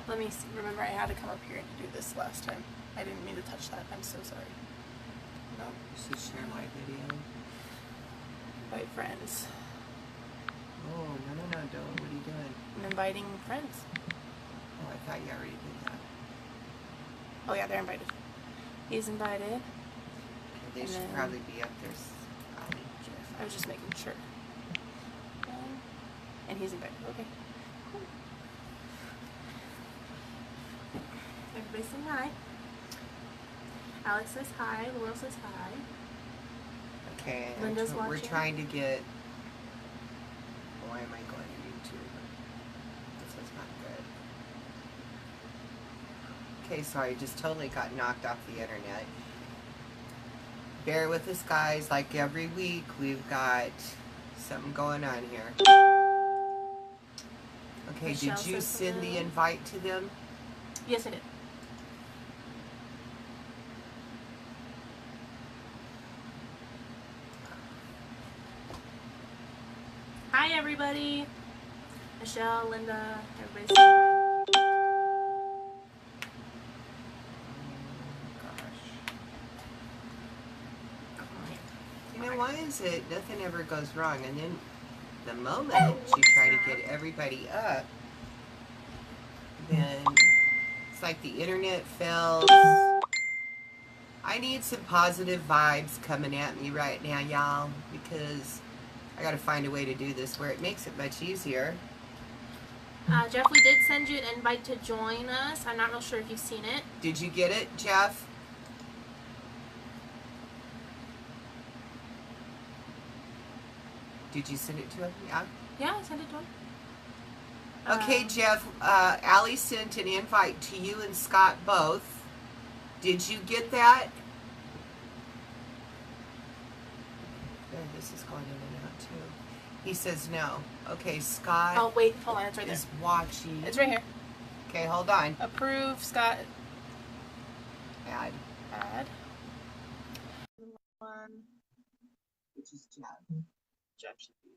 Let me see. Remember, I had to come up here to do this last time. I didn't mean to touch that. I'm so sorry. No. Should share my video. Invite friends. Oh, no, don't. What are you doing? I'm inviting friends. Oh, I thought you already did that. Oh, yeah, they're invited. He's invited. Okay, they and should probably be up there. Allie. I was just making sure. And he's invited. Okay. Cool. Everybody say hi. Alex says hi. Laurel says hi. Okay, Linda's watching. we're trying to get. Why am I going to YouTube? This is not good. Okay, sorry, just totally got knocked off the internet. Bear with us, guys. Like every week, we've got something going on here. Okay, Michelle, did you send the invite to them? Yes, I did. Hi, everybody. Michelle, Linda, everybody say hi. You know, why is it nothing ever goes wrong, and then the moment you try to get everybody up, then it's like the internet fails. I need some positive vibes coming at me right now, y'all, because I gotta find a way to do this where it makes it much easier. Jeff, we did send you an invite to join us. I'm not real sure if you've seen it. Did you get it, Jeff? Did you send it to him? Yeah. Yeah, I sent it to him. Okay, Jeff, Allie sent an invite to you and Scott both. Did you get that? There, this is going in and out too. He says no. Okay, Scott. Oh, wait, hold on, it's right there. Is watching. It's right here. Okay, hold on. Approve, Scott. Add. Add. One. Which is Jeff. Jeff should be.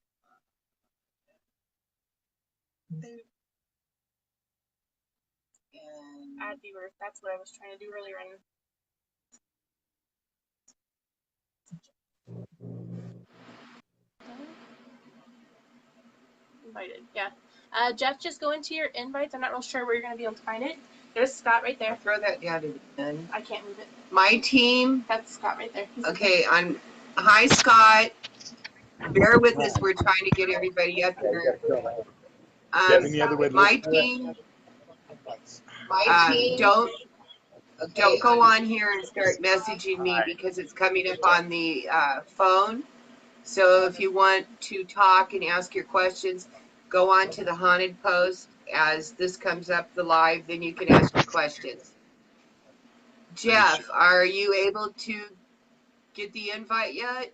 And Add viewer. That's what I was trying to do earlier. Invited. Yeah. Jeff, just go into your invites. I'm not real sure where you're going to be able to find it. There's Scott right there. throw that down to the end. I can't move it. My team. That's Scott right there. Okay, hi, Scott. Bear with us. We're trying to get everybody up here. My team. Don't go on here and start messaging me because it's coming up on the phone. So if you want to talk and ask your questions, go on to the haunted post. As this comes up the live, then you can ask your questions. Jeff, are you able to get the invite yet?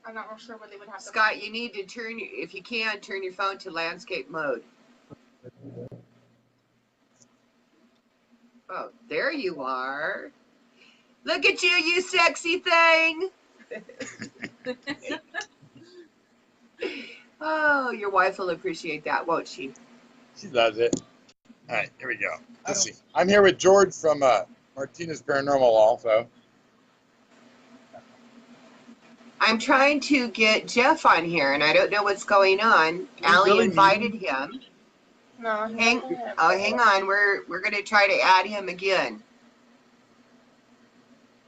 I'm not real sure what they would have. Scott, you need to turn, if you can, turn your phone to landscape mode. Oh, there you are. Look at you, you sexy thing. Oh, your wife will appreciate that, won't she? She loves it. All right, here we go. Let's see. I'm here with George from Martinez Paranormal also. I'm trying to get Jeff on here, and I don't know what's going on. Allie invited him. No. Hang on. We're going to try to add him again.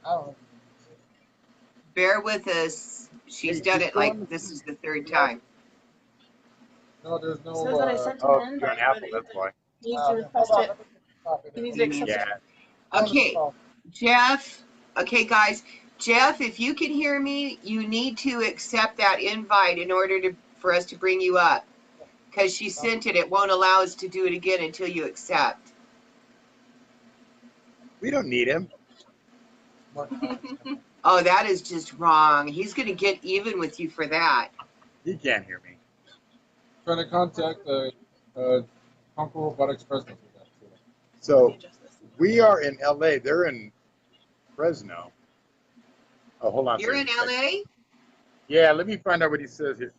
Oh. Bear with us. She's done it like this is the third time. No, there's no. Says that I sent him an invite, Apple, but that's why. he needs to request it. He needs to accept it. Okay, Jeff. Okay, guys. Jeff, if you can hear me, you need to accept that invite in order for us to bring you up. Because she sent it. It won't allow us to do it again until you accept. We don't need him. Oh, that is just wrong. He's going to get even with you for that. He can't hear me. Trying to contact Konkel but Express. So we are in LA. They're in Fresno. Oh, hold on. You're in LA? Yeah, let me find out what he says here.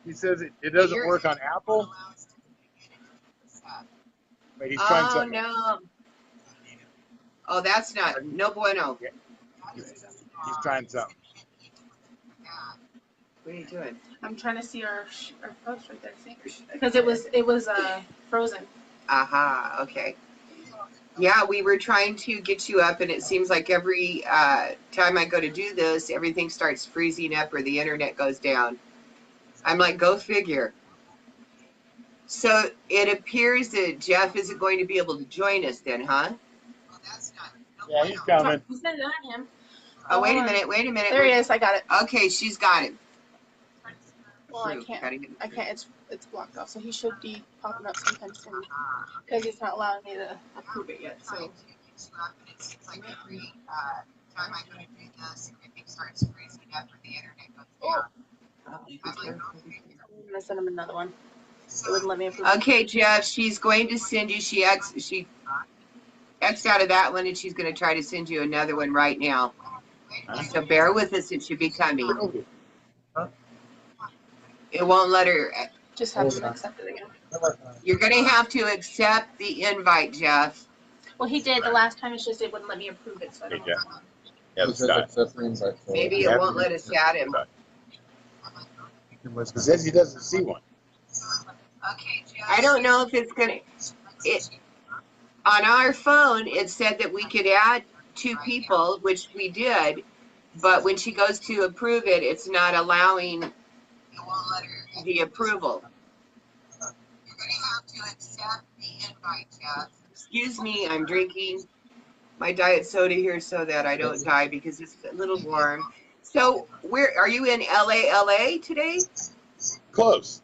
He says it doesn't work on Apple. But he's trying Oh, something. no. Oh, that's not, no bueno. He's trying something. What are you doing? I'm trying to see our post right there, see? Because it was frozen. Aha, okay. Yeah, we were trying to get you up, and it seems like every time I go to do this, everything starts freezing up or the internet goes down. I'm like, go figure. So it appears that Jeff isn't going to be able to join us then, huh? Yeah, he's coming. You said it on him. Oh, wait a minute, wait a minute. There he is. I got it. Okay, she's got it. Well, I can't. It's blocked off, so he should be popping up sometime soon. Because he's not allowing me to approve it yet. So. I'm gonna send him another one. It wouldn't let me approve it. Okay, Jeff, she's going to send you. She X'd out of that one, and she's going to try to send you another one right now. So bear with us; it should be coming. It won't let her. Just have him accept it again. You're going to have to accept the invite, Jeff. Well, he did the last time. It's just it wouldn't let me approve it. So I don't know. Yeah, It says accept the invite. Maybe it won't let us add him. It says he doesn't see one. I don't know if it's going to. On our phone, it said that we could add 2 people, which we did. But when she goes to approve it, it's not allowing the approval. You're going to have to accept the invite, Jeff. Excuse me, I'm drinking my diet soda here so that I don't die because it's a little warm. So, where are you in LA today? Close.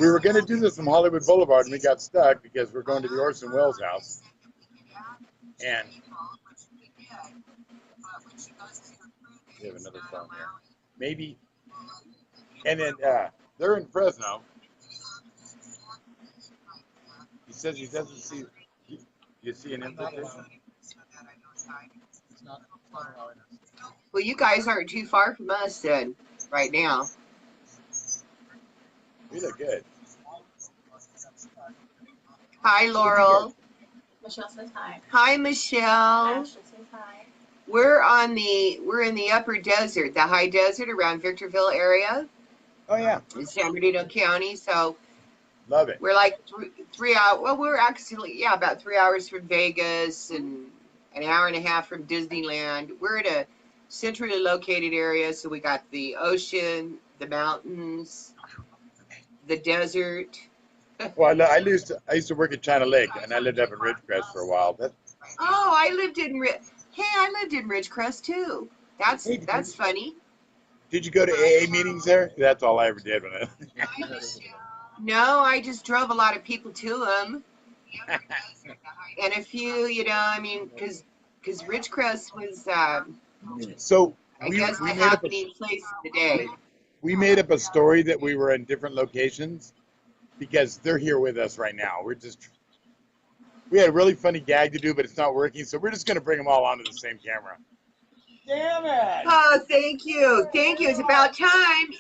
We were going to do this from Hollywood Boulevard, and we got stuck because we're going to the Orson Welles house. And we have another phone here. Maybe. And then they're in Fresno. He says he doesn't see. You see an invitation? Well, you guys aren't too far from us then, right now. We look good. Hi, Laurel. Michelle says hi. Hi, Michelle. Ashley says hi. We're in the upper desert, the high desert around Victorville area. Oh yeah. In San Bernardino County. So Love it. we're like 3 hours. Well, we're actually about 3 hours from Vegas and an hour and a half from Disneyland. We're at a centrally located area, so we got the ocean, the mountains, the desert. Well, I used to work at China Lake, and I lived up in Ridgecrest for a while. I lived in Ridgecrest too. That's funny. Did you go to AA meetings there? That's all I ever did when I. No, I just drove a lot of people to them, and a few, because Ridgecrest was, So I guess, the happening place of the day. We made up a story that we were in different locations because they're here with us right now. We had a really funny gag to do, but it's not working, so we're just going to bring them all onto the same camera. Damn it! Oh, thank you. It's about time.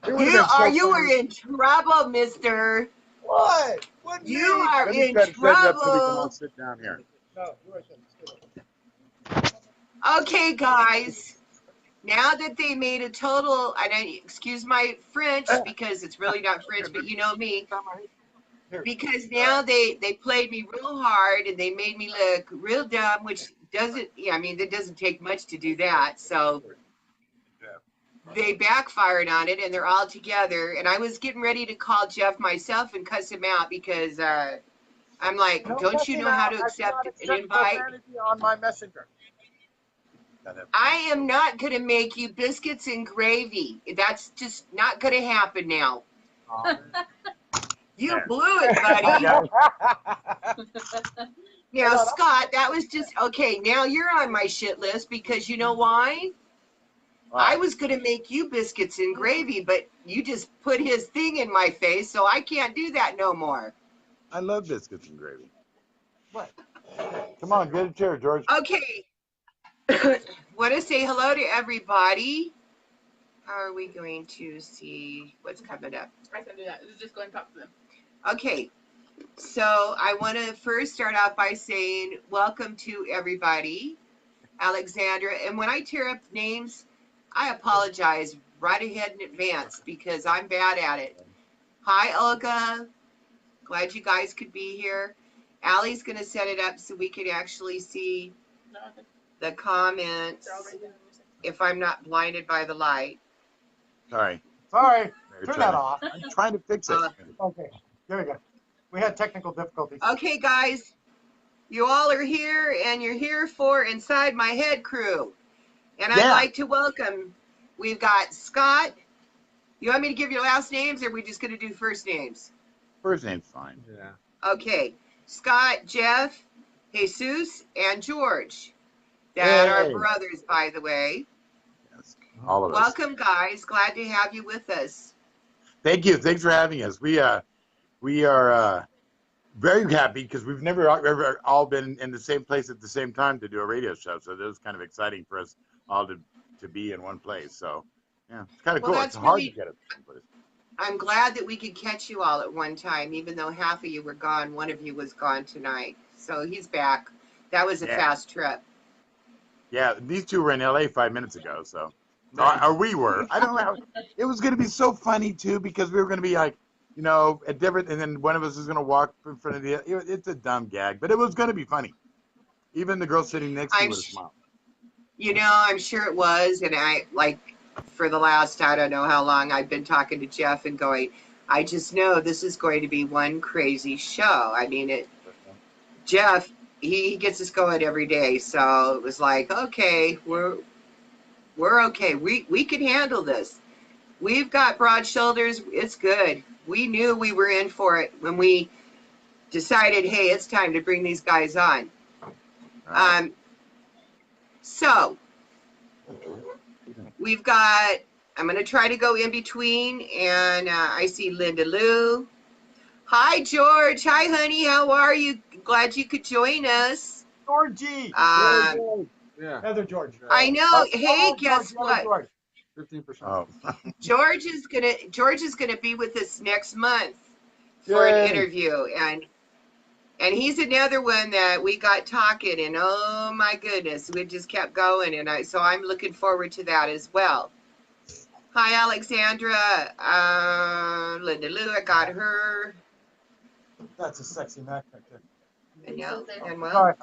You were in trouble, mister. What? You are in trouble. trouble. Sit down here. Okay, guys. Now that they made a total, excuse my French because it's really not French, but you know me. Because now they played me real hard and they made me look real dumb, which that doesn't take much to do that. So they backfired on it and they're all together. And I was getting ready to call Jeff myself and cuss him out because I'm like, don't you know how to accept an invite? On my messenger. I am not going to make you biscuits and gravy. That's just not going to happen now. You blew it, buddy. Now, Scott, that was just, okay, now you're on my shit list because you know why? I was going to make you biscuits and gravy, but you just put his thing in my face, so I can't do that no more. I love biscuits and gravy. What? Come on, get a chair, George. Okay. Want to say hello to everybody. How are we going to see what's coming up? I can do that. It's just going to talk to them. Okay. So I want to first start off by saying welcome to everybody, Alexandra. And when I tear up names, I apologize right ahead in advance because I'm bad at it. Hi, Olga. Glad you guys could be here. Allie's going to set it up so we can actually see the comments if I'm not blinded by the light. Sorry. Sorry. Turn that off. I'm trying to fix it. Okay. There we go. We had technical difficulties. Okay, guys. You all are here, and you're here for Inside My Head crew. And I'd like to welcome, we've got Scott. You want me to give your last names, or are we just going to do first names? First name's fine. Yeah. Okay. Scott, Jeff, Jesus, and George. That are brothers, by the way. Yes. All of us. Welcome, guys. Glad to have you with us. Thank you. Thanks for having us. We are very happy because we've never ever all been in the same place at the same time to do a radio show. So this was kind of exciting for us all to be in one place. So yeah, it's kind of cool. It's hard to get it. I'm glad that we could catch you all at one time, even though half of you were gone. One of you was gone tonight. So he's back. That was a fast trip. Yeah, these two were in LA 5 minutes ago. So or we were. I don't know. It was going to be so funny too because we were going to be like, you know, at different, and then one of us is going to walk in front of the other. It's a dumb gag, but it was going to be funny. Even the girl sitting next to me would have smiled. You know, I'm sure it was. And I, like, for the last, I don't know how long, I've been talking to Jeff and going, I just know this is going to be one crazy show. I mean, Jeff, he gets us going every day. So it was like, okay, we're okay. We can handle this. We've got broad shoulders. It's good. We knew we were in for it when we decided, hey, it's time to bring these guys on. So we've got, I'm going to try to go in between, and I see Linda Lou. Hi, George. Hi, honey. How are you? Glad you could join us. Georgie. Yeah. Heather George. I know. Hey, guess what? 15%. Oh. George is gonna be with us next month for an interview, and he's another one that we got talking, and oh my goodness, we just kept going, and so I'm looking forward to that as well. Hi, Alexandra, Linda Lou, I got her. That's a sexy Mac right there. And yeah, and well, Sorry.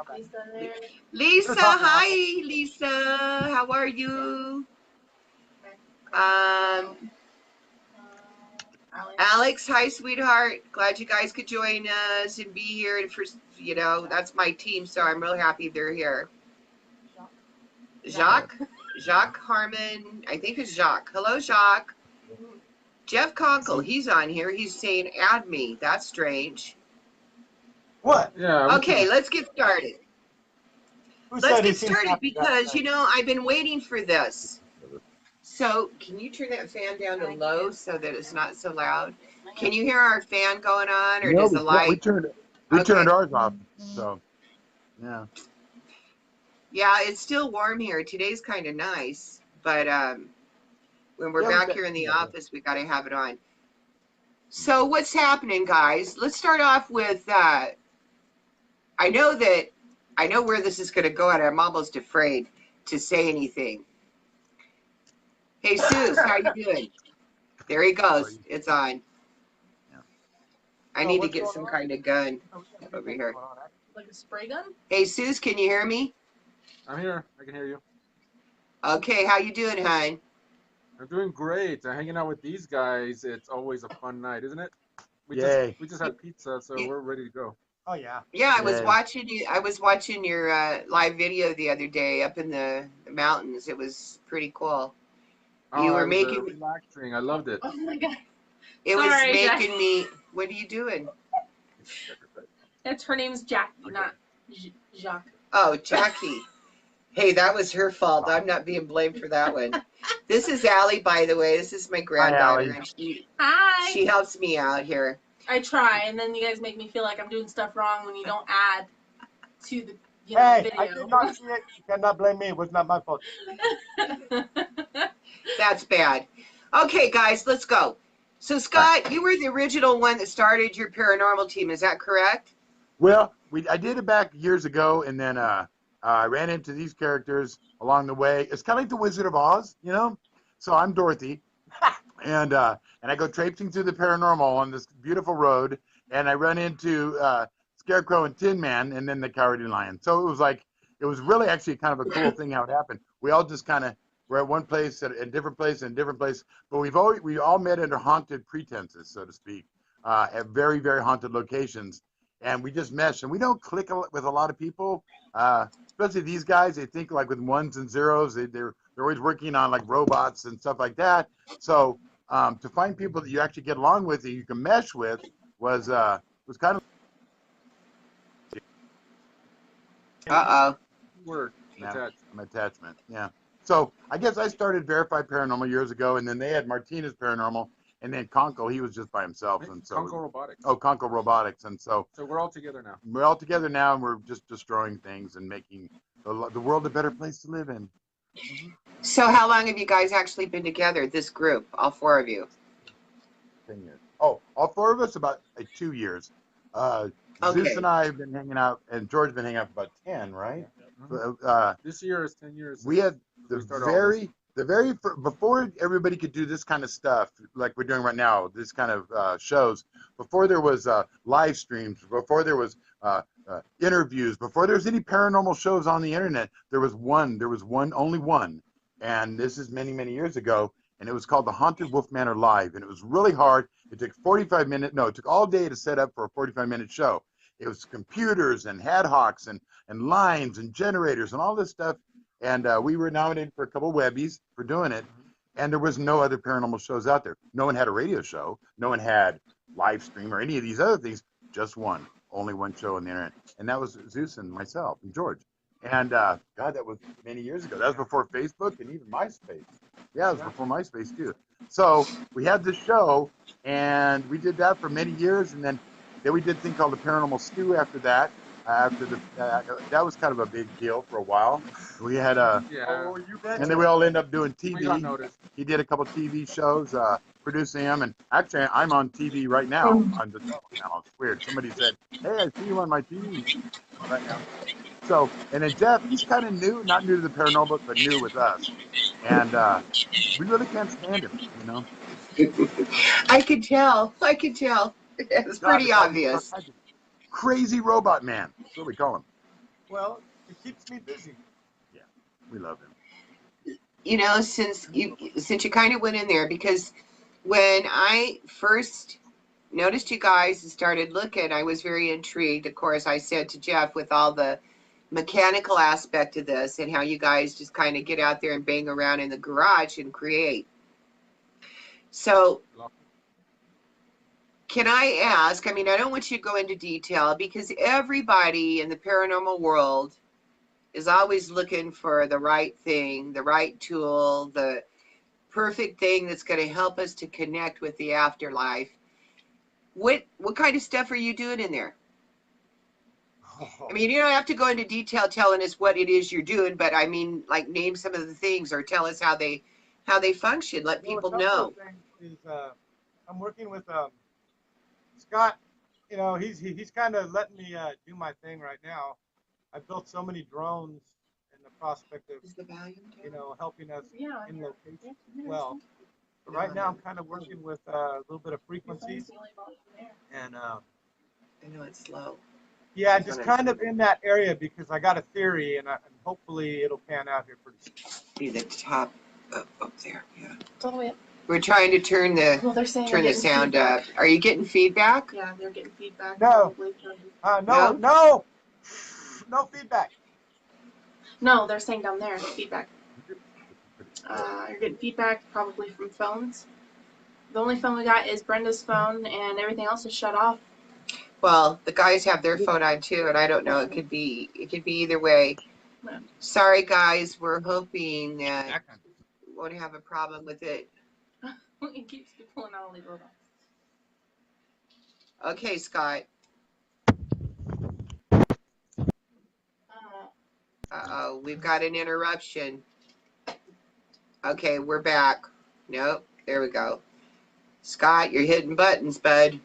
Lisa, hi, Lisa, how are you? Alex, hi, sweetheart. Glad you guys could join us and be here. And for, you know, that's my team, so I'm real happy they're here. Jacques Harmon, I think it's Jacques. Hello, Jacques. Jeff Konkel, he's on here. He's saying, add me. That's strange. What? Yeah. Okay, let's get started. Let's get started because, you know, I've been waiting for this. So, can you turn that fan down to low so that it's not so loud? Can you hear our fan going on, or does the light? We turned ours off. So, yeah. Yeah, it's still warm here. Today's kind of nice, but when we're back here in the office, we got to have it on. So, what's happening, guys? Let's start off with. I know where this is going to go, and I'm almost afraid to say anything. Hey, Sus, how you doing? There he goes. It's on. I need to get some kind of gun over here. Like a spray gun? Hey, Sus, can you hear me? I'm here. I can hear you. Okay, how you doing, hon? I'm doing great. Hanging out with these guys, it's always a fun night, isn't it? We just had pizza, so we're ready to go. Oh yeah. Yeah, I was watching you. I was watching your live video the other day up in the mountains. It was pretty cool. You were making relaxing. I loved it. Oh my god. It was making me. What are you doing? It's her name's Jackie, not Jacques. Oh, Jackie. Hey, that was her fault. I'm not being blamed for that one. This is Allie, by the way. This is my granddaughter. Hi. She helps me out here. I try, and then you guys make me feel like I'm doing stuff wrong when you don't add to the video. I did not see it. You cannot blame me. It was not my fault. That's bad. Okay, guys, let's go. So Scott, you were the original one that started your paranormal team. Is that correct? Well, I did it back years ago, and then I ran into these characters along the way. It's kind of like the Wizard of Oz, you know. So I'm Dorothy, and I go traipsing through the paranormal on this beautiful road, and I run into Scarecrow and Tin Man, and then the Cowardly Lion. So it was really actually kind of a cool thing how it happened. We all just kind of were at one place, at a different place, and different place, but we all met under haunted pretenses, so to speak, at very, very haunted locations. And we just mesh, and we don't click with a lot of people, especially these guys. They think like with ones and zeros. They're always working on like robots and stuff like that. So to find people that you actually get along with and you can mesh with was kind of Word. attachment. Yeah. So I guess I started Verified Paranormal years ago, and then they had Martinez Paranormal, and then Konkel, he was just by himself. And so Konkel Robotics. Oh, Konkel Robotics. And so we're all together now. We're all together now, and we're just destroying things and making the world a better place to live in. So how long have you guys actually been together, this group, all four of you? 10 years. Oh, all four of us about 2 years. Okay. Zeus and I have been hanging out, and George has been hanging out for about 10, right? This year is 10 years. We had before everybody could do this kind of stuff like we're doing right now, this kind of shows, before there was live streams, before there was interviews, before there was any paranormal shows on the internet, there was only one, and this is many, many years ago, and it was called the Haunted Wolf Manor Live, and it was really hard. It took it took all day to set up for a 45-minute show. It was computers and ad-hocs and lines and generators and all this stuff. And we were nominated for a couple of Webbies for doing it. And there was no other paranormal shows out there. No one had a radio show. No one had live stream or any of these other things. Just one. Only one show on the internet. And that was Zeus and myself and George. And God, that was many years ago. That was before Facebook and even MySpace. Yeah, it was before MySpace too. So we had this show, and we did that for many years. And then we did a thing called the Paranormal Stew after that. That was kind of a big deal for a while. We had and then we all end up doing TV. We got noticed. He did a couple TV shows, producing them, and actually I'm on TV right now on the channel. It's weird. Somebody said, "Hey, I see you on my TV right now." So, and then Jeff, he's kind of new, not new to the paranormal, but new with us, and we really can't stand him, you know. I could tell. It's pretty obvious. Crazy robot man. That's what we call him. Well, it keeps me busy. Yeah, we love him. You know, since you kind of went in there, because when I first noticed you guys and started looking, I was very intrigued. Of course, I said to Jeff, with all the mechanical aspect of this and how you guys just kind of get out there and bang around in the garage and create. So can I ask, I mean, I don't want you to go into detail, because everybody in the paranormal world is always looking for the right thing, the right tool, the perfect thing that's going to help us to connect with the afterlife. What kind of stuff are you doing in there? I mean, you don't have to go into detail telling us what it is you're doing, but I mean, like, name some of the things or tell us how they function. Let people know. Is, I'm working with Scott. You know, he's kind of letting me do my thing right now. I built so many drones in the prospect of, you know, helping us in location. Well, but right now I'm kind of working with a little bit of frequencies, and I know it's slow. Yeah, just kind of in that area, because I got a theory, and hopefully it'll pan out here pretty soon. Be the top up there, yeah. It's all the way up. We're trying to turn the sound up. Are you getting feedback? Yeah, they're getting feedback. No. No feedback. No, they're saying down there feedback. You're getting feedback probably from phones. The only phone we got is Brenda's phone, and everything else is shut off. Well, the guys have their phone on too, and I don't know. It could be either way. Sorry, guys. We're hoping that we won't have a problem with it. It keeps pulling out all these robots. Okay, Scott. Uh-oh, we've got an interruption. Okay, we're back. Nope, there we go. Scott, you're hitting buttons, bud.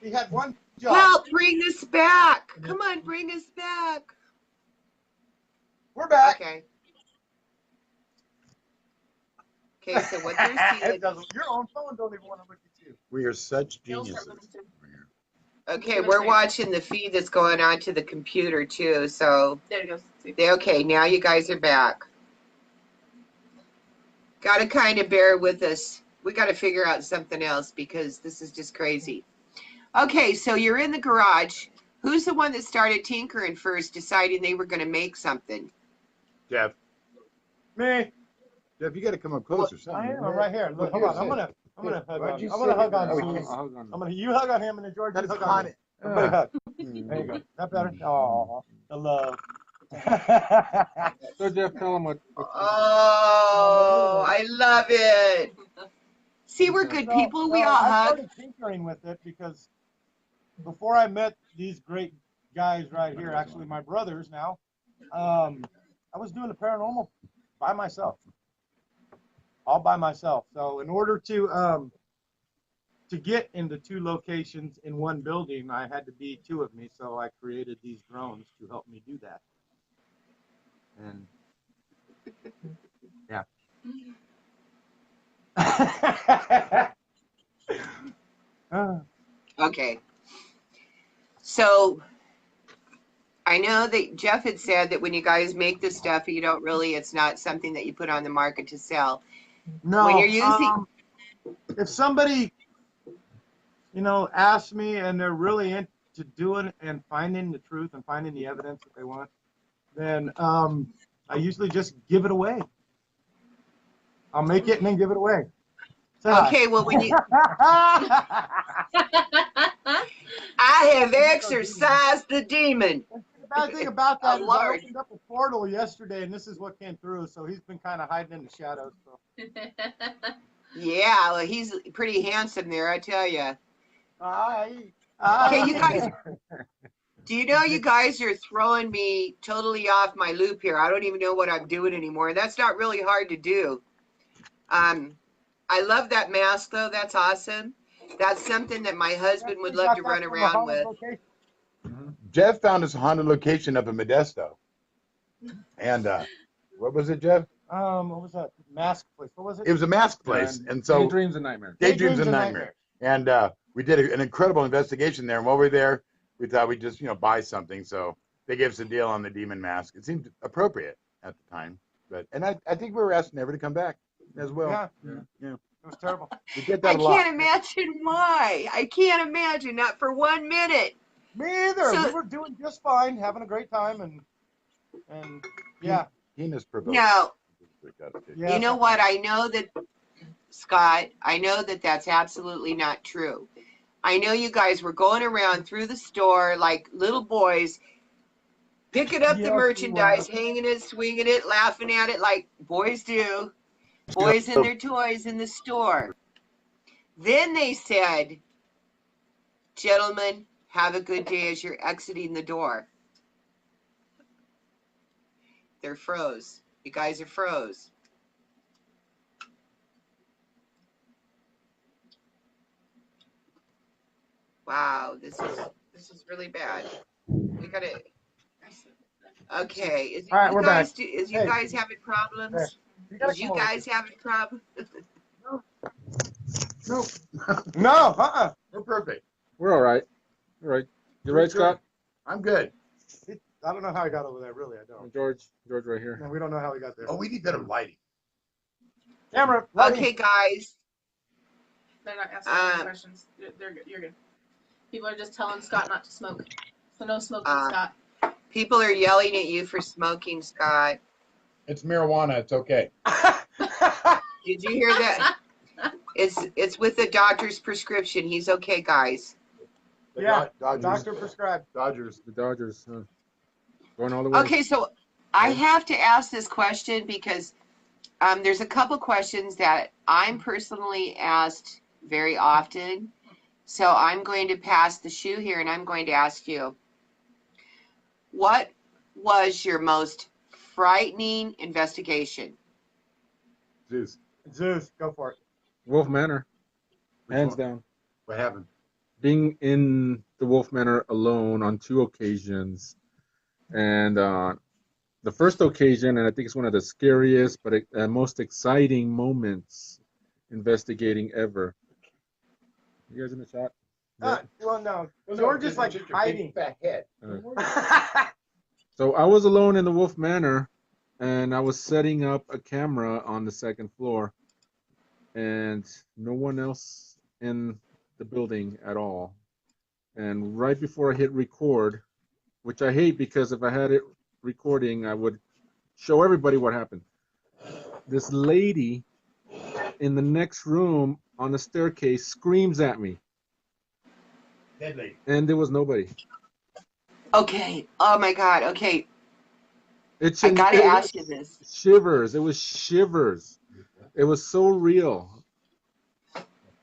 He had one job. Help, bring us back. Come on, bring us back. We're back. Okay. Okay, so what they're seeing. Your own phone don't even want to look at you. We are such It'll start geniuses. moving Okay, we're watching the feed that's going on to the computer too. So There it goes. See. okay, now you guys are back. Got to kind of bear with us. We got to figure out something else because this is just crazy. Okay, so you're in the garage. Who's the one that started tinkering first, deciding they were going to make something? Jeff. Me. Jeff, you got to come up closer. I am. I'm right here. Look, hold on. I'm gonna hug on. I'm gonna hug on Sue. You hug on him, and then George, you hug on me. Everybody hug. There you go. That better? Oh, the love. So Jeff, tell him what. Oh, I love it. See, we're good people. We all I hug. started tinkering with it because before I met these great guys right here, actually my brothers now, I was doing the paranormal by myself, all by myself. So in order to get into 2 locations in one building, I had to be 2 of me. So I created these drones to help me do that. And yeah. Okay. So I know that Jeff had said that when you guys make this stuff, you don't really, it's not something that you put on the market to sell. No. When you're using, if somebody, asks me and they're really into doing and finding the truth and finding the evidence that they want, then I usually just give it away. I'll make it and then give it away. okay, well, when you, I have exorcised the demon. The bad thing about that is I Lord. opened up a portal yesterday, and this is what came through. So he's been kind of hiding in the shadows. So. Yeah, well, he's pretty handsome there, I tell you. Okay, you guys. Do you know you guys are throwing me totally off my loop here? I don't even know what I'm doing anymore. That's not really hard to do. I love that mask, though. That's awesome. That's something that my husband would love to run around with. Jeff found us a haunted location up in Modesto. And what was it, Jeff? What was that? Mask place. What was it? It was a mask place. And so Daydreams and Nightmares. Daydreams and Nightmares. And we did an incredible investigation there. And while we were there, we thought we'd just, buy something. So they gave us a deal on the demon mask. It seemed appropriate at the time. And I think we were asking never to come back as well. Yeah. It was terrible. We get that I a lot. can't imagine why. I can't imagine, not for 1 minute. Me either. So, we were doing just fine, having a great time, and yeah. Heinous provoked. No. Yeah. You know what? I know that, Scott, I know that that's absolutely not true. I know you guys were going around through the store like little boys, picking up the merchandise, hanging it, swinging it, laughing at it like boys do. Boys and their toys in the store. Then they said, gentlemen, have a good day as you're exiting the door. They're froze. You guys are froze. Wow, this is really bad. We gotta. Okay, is All right, we're back. Is you guys having problems? Is you guys having problems? No. No, We're perfect. We're all right. All right. You right, Scott? I'm good. I don't know how he got over there. Really, I don't. George right here. No, we don't know how he got there. Oh, we need better lighting. Camera. Okay, guys. They're not asking any questions. They're good. You're good. People are just telling Scott not to smoke. So no smoking, Scott. People are yelling at you for smoking, Scott. It's marijuana. It's okay. Did you hear that? It's with the doctor's prescription. He's okay, guys. Dodgers. Doctor prescribed. Dodgers. The Dodgers. Going all the way. Okay, so I have to ask this question because there's a couple questions that I'm personally asked very often. So I'm going to pass the shoe here and I'm going to ask you, what was your most frightening investigation? Zeus. Zeus, go for it. Wolf Manor, hands one? down. What happened? Being in the Wolf Manor alone on 2 occasions, and the first occasion, and I think it's one of the scariest but most exciting moments investigating ever. You guys in the chat? Well, no. George is like hiding. Fat head. So I was alone in the Wolf Manor, and I was setting up a camera on the 2nd floor, and no one else in the building at all. And right before I hit record, which I hate because if I had it recording, I would show everybody what happened. This lady in the next room on the staircase screams at me. Dead lady. And there was nobody. Okay. Oh my God. Okay. I gotta ask you this. Shivers. It was shivers. It was so real.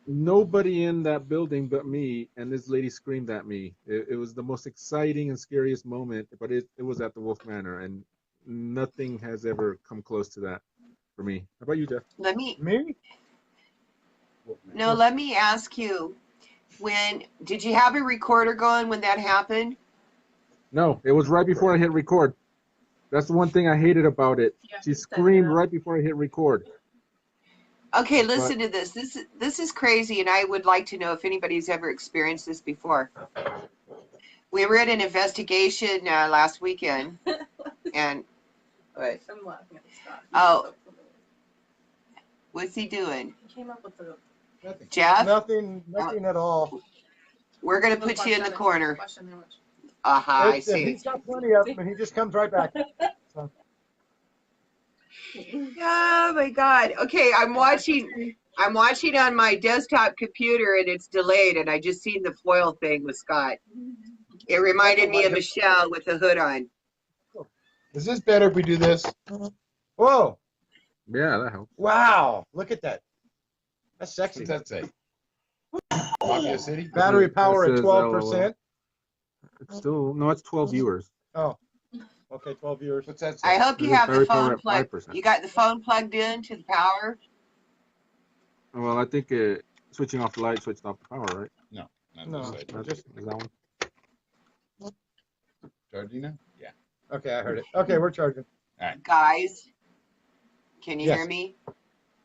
Nobody in that building but me, and this lady screamed at me. It was the most exciting and scariest moment, but it was at the Wolf Manor, and nothing has ever come close to that for me. How about you, Jeff? Me? No, let me ask you. Did you have a recorder going when that happened? No, it was right before I hit record. That's the one thing I hated about it. Yeah, She screamed right before I hit record. Okay, listen to this. This is crazy, and I would like to know if anybody's ever experienced this before. We were at an investigation last weekend, and what? I'm laughing at Scott. Oh, what's he doing? He came up with the Nothing. Jeff, Nothing at all. we're gonna put you in the corner. question how much. Aha, I see. He's got plenty of them, and he just comes right back. So. Oh my God. Okay, I'm watching on my desktop computer, and it's delayed, and I just seen the foil thing with Scott. It reminded me of Michelle with the hood on. Is this better if we do this? Whoa! Yeah, that helps. Wow! Look at that. That's sexy. What's that say? Mafia City? Battery power It at says 12%. It's still, no, it's 12 viewers. Oh, okay, 12 viewers. What's that say? I hope you There's have the battery power phone at plugged. 5%. You got the phone plugged in to the power? Well, I think switching off the light switched off the power, right? No, not No. this side. Just- Is that one? Charging now? Yeah. Okay, I heard it. Okay, we're charging. Guys, can you Yes. hear me?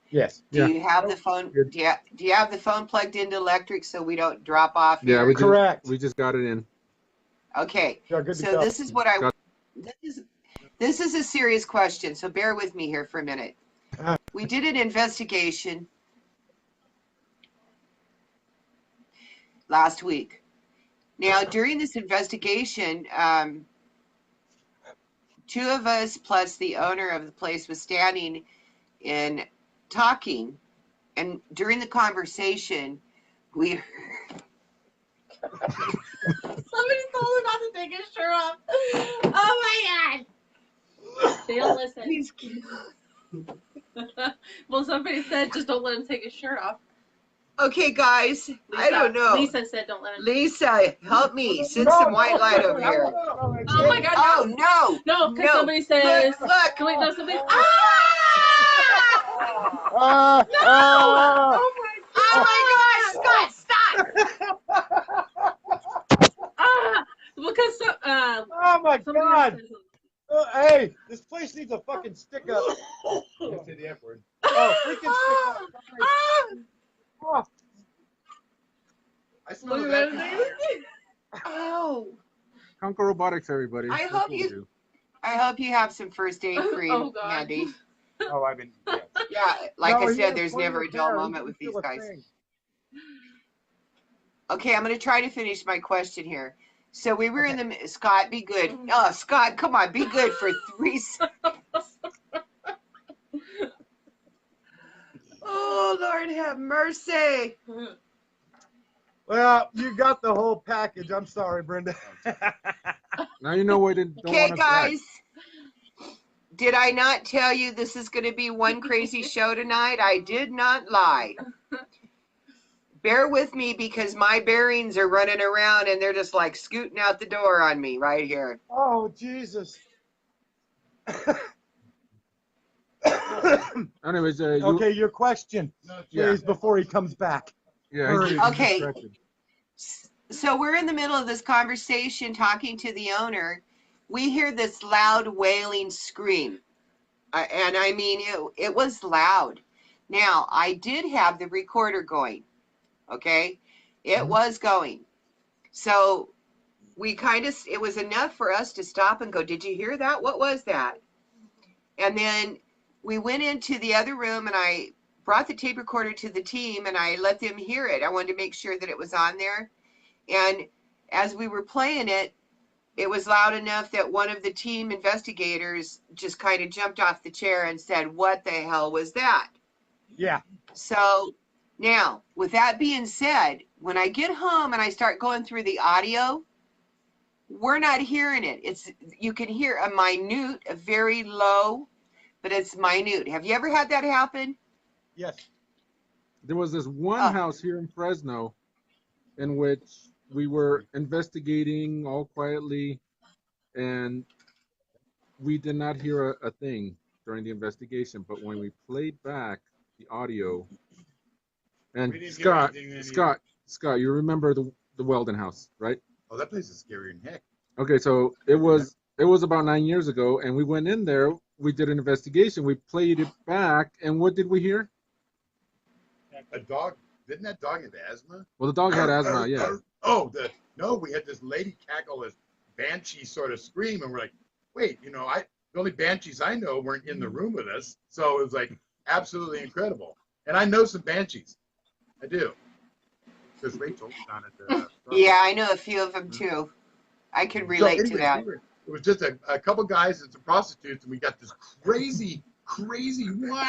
Yes. Do you have the phone? Good. Do you have the phone plugged into electric so we don't drop off? Yeah, here? Correct. We just got it in. Okay. Yeah, good to So go. this is what this is a serious question, so bear with me here for a minute. We did an investigation last week. Now, during this investigation, 2 of us plus the owner of the place was standing and talking, and during the conversation, we Somebody told him not to take his shirt off. Oh my God! They don't listen. He's Well, somebody said just don't let him take his shirt off. okay, guys. I don't know. Lisa said don't let him. Lisa, help me. Send some white light over here. Oh my God! Oh no! No, because No. somebody says. Look! Wait, no, somebody. Ah! Oh Oh my gosh! Scott, stop! Because Oh my somebody God! said something. Oh, hey, this place needs a fucking stick up. Don't say the F word. Oh, freaking stick up. Oh, I smell Look that. at that. Oh, Konkel Robotics, everybody. I That's hope what we you- do. I hope you have some first aid cream Oh, God. handy. oh, I've been. Yeah. Yeah, like No, I he said, has there's plenty never of a dull hair. He moment can with feel these a guys. thing. Okay, I'm going to try to finish my question here. So we were in the Scott, be good. Oh, Scott, come on, be good for 3 seconds. Oh, Lord have mercy. Well, you got the whole package. I'm sorry, Brenda. Now you know why I don't Okay, want to brag. guys. Did I not tell you this is going to be one crazy show tonight? I did not lie. Bear with me because my bearings are running around and they're just like scooting out the door on me right here. Oh, Jesus. Anyways, Okay, your question, please, before he comes back. Yeah. Hurry. Okay. Distracted. So we're in the middle of this conversation talking to the owner. We hear this loud wailing scream. And I mean, it was loud. Now, I did have the recorder going. Okay. It was going. So we it was enough for us to stop and go, did you hear that? What was that? And then we went into the other room and I brought the tape recorder to the team and I let them hear it. I wanted to make sure that it was on there. And as we were playing it, it was loud enough that one of the team investigators just kind of jumped off the chair and said, what the hell was that? Yeah. So now, with that being said, when I get home and I start going through the audio, we're not hearing it. You can hear a very low, but it's minute. Have you ever had that happen? Yes. There was this one house here in Fresno in which we were investigating all quietly, and we did not hear a thing during the investigation. But when we played back the audio, and Scott, you remember the Weldon house, right? Oh, that place is scarier than heck. Okay, so it was about 9 years ago, and we went in there. We did an investigation. We played it back, and what did we hear? A dog. Didn't that dog have asthma? Well, the dog had asthma, yeah. Oh, no, we had this lady cackle, this banshee sort of scream, and we're like, wait, the only banshees I know weren't in the room with us, so it was like absolutely incredible. And I know some banshees. I do. Because Rachel's down at the Yeah, I know a few of them too. I can relate to that. It was just a couple guys and some prostitutes, and we got this crazy wah!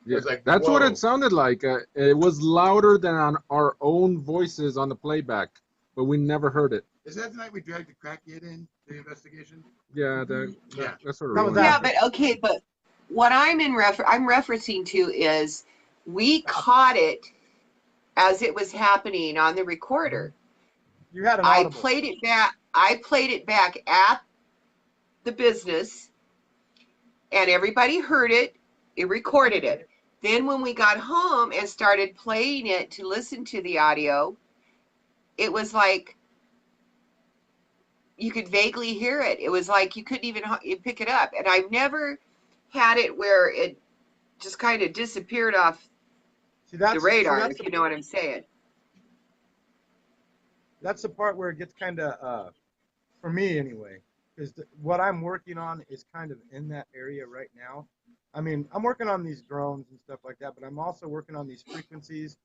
Yeah, like, that's whoa. what it sounded like. It was louder than on our own voices on the playback, but we never heard it. Is that the night we dragged the crackhead in the investigation? Yeah, that's sort of was ruined Yeah, it. but okay, but what I'm referencing to is we caught it as it was happening on the recorder. You had an I audible. played it back at the business, and everybody heard it. It recorded it. Then when we got home and started playing it to listen to the audio, it was like you could vaguely hear it. It was like you couldn't even pick it up. And I've never had it where it just kind of disappeared off the radar, if you know what I'm saying. That's the part where it gets kind of, for me anyway, because what I'm working on is kind of in that area right now. I mean, I'm working on these drones and stuff like that, but I'm also working on these frequencies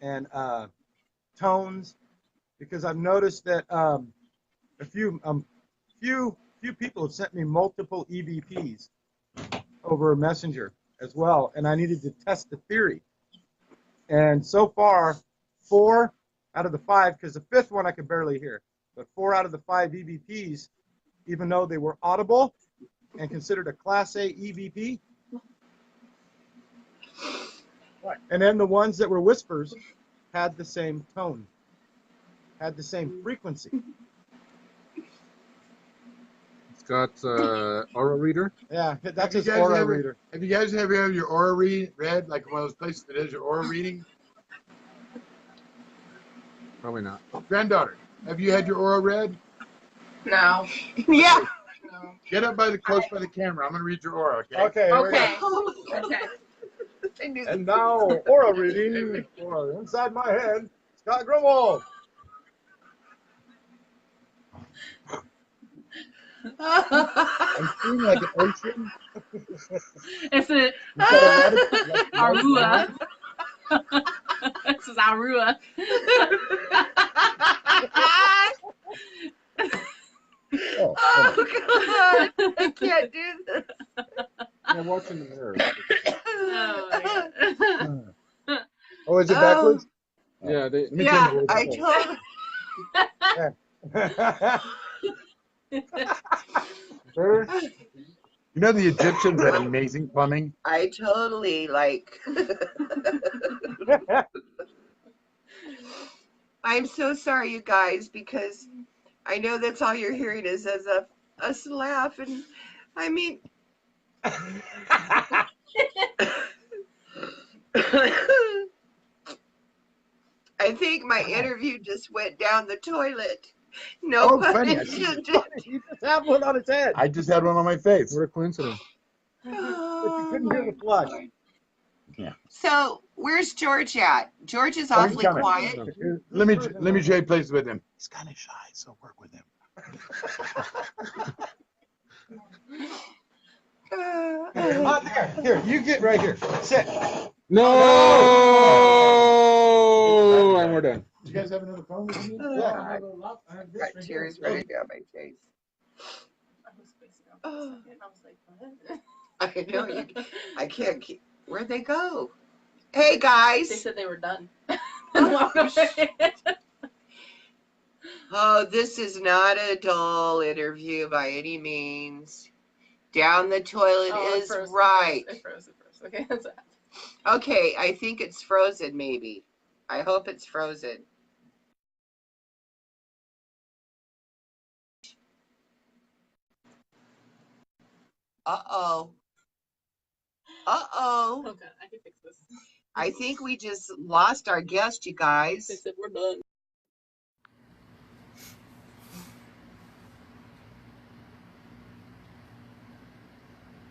and tones, because I've noticed that a few people have sent me multiple EVPs over Messenger as well, and I needed to test the theory. And so far, 4 out of the 5, because the 5th one I could barely hear, but 4 out of the 5 EVPs, even though they were audible and considered a Class A EVP, and then the ones that were whispers had the same tone, had the same frequency. Scott's aura reader? Yeah, that's his aura reader. Have you guys ever had your aura read, like one of those places that is your aura reading? Probably not. Granddaughter, have you had your aura read? No. Yeah. No. Get up close by the camera. I'm going to read your aura, okay? Okay. Okay. Okay. And now, aura reading for inside my head, Scott Gruenwald. I'm seeing like an ocean. It's a Arua. This is Arua. Oh, God. I can't do this. I'm watching the mirror. Oh, is it backwards? Yeah, I told. You know the Egyptians had amazing plumbing? I totally like. I'm so sorry, you guys, because I know that's all you're hearing is us laugh, and I mean, my interview just went down the toilet. No Oh, pun funny. intended. He just had one on his head. I just had one on my face. What a coincidence. But you Oh, couldn't hear my the flush. Lord. Yeah. So where's George at? George is Oh, he's awfully coming. quiet. Let me trade places with him. He's kind of shy, so work with him. Here, you get right here. Sit. No! And we're done. You guys have another phone with me? Yeah. Got tears running down my face. I was spacing out for a second. I was like, what? I know you. I can't keep. Where'd they go? Hey guys. They said they were done. And walked away. Oh, this is not a dull interview by any means. Down the toilet Oh, it is froze, right. It froze. Okay, that's it. Okay, I think it's frozen maybe. I hope it's frozen. Uh-oh. Uh-oh. Oh, God, I can fix this. I think we just lost our guest, you guys. They said we're done.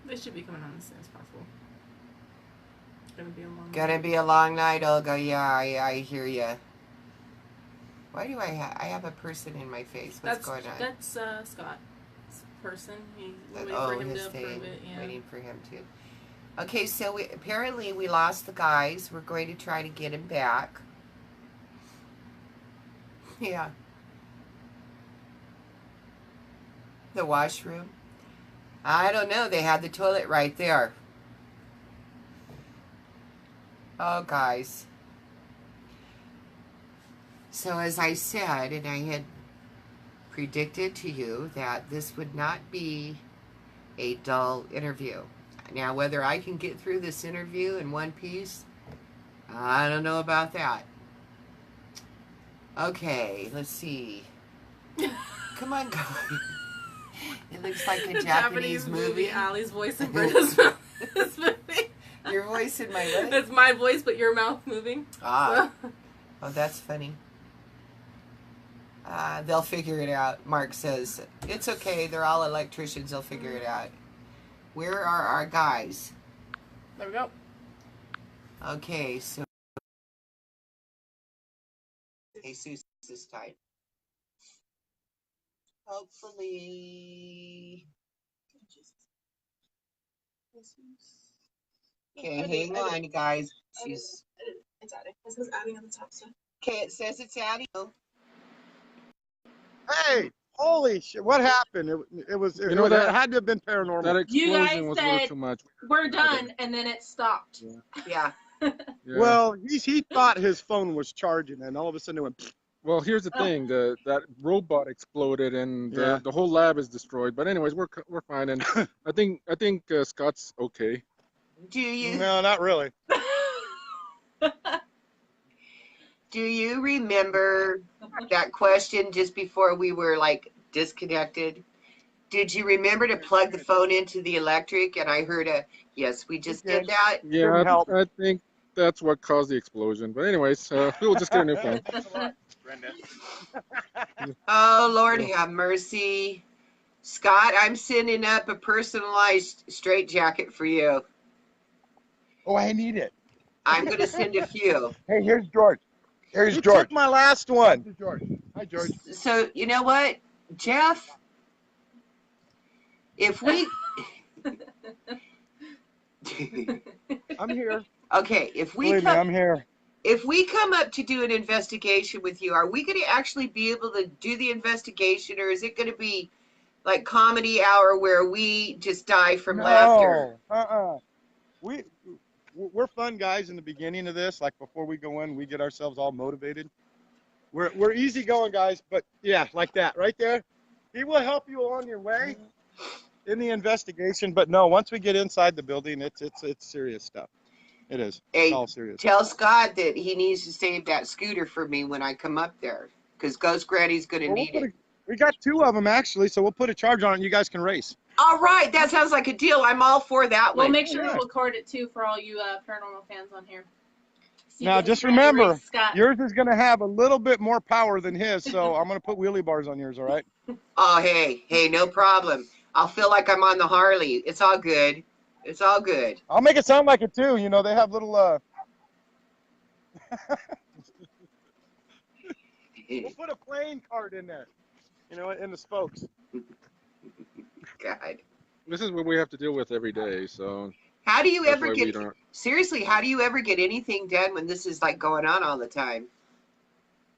They should be coming on as soon as possible. It's gonna be a long Gonna be a long night, Olga. Yeah, I hear you. Why do I have a person in my face? What's going on? That's Scott's person. We're waiting Oh, for him his to thing. approve it. Yeah. Waiting for him to. Okay, so apparently we lost the guys. We're going to try to get him back. Yeah. The washroom. I don't know. They had the toilet right there. Oh, guys. So as I said, and I had predicted to you that this would not be a dull interview. Now, whether I can get through this interview in one piece, I don't know about that. Okay, let's see. Come on, guys. It looks like a The Japanese movie. Allie's voice and Brenda's mouth is moving. Your voice in my lip? It's my voice, but your mouth moving. Ah. Oh, that's funny. They'll figure it out. Mark says, it's okay. They're all electricians. They'll figure it out. Where are our guys? There we go. Okay, so. Jesus this time. Hopefully. Okay, hang on, guys. She's. It's adding. It says adding on the top stuff. Okay, it says it's adding. Hey, holy shit! What happened? It had to have been paranormal. That You guys explosion was a little said too much. we're done, and then it stopped. Yeah. Yeah. Well, he thought his phone was charging, and all of a sudden it went. Well, here's the thing: that robot exploded, and the whole lab is destroyed. But anyways, we're fine, and I think Scott's okay. Do you? No, not really. Do you remember that question just before we were like disconnected? Did you remember to plug the phone into the electric? And I heard a yes. We just did that. Yeah, help. I think that's what caused the explosion. But anyways, we'll just get a new phone. Oh, Lord have mercy. Scott, I'm sending up a personalized straitjacket for you. Oh, I need it. I'm going to send a few. Hey, here's George. Here's He George. took my last one. Here's George. Hi, George. So, you know what, Jeff? If we... I'm here. Okay, if we Believe me, I'm here. If we come up to do an investigation with you, are we going to actually be able to do the investigation, or is it going to be like comedy hour where we just die from laughter? We're fun guys in the beginning of this. Like before we go in, we get ourselves all motivated. We're easygoing guys, but yeah, like that right there. He will help you on your way in the investigation. But no, once we get inside the building, it's serious stuff. It is. Hey, it's all serious. Tell Scott that he needs to save that scooter for me when I come up there, because Ghost Granny's going to need it. We got 2 of them actually, so we'll put a charge on it and you guys can race. All right, that sounds like a deal. I'm all for that We'll one. make sure to record it too for all you paranormal fans on here. See, Now, but just he's ready to remember, race Scott. yours is going to have a little bit more power than his, so I'm going to put wheelie bars on yours, all right? Oh, hey, no problem. I'll feel like I'm on the Harley. It's all good. It's all good. I'll make it sound like it, too. You know, they have little, we'll put a playing card in there, you know, in the spokes. God. This is what we have to deal with every day, so How do you that's ever why we get, don't. seriously, how do you ever get anything done when this is like going on all the time?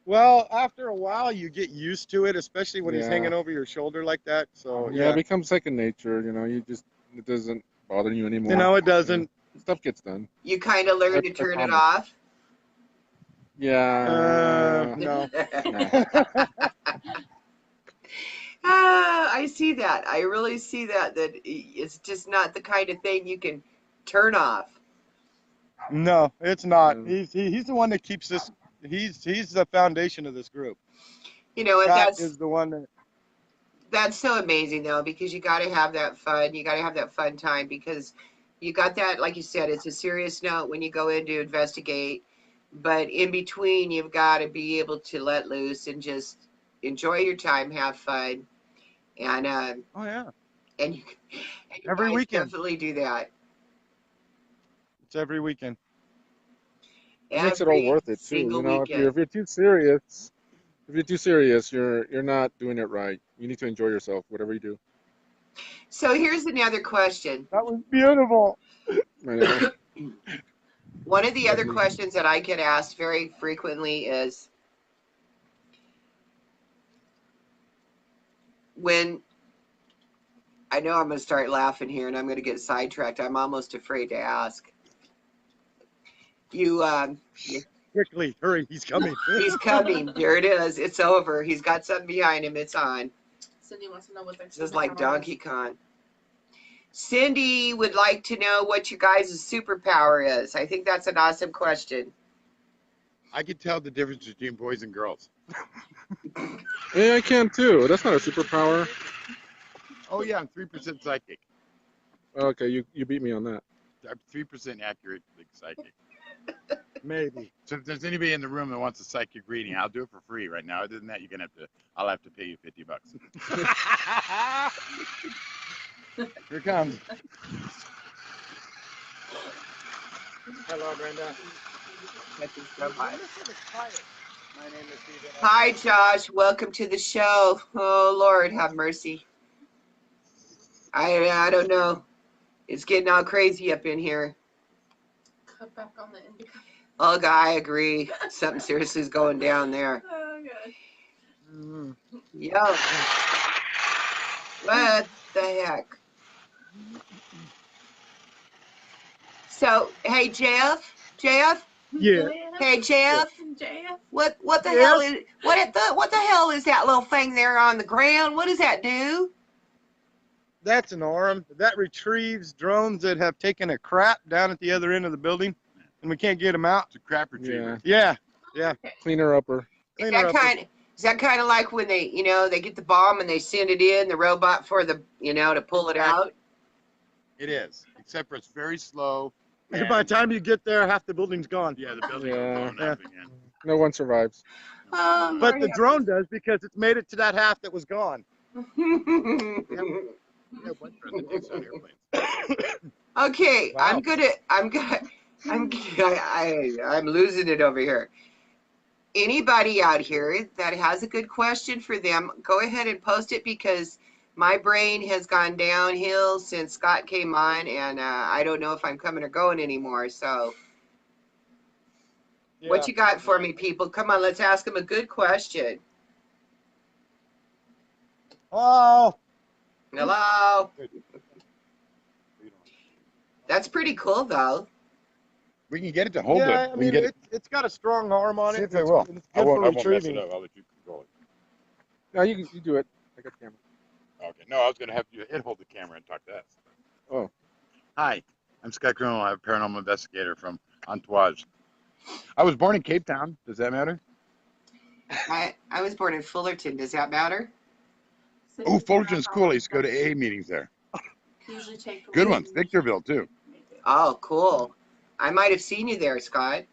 Well, after a while, you get used to it, especially when he's Yeah. hanging over your shoulder like that. So, Yeah, it becomes second nature. You know, it doesn't bother you anymore. You know, it doesn't. Stuff gets done. You kind of learn to turn it promise. off? Yeah. No. I see that. I really see that it's just not the kind of thing you can turn off. No, it's not. Mm. He's the one that keeps this. He's the foundation of this group. You know, and Scott is the one that. that's so amazing though, because you got to have that fun. You got to have that fun time because you got that, like you said, it's a serious note when you go in to investigate, but in between, you've got to be able to let loose and just enjoy your time, have fun, and Oh yeah. and you Every guys weekend. definitely do that. It's every weekend. It makes it all worth it too. You know, if you're too serious, you're not doing it right. You need to enjoy yourself, whatever you do. So here's another question. That was beautiful. I know. One of the other Lovely. questions that I get asked very frequently is when I know I'm going to start laughing here and I'm going to get sidetracked. I'm almost afraid to ask. You Quickly, hurry, he's coming. he's coming. There it is. It's over. He's got something behind him. It's on. Cindy wants to know what Just like Donkey Kong. Cindy would like to know what you guys' superpower is. I think that's an awesome question. I can tell the difference between boys and girls. Yeah, I can too. That's not a superpower. Oh yeah, I'm 3% psychic. Okay, you beat me on that. I'm 3% accurate psychic. Maybe. So if there's anybody in the room that wants a psychic reading, I'll do it for free right now. Other than that, I'll have to pay you $50. Here it comes. Hello, Brenda. Hi, Josh. Welcome to the show. Oh, Lord, have mercy. I don't know. It's getting all crazy up in here. Cut back on the indica. Oh, I agree. Something seriously is going down there. Oh, God. Yo. What the heck? So, hey, Jeff? Yeah. Hey, Jeff? JF? What the Yes? hell is what the hell is that little thing there on the ground? What does that do? That's an arm that retrieves drones that have taken a crap down at the other end of the building, and we can't get them out. It's a crap retriever. Yeah. Cleaner upper. Is Clean her that up. kind of like when they get the bomb and they send it in the robot for the to pull it out? It is, except for it's very slow. And by the time you get there, half the building's gone. Yeah, the building Yeah. will blown up again. No one survives. Oh, But the drone does because it's made it to that half that was gone. Okay, Wow. I'm losing it over here. Anybody out here that has a good question for them, go ahead and post it because my brain has gone downhill since Scott came on, and I don't know if I'm coming or going anymore. So, what you got for me, people? Come on, let's ask them a good question. Oh. Hello. That's pretty cool, though. We can get it to hold Yeah, it. I We mean, can get it. it's got a strong arm on See it. if it will. It's I good won't, for I won't mess it retrieving. up. I'll let you control it. No, you do it. I got the camera. Okay. No, I was going to have you hold the camera and talk to us. Oh. Hi, I'm Scott Gruenwald. I'm a paranormal investigator from Entourage. I was born in Cape Town. Does that matter? I was born in Fullerton. Does that matter? Oh, Fullerton's cool. I used to go to AA meetings there. Usually take Good ones. Victorville, too. Oh, cool. I might have seen you there, Scott.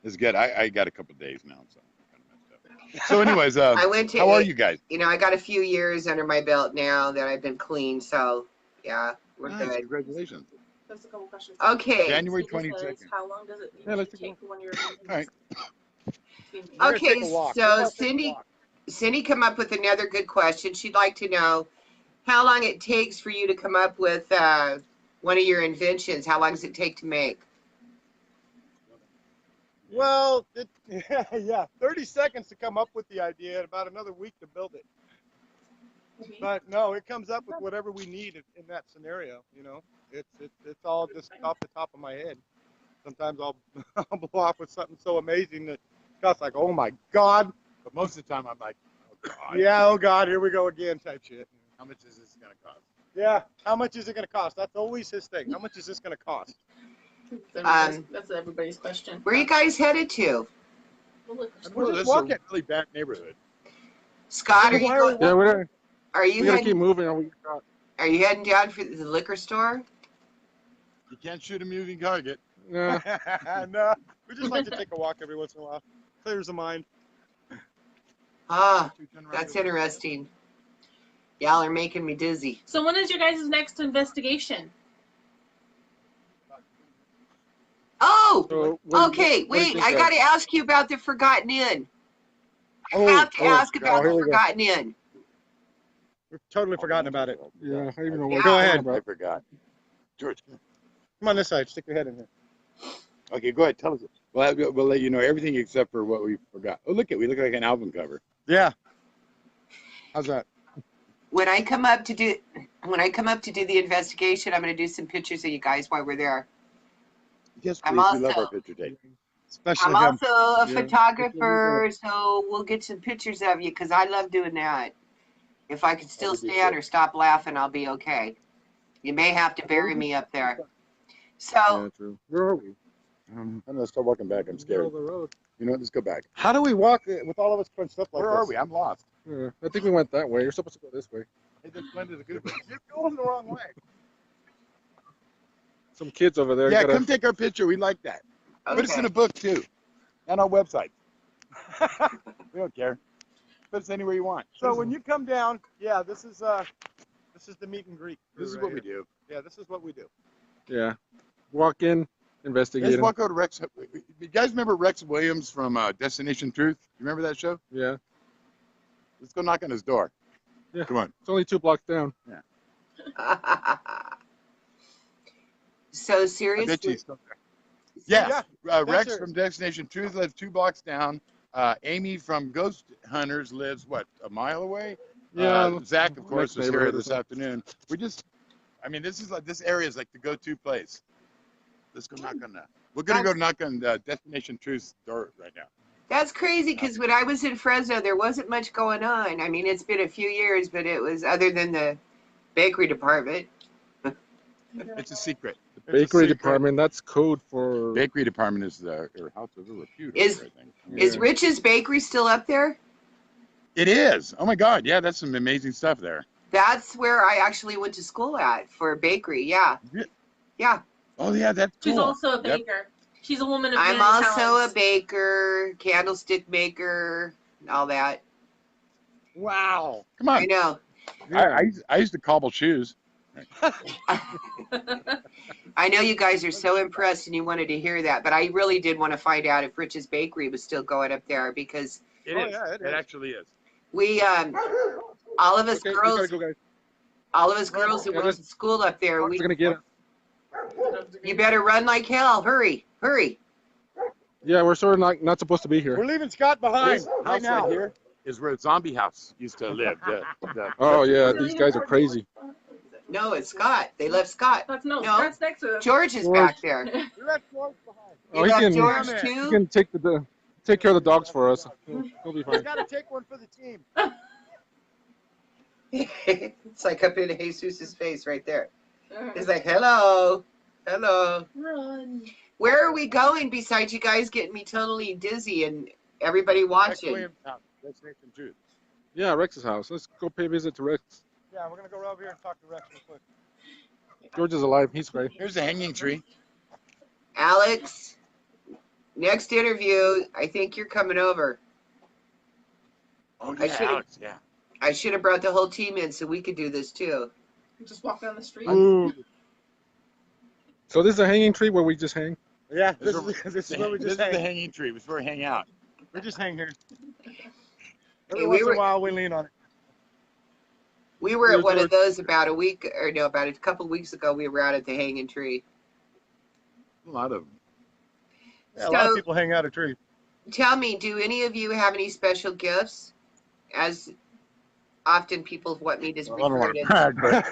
It's good. I got a couple days now, so I'm kind of messed up. So, anyways, I went to how are you guys? You know, I got a few years under my belt now that I've been clean, so yeah, we're Nice. good. Congratulations. There's a couple questions. Okay. January Cindy says, 22nd. how long does it Yeah, usually let's take for one of your All right. We're gonna Okay, take a walk. so We're gonna take a Cindy walk. come up with another good question. She'd like to know how long it takes for you to come up with one of your inventions. How long does it take to make? Well, yeah, 30 seconds to come up with the idea and about another week to build it. But no, it comes up with whatever we need in that scenario. You know, it's all just off the top of my head. Sometimes I'll blow off with something so amazing that Scott's like, "Oh my God!" But most of the time, I'm like, oh, God. Yeah, oh God, here we go again, type shit. How much is this going to cost? Yeah, how much is it going to cost? That's always his thing. How much is this going to cost? That's everybody's question. Where are you guys headed to? Well, We're This just is walking. a really bad neighborhood. Scott, are you Why going? Yeah, we Are you gotta keep heading? moving. Or we got, Are you heading down for the liquor store? You can't shoot a moving target. nah, No, we just like to take a walk every once in a while. Clears the mind. Ah, that's interesting. Y'all are making me dizzy. So when is your guys' next investigation? Oh, so what okay. what do you Wait, think I of? got to ask you about the Forgotten Inn. I have to ask about the here we go. Forgotten Inn. We've totally forgotten about it. Yeah, I even know Yeah. what Go you're ahead. talking I about. forgot. George, Come on this side. Stick your head in here. okay, go ahead. Tell us. We'll let you know everything except for what we forgot. Oh, look, we look like an album cover. Yeah. How's that? When I come up to do the investigation, I'm going to do some pictures of you guys while we're there. Yes, I'm please. We love also- our picture tape. Especially I'm him. also a Yeah. photographer, so we'll get some pictures of you because I love doing that. If I can still That would be stand good. or stop laughing, I'll be okay. You may have to bury me up there. So, Yeah, true. Where are we? I'm going to start walking back. I'm Middle scared. of the road. You know what? Let's go back. How do we walk with all of us crunched up like Where this? are we? I'm lost. Yeah, I think we went that way. You're supposed to go this way. Hey, this blended a good. You're going the wrong way. Some kids over there. Yeah, gotta, come take our picture. We like that. Put us in okay. a book too, and our website. We don't care. Put us anywhere you want. So when you come down, yeah, this is the meet and greet. This is right what we here. do. Yeah, this is what we do. Yeah. Walk in, investigate Let's 'em. walk over to Rex. You guys remember Rex Williams from Destination Truth? You remember that show? Yeah. Let's go knock on his door. Yeah. Come on. It's only 2 blocks down. So I bet seriously, you he's still there. Yeah. Rex That's from Destination Truth lives 2 blocks down. Amy from Ghost Hunters lives, what, a mile away? Yeah. Zach, of course, next was here neighborhood or this something. afternoon. This area is like the go-to place. Let's go knock on that. We're going to go knock on Destination Truth's door right now. that's crazy because when I was in Fresno, there wasn't much going on. I mean, it's been a few years, but it was other than the bakery department. It's a secret. It's a Bakery secret. department, that's code for. Bakery department is the House of Repute. Is- I think. Is Yeah. Rich's Bakery still up there? It is. Oh my God. Yeah, that's some amazing stuff there. That's where I actually went to school at for bakery. Yeah. Re- Yeah. Oh yeah, that's cool. She's also a Yep. baker. She's a woman of I'm many also talents. a baker, candlestick maker, and all that. Wow. Come I on. know. I used to cobble shoes. I know you guys are so impressed and you wanted to hear that, but I really did want to find out if Rich's Bakery was still going up there because It Oh, is. yeah, it It is. actually is. we all of us Okay, we gotta girls go, guys. that Yeah, went to school up there, We're gonna get it. you better run like hell. Hurry. Yeah, we're sort of not supposed to be We're here. leaving Scott behind This right house now. right here is where Zombie House used to live. Oh yeah, these guys are crazy. No, it's Scott. They left Scott. No, No. Scott's next to him. George is George. back there. We left George behind. You Oh, he left can- George Damn it. He too? can take care of the dogs for us. He'll be We fine. gotta take one for the team. It's like up in Jesus's face right there. It's like, hello. Run. Where are we going besides you guys getting me totally dizzy and everybody Rex watching? Williams House. Destination Truth. Yeah, Rex's house. Let's go pay a visit to Rex. Yeah, we're gonna go over here and talk to Rex real quick. George is alive. He's great. Here's the hanging tree. Alex, Next interview, I think you're coming over. Oh I yeah, should've- Alex. Yeah. I should have brought the whole team in so we could do this too. Just walk down the street. Ooh. So this is a hanging tree where we just hang? Yeah, This this is where we this just is the hang. hanging tree. This is where we hang out. We just hang here. Hey, Every once in a while, we lean on it. We were at Where's one George? of those about a couple weeks ago. We were out at the hanging tree. A lot of them. Yeah, a lot of So- people hang out a tree. Tell me, do any of you have any special gifts? As often people want me to I don't want refer to to. brag,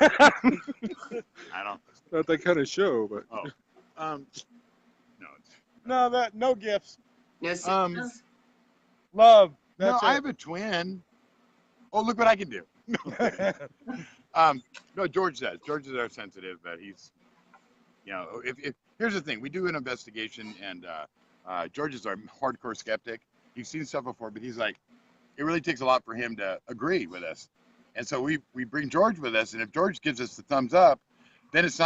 but I don't. Not that kind of show, but No. No gifts. No Um, secrets? Love. No, That's I it. have a twin. Oh, look what I can do. No, George does. George is our sensitive, but he's, if here's the thing, we do an investigation, and George is our hardcore skeptic. He's seen stuff before, but he's like, it really takes a lot for him to agree with us, and so we bring George with us, and if George gives us the thumbs up, then it's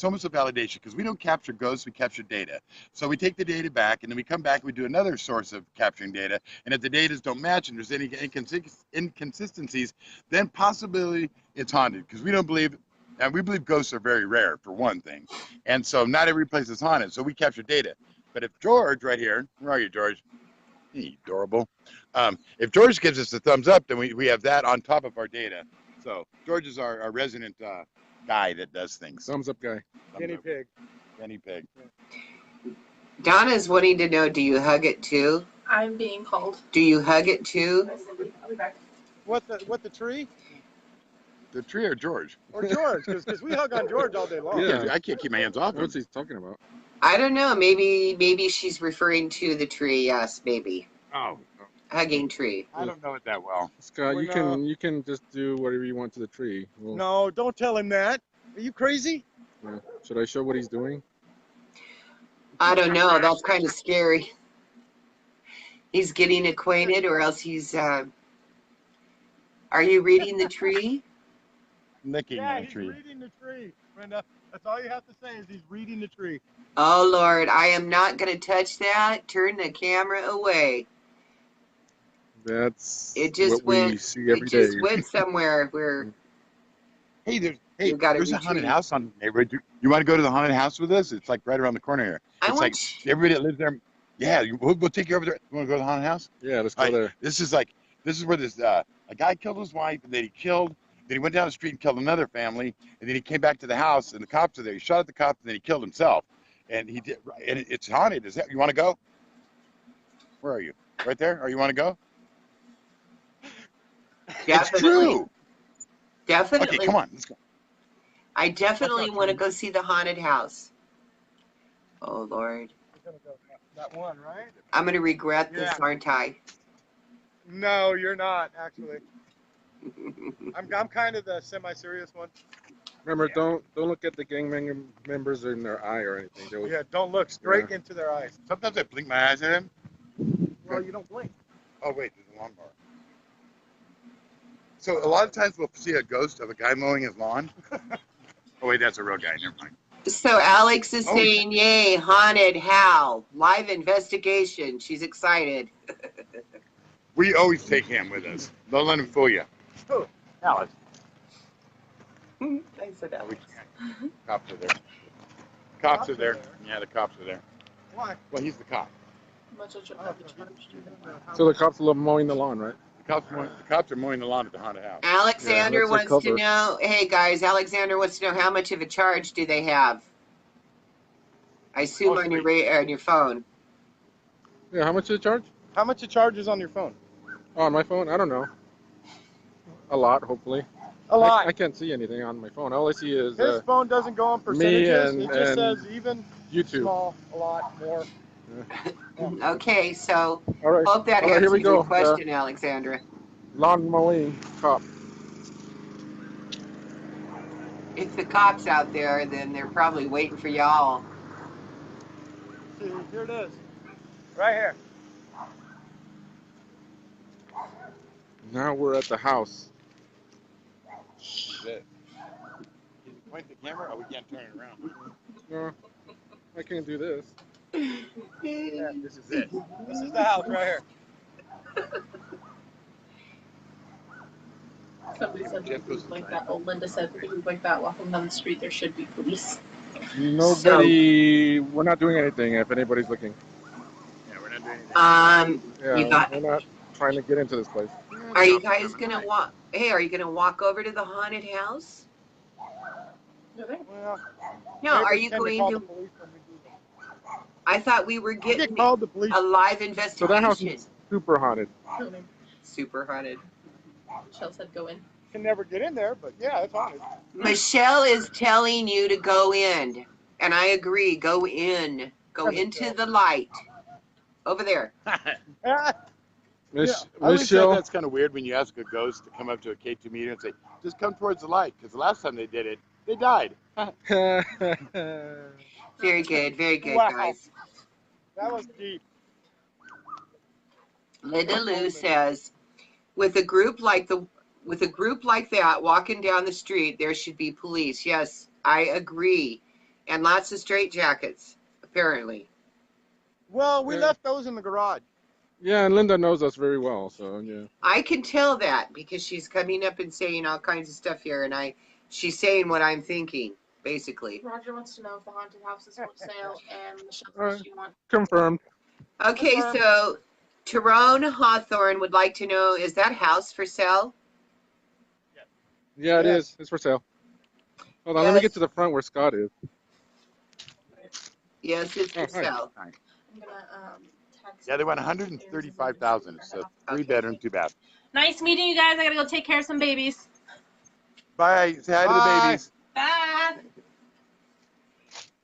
almost a validation, because we don't capture ghosts, we capture data. So we take the data back, and then we come back and we do another source of capturing data, and if the data don't match and there's any inconsistencies, then possibly it's haunted, because we don't believe, and we believe ghosts are very rare, for one thing, and so not every place is haunted, so we capture data. But if George, right here, where are you, George? Hey, adorable. If George gives us the thumbs up, then we have that on top of our data. So George is our resident guy that does things. thumbs up guy. Guinea pig. Guinea pig. Donna's wanting to know, do you hug it too? I'm being called. Do you hug it too? I'll be back. What the tree? The tree or George? Or George? Because we hug on George all day long. Yeah. I can't keep my hands off him. What's he talking about? I don't know. Maybe she's referring to the tree. Yes, maybe Oh, hugging tree. I don't know it that well. Scott, We're you can just do whatever you want to the tree. Well, No, don't tell him that. Are you crazy? yeah. Should I show what he's doing? I don't know. That's kind of scary. He's getting acquainted, or else he's. Are you reading the tree? Licking Yeah, the he's tree. reading the tree, Brenda. That's all you have to say is he's reading the tree. Oh Lord, I am not going to touch that. Turn the camera away. That's It just what we went. see every It day. just went somewhere where. Hey, You gotta there's a haunted retreat. house on the neighborhood. You want to go to the haunted house with us? It's like right around the corner here. I It's want. like everybody that lives there. Yeah, we'll take you over there. You want to go to the haunted house? Yeah, let's go Like, there. this is where this a guy killed his wife, and then he went down the street and killed another family, and then he came back to the house, and the cops are there. He shot at the cops, and then he killed himself. And it's haunted. You want to go? Where are you? Right there? Or you want to go? It's Definitely. true. Definitely. Okay, come on, let's go. I definitely That's not want to true. go see the haunted house. Oh Lord, We're gonna go that one, right? I'm gonna regret this, Yeah. aren't I? No, you're not actually. I'm kind of the semi-serious one. Remember, don't look at the gang members in their eye or anything. They will, Yeah, don't look straight into their eyes. Sometimes I blink my eyes at him. Well, you don't blink. Oh wait, there's a lawnmower. So a lot of times we'll see a ghost of a guy mowing his lawn. Oh wait, that's a real guy. Never mind. So Alex is Oh. saying, "Yay, haunted Hal! Live investigation." She's excited. We always take him with us. Don't let him fool you. Who? Alex. I said We Alex. can't. Cops are there. Cops are there. Yeah, the cops are there. Why? Well, he's the cop. Much I should Oh, have been charged. so the cops love mowing the lawn, right? The cops are mowing the lawn at the haunted house. Alexander Yeah, that's wants their to cover. know. Hey guys, Alexander wants to know how much of a charge do they have? I assume on your phone. Yeah, how much did it charge? How much it charges on your phone? Oh, on my phone? I don't know. A lot, hopefully. A lot. I can't see anything on my phone. All I see is His phone doesn't go on percentages. and- It just and says even, YouTube. small, a lot, more. Okay, so All right, hope that All right, here answers we your go. question, Alexandra. lawn mowing cop. If the cops out there, then they're probably waiting for y'all. See, here it is. Right here. Now we're at the house. Is it? Can you point the camera? Oh, we can't turn it around. No, I can't do this. Yeah, This is it. this is the house right here. Somebody said Jeff with a goes group like inside. that. Oh, Linda said with a group like that walking down the street, there should be police. Nobody. We're not doing anything. If anybody's looking. Yeah, we're not doing anything. Yeah, You got. we're not trying to get into this place. Yeah, Are the you cops guys coming. gonna walk? Hey, are you gonna walk over to the haunted house? Well, No, are neighbors you tend to going call the to? police when we do them. I thought we were You get getting called the police. a live So that house investigation. is super haunted. Super haunted. Michelle said go in. Can never get in there, but yeah, it's haunted. Michelle is telling you to go in, and I agree. Go in. Go Yeah, into Michelle. the light. Over there. Ah, Mich- I always said Michelle, that's kind of weird when you ask a ghost to come up to a K2 meter and say, just come towards the light, because the last time they did it, they died. Very good. Very good, wow, guys. that was deep. Linda Lou says, with a group like that walking down the street, there should be police. Yes, I agree, and lots of straitjackets, apparently. Well, we Yeah. left those in the garage. yeah, and Linda knows us very well, so yeah. I can tell that because she's coming up and saying all kinds of stuff here, and she's saying what I'm thinking, basically. Roger wants to know if the haunted house is for sale, and Michelle All right. says she wants. Confirmed. Okay, Confirmed. so Tyrone Hawthorne would like to know, is that house for sale? Yeah, it Yes. is. It's for sale. Hold on, let me Yes. get to the front where Scott is. Yes, it's for Oh, hi. sale. I'm gonna text. Yeah, they went 135,000. It's a 3-bedroom, 2-bath. Nice meeting you guys. I gotta go take care of some babies. Bye. Say hi to the Bye. babies. Bye.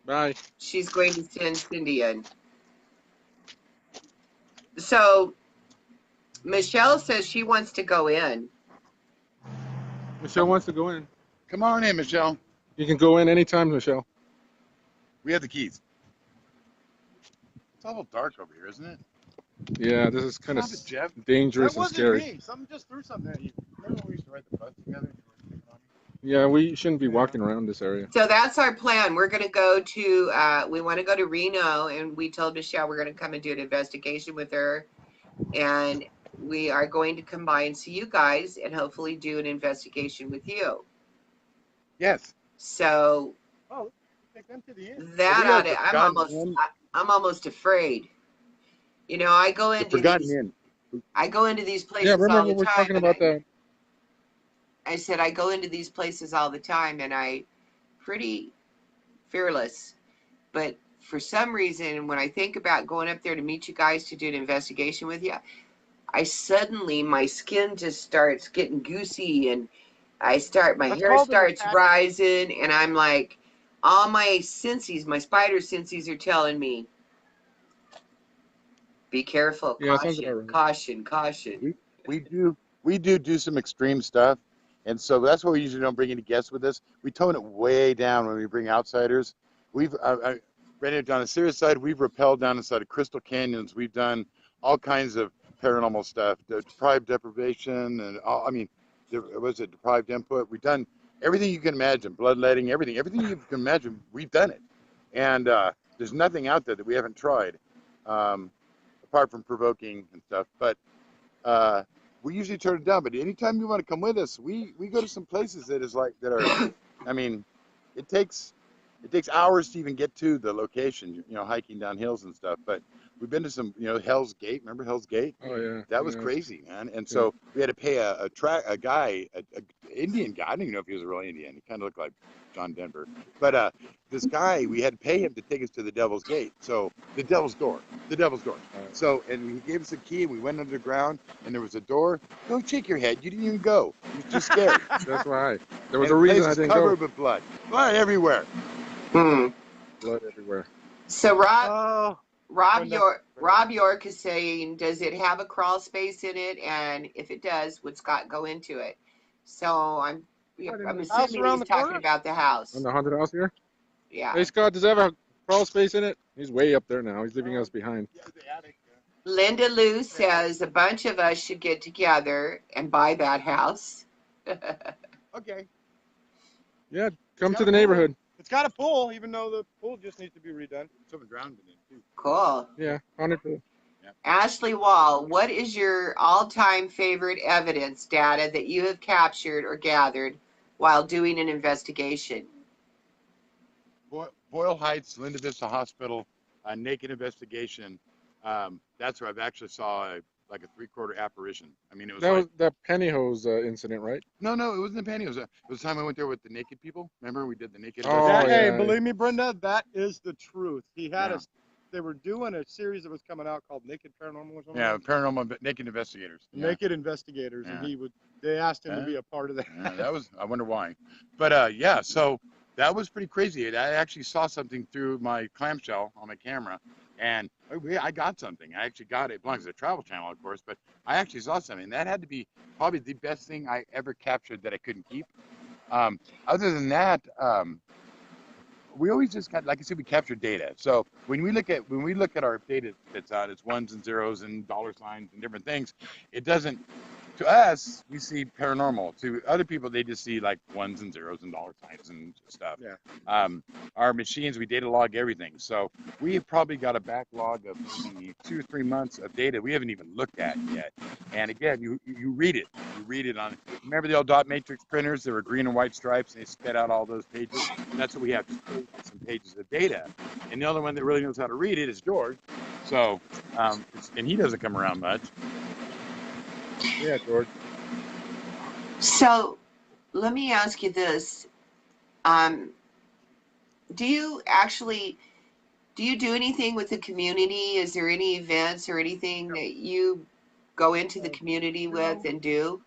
Bye. She's going to send Cindy in. So Michelle says she wants to go in. Michelle wants to go in. Come on in, Michelle. You can go in anytime, Michelle. We have the keys. It's awful dark over here, isn't it? Yeah, this is kind of Stop it, Jeff. dangerous That and wasn't scary. me. Something just threw something at you. Remember when we used to ride the bus together? Yeah, we shouldn't be walking around this area. So that's our plan. We're going to go to, we want to go to Reno, and we told Michelle we're going to come and do an investigation with her. And we are going to come by and see you guys and hopefully do an investigation with you. Yes. So Oh, take them to the end. that we are ought to, I'm almost afraid. You know, I go The into Forgotten these, Inn. I go into these places Yeah, all remember the we were time. talking and about that. I said I go into these places all the time, and I pretty fearless. But for some reason, when I think about going up there to meet you guys to do an investigation with you, I suddenly, my skin just starts getting goosey, and my That's hair called an starts attack. rising, and I'm like, all my senses, my spider senses are telling me, be careful, Yeah, sounds caution, about right. caution, caution. We do some extreme stuff, and so that's why we usually don't bring any guests with us. We tone it way down when we bring outsiders. We've Brandon, on a serious side, we've rappelled down inside of crystal canyons. We've done all kinds of paranormal stuff, deprived deprivation, and all, I mean, was it deprived input? We've done everything you can imagine, bloodletting, everything you can imagine. We've done it, and there's nothing out there that we haven't tried, apart from provoking and stuff. But we usually turn it down. But anytime you want to come with us, we go to some places that are, I mean, it takes hours to even get to the location, you know, hiking down hills and stuff. But we've been to some, you know, Hell's Gate. Remember Hell's Gate? Oh yeah. That was yeah. crazy, man. And so we had to pay a guy, an Indian guy. I don't even know if he was a real Indian. He kind of looked like John Denver. But this guy, we had to pay him to take us to the Devil's Gate. So the Devil's Door. So, and he gave us a key, and we went underground, and there was a door. Don't shake your head. You didn't even go. You were too scared. That's right. There was And a the place reason I is didn't covered go. with blood. Blood everywhere. Hmm. Blood everywhere. So Oh, Rob Brenda. York is saying, does it have a crawl space in it? And if it does, would Scott go into it? So I'm House assuming around he's the talking corner? about the house. On the haunted house here? Yeah. Hey Scott, does it have a crawl space in it? He's way up there now. He's leaving us behind. Yeah, the attic. Linda Lou says a bunch of us should get together and buy that house. Okay. Yeah, come Got to a the pool. neighborhood. It's got a pool, even though the pool just needs to be redone. Someone drowned in it too. Cool. Yeah, 100%. Ashley Wall, what is your all-time favorite evidence data that you have captured or gathered while doing an investigation? Boyle Heights, Linda Vista Hospital, naked investigation. That's where I've actually saw like a 3/4 apparition. I mean, it was That like, was that pantyhose incident, right? no, it wasn't the pantyhose. It was the time I went there with the naked people. Remember, we did the naked. Oh, That, hey, yeah. believe me, Brenda, that is the truth. He had Yeah. they were doing a series that was coming out called Naked Paranormal or something. Yeah, paranormal naked investigators. Yeah. Naked Investigators, Yeah. and they asked him to be a part of that. Yeah, that was, I wonder why. But yeah, so that was pretty crazy. I actually saw something through my clamshell on my camera, and I got something. I actually got it. It belongs to the Travel Channel, of course, but I actually saw something. That had to be probably the best thing I ever captured that I couldn't keep. Other than that, we always just got, like I said, we capture data. So when we look at our data that's out, it's ones and zeros and dollar signs and different things. It doesn't. To us, we see paranormal. To other people, they just see like ones and zeros and dollar signs and stuff. Yeah. Our machines, we data log everything. So we have probably got a backlog of maybe 2 or 3 months of data we haven't even looked at yet. And again, you read it. You read it on. Remember the old dot matrix printers? There were green and white stripes, and they spit out all those pages. That's what we have. Just some pages of data. And the only one that really knows how to read it is George. So, and he doesn't come around much. Yeah, George. So let me ask you this. Do you do anything with the community? Is there any events or anything that you go into the community with and do?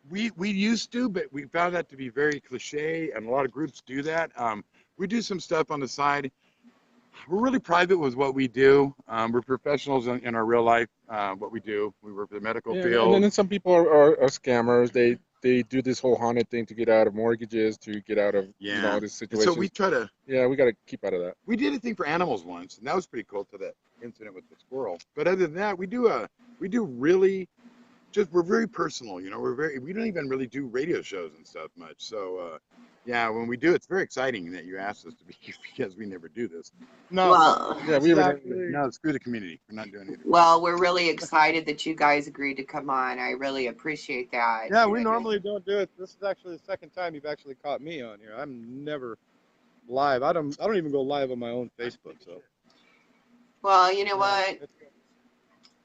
We used to, but we found that to be very cliche, and a lot of groups do that. We do some stuff on the side. We're really private with what we do. We're professionals in our real life, what we do. We work for the medical field. And then some people are scammers. They do this whole haunted thing to get out of mortgages, to get out of all this situation. So we try to. Yeah, we got to keep out of that. We did a thing for animals once, and that was pretty cool, to that incident with the squirrel. But other than that, we do really. We're very personal, we don't even really do radio shows and stuff much. So, yeah, when we do, it's very exciting that you asked us to be, because we never do this. No. Well, Yeah, No, screw the community. We're not doing it. well, we're really excited that you guys agreed to come on. I really appreciate that. Yeah, we normally don't do it. This is actually the second time you've actually caught me on here. I'm never live. I don't even go live on my own Facebook. So. Well, you know what?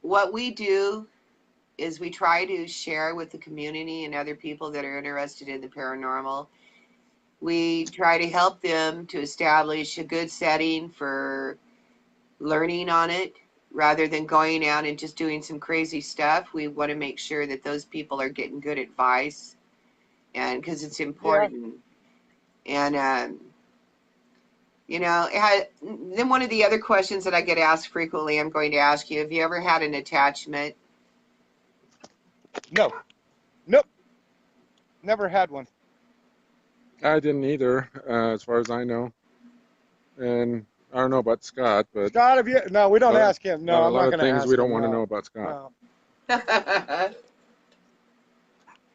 What we do is we try to share with the community and other people that are interested in the paranormal. We try to help them to establish a good setting for learning on it, rather than going out and just doing some crazy stuff. We want to make sure that those people are getting good advice, and because it's important. Yeah. And then one of the other questions that I get asked frequently, I'm going to ask you: have you ever had an attachment? No. Nope. Never had one. I didn't either, as far as I know. And I don't know about Scott, but Scott, have you? No, we don't ask him. No, I'm a lot not of going to ask things we don't him, want to no. know about Scott. No.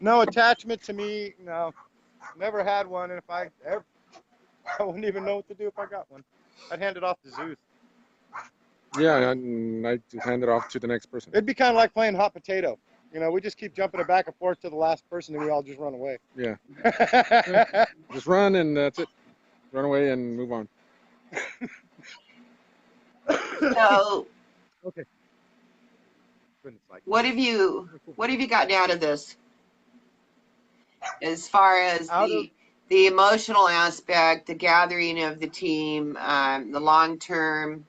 No attachment to me. No, never had one. And if I wouldn't even know what to do if I got one. I'd hand it off to Zeus. Yeah, and I just hand it off to the next person. It'd be kind of like playing hot potato. We just keep jumping it back and forth to the last person, and we all just run away. Yeah. Just run, and that's it. Run away and move on. So, Okay. what have you gotten out of this? As far as the emotional aspect, the gathering of the team, the long term,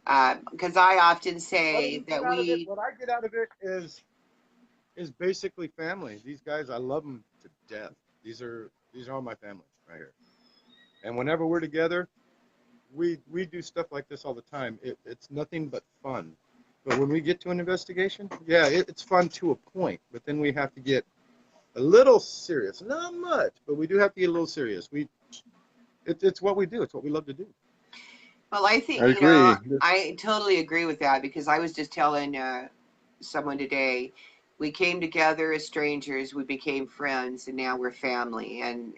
because I often say that what I get out of it is basically family. These guys, I love them to death. These are my family right here. And whenever we're together, we do stuff like this all the time. It's nothing but fun. But when we get to an investigation, yeah, it's fun to a point. But then we have to get a little serious. Not much, but we do have to get a little serious. It's what we do. It's what we love to do. Well, I think I agree. I totally agree with that, because I was just telling someone today, we came together as strangers, we became friends, and now we're family. And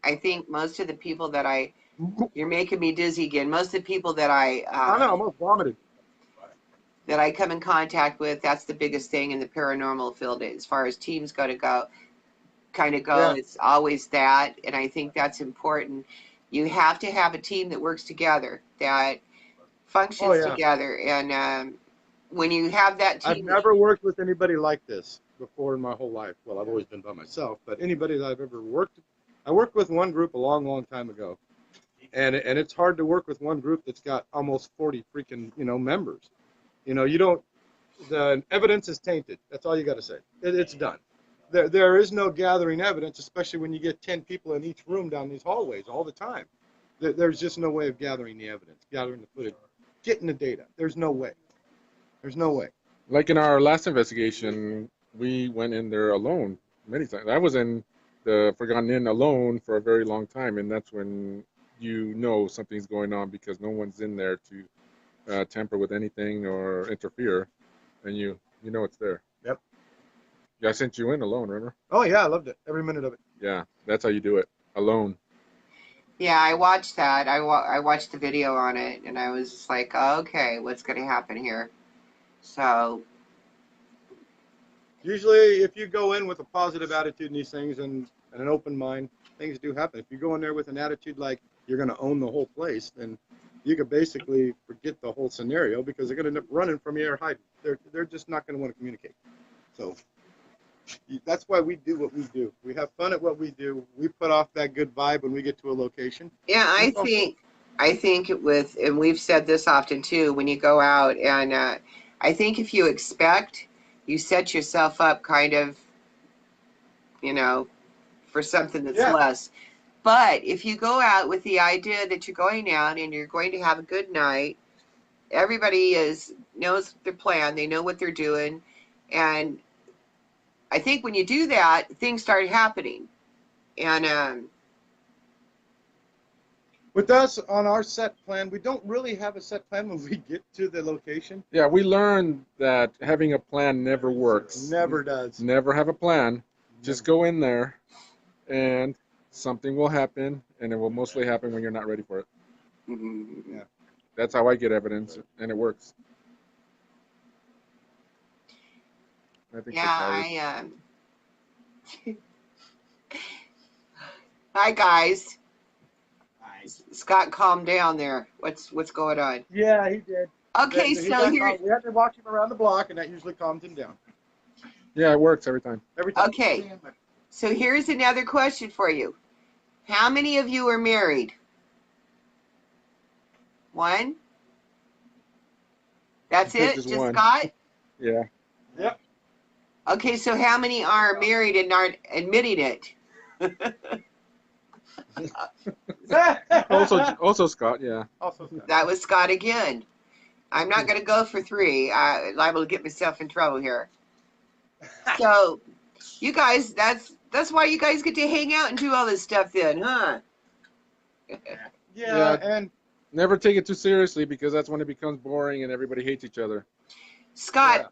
I think most of the people that you're making me dizzy again. Most of the people that I know, I almost vomited. that I come in contact with, that's the biggest thing in the paranormal field as far as teams kind of go. Yeah. It's always that, and I think that's important. You have to have a team that works together, that functions Oh, yeah. together, and when you have that I've team, never worked with anybody like this before in my whole life. Well, I've always been by myself, but anybody that I've ever worked, I worked with one group a long, long time ago, and it's hard to work with one group that's got almost 40 freaking members. You don't. The evidence is tainted. That's all you got to say. It's done. There is no gathering evidence, especially when you get 10 people in each room down these hallways all the time. There's just no way of gathering the evidence, gathering the footage, getting the data. There's no way. There's no way. Like in our last investigation, we went in there alone many times. I was in the Forgotten Inn alone for a very long time, and that's when you know something's going on because no one's in there to tamper with anything or interfere, and you know it's there. Yep. Yeah, I sent you in alone, remember? Oh yeah, I loved it. Every minute of it. Yeah, that's how you do it, alone. yeah, I watched that. I watched the video on it, and I was just like, okay, what's going to happen here? So Usually, if you go in with a positive attitude in these things and an open mind, things do happen. If you go in there with an attitude like you're going to own the whole place, then you could basically forget the whole scenario because they're going to end up running from you or hiding. They're just not going to want to communicate. So that's why we do what we do. We have fun at what we do. We put off that good vibe when we get to a location. yeah, I think and we've said this often too, when you go out, and I think if you expect, you set yourself up kind of, for something that's Yeah. less. But if you go out with the idea that you're going out and you're going to have a good night, everybody knows their plan, they know what they're doing, and I think when you do that, things start happening. And With us on our set plan, we don't really have a set plan when we get to the location. Yeah, we learned that having a plan never works. Never does. Never have a plan. Just go in there, and something will happen, and it will mostly happen when you're not ready for it. Yeah. That's how I get evidence, and it works. I think yeah, hi guys. Scott, calm down there. What's going on? Yeah, he did. Okay, He so got here. calm. We had to watch him around the block, and that usually calms him down. Yeah, it works every time. Every time. Okay, so here's another question for you. How many of you are married? One? That's I think it? just Just one. Scott? Yeah. Yep. Okay, so how many are married and aren't admitting it? Also Scott, yeah. Also, Scott. That was Scott again. I'm not going to go for 3. I'm liable to get myself in trouble here. So, you guys, that's why you guys get to hang out and do all this stuff then, huh? Yeah, and Never take it too seriously because that's when it becomes boring and everybody hates each other. Scott,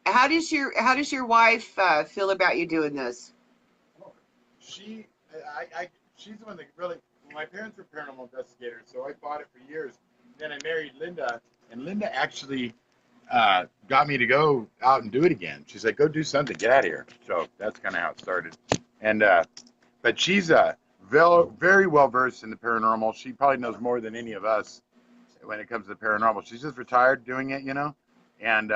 how does your wife feel about you doing this? She's the one that really. My parents were paranormal investigators, so I fought it for years. Then I married Linda, and Linda actually got me to go out and do it again. She's like, "Go do something, get out of here." So that's kind of how it started. And but she's very well versed in the paranormal. She probably knows more than any of us when it comes to the paranormal. She's just retired doing it, and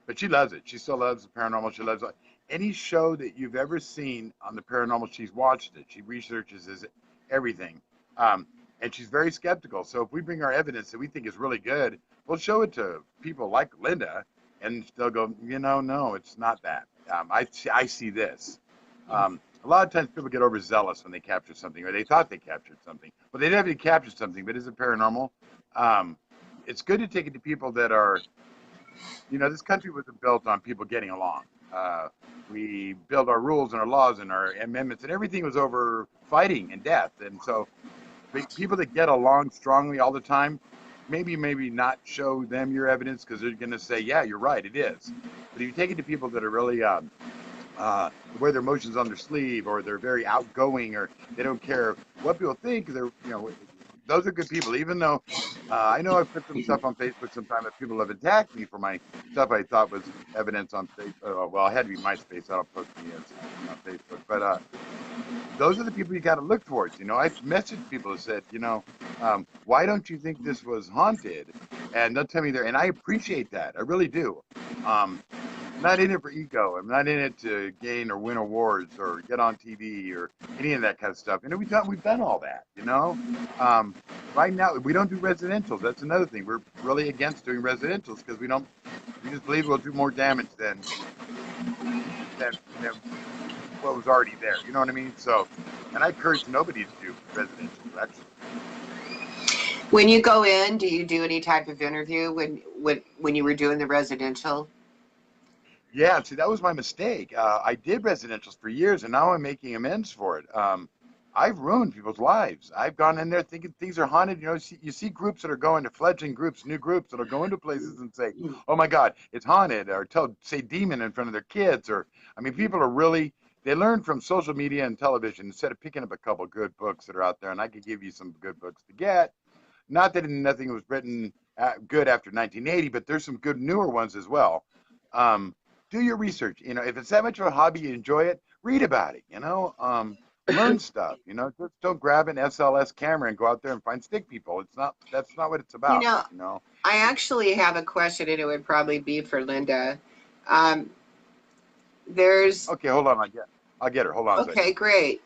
but she loves it. She still loves the paranormal. She loves any show that you've ever seen on the paranormal. She's watched it. She researches everything, and she's very skeptical. So if we bring our evidence that we think is really good, we'll show it to people like Linda, and they'll go, no, it's not that. I see this. A lot of times people get overzealous when they capture something, or they thought they captured something. Well, they definitely captured something, but is it paranormal? It's good to take it to people that are, this country wasn't built on people getting along. We built our rules and our laws and our amendments, and everything was over fighting and death. And so people that get along strongly all the time, maybe not show them your evidence because they're going to say, yeah, you're right, it is. But if you take it to people that are really wear their emotions on their sleeve, or they're very outgoing, or they don't care what people think. They're, those are good people. Even though I know I've put some stuff on Facebook sometimes that people have attacked me for my stuff I thought was evidence on Facebook. Well, it had to be MySpace. I don't post me as on Facebook, but those are the people you got to look towards. I've messaged people who said, why don't you think this was haunted? And they'll tell me there, and I appreciate that. I really do. I'm not in it for ego. I'm not in it to gain or win awards or get on TV or any of that kind of stuff. We've done all that. Right now we don't do residentials. That's another thing. We're really against doing residentials because we just believe we'll do more damage than what was already there. You know what I mean? So, and I encourage nobody to do residentials, actually. When you go in, do you do any type of interview when you were doing the residential? Yeah, see, that was my mistake. I did residentials for years, and now I'm making amends for it. I've ruined people's lives. I've gone in there thinking things are haunted. You see groups that are going to fledgling groups, new groups that'll go into places and say, "Oh my God, it's haunted," or say demon in front of their kids. Or, I mean, people are really, they learn from social media and television instead of picking up a couple good books that are out there. And I could give you some good books to get. Not that nothing was written good after 1980, but there's some good newer ones as well. Do your research. If it's that much of a hobby, you enjoy it, read about it. Learn stuff. Just don't grab an SLS camera and go out there and find stick people. That's not what it's about. I actually have a question, and it would probably be for Linda. There's. Okay, hold on. I'll get her. Hold on. Okay, great.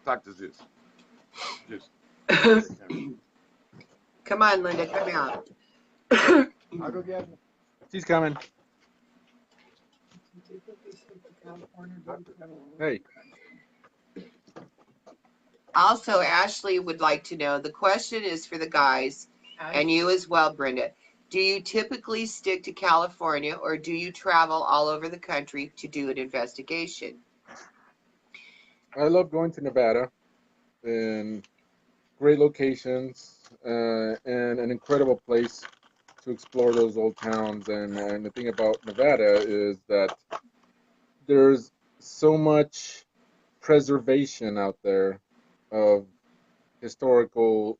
Talk to Zeus. Zeus. Come on, Linda, come out. I'll go get her. She's coming. Hey. Also, Ashley would like to know, the question is for the guys, and you as well, Brenda. Do you typically stick to California, or do you travel all over the country to do an investigation? I love going to Nevada, and great locations, and an incredible place to explore those old towns. And the thing about Nevada is that there's so much preservation out there of historical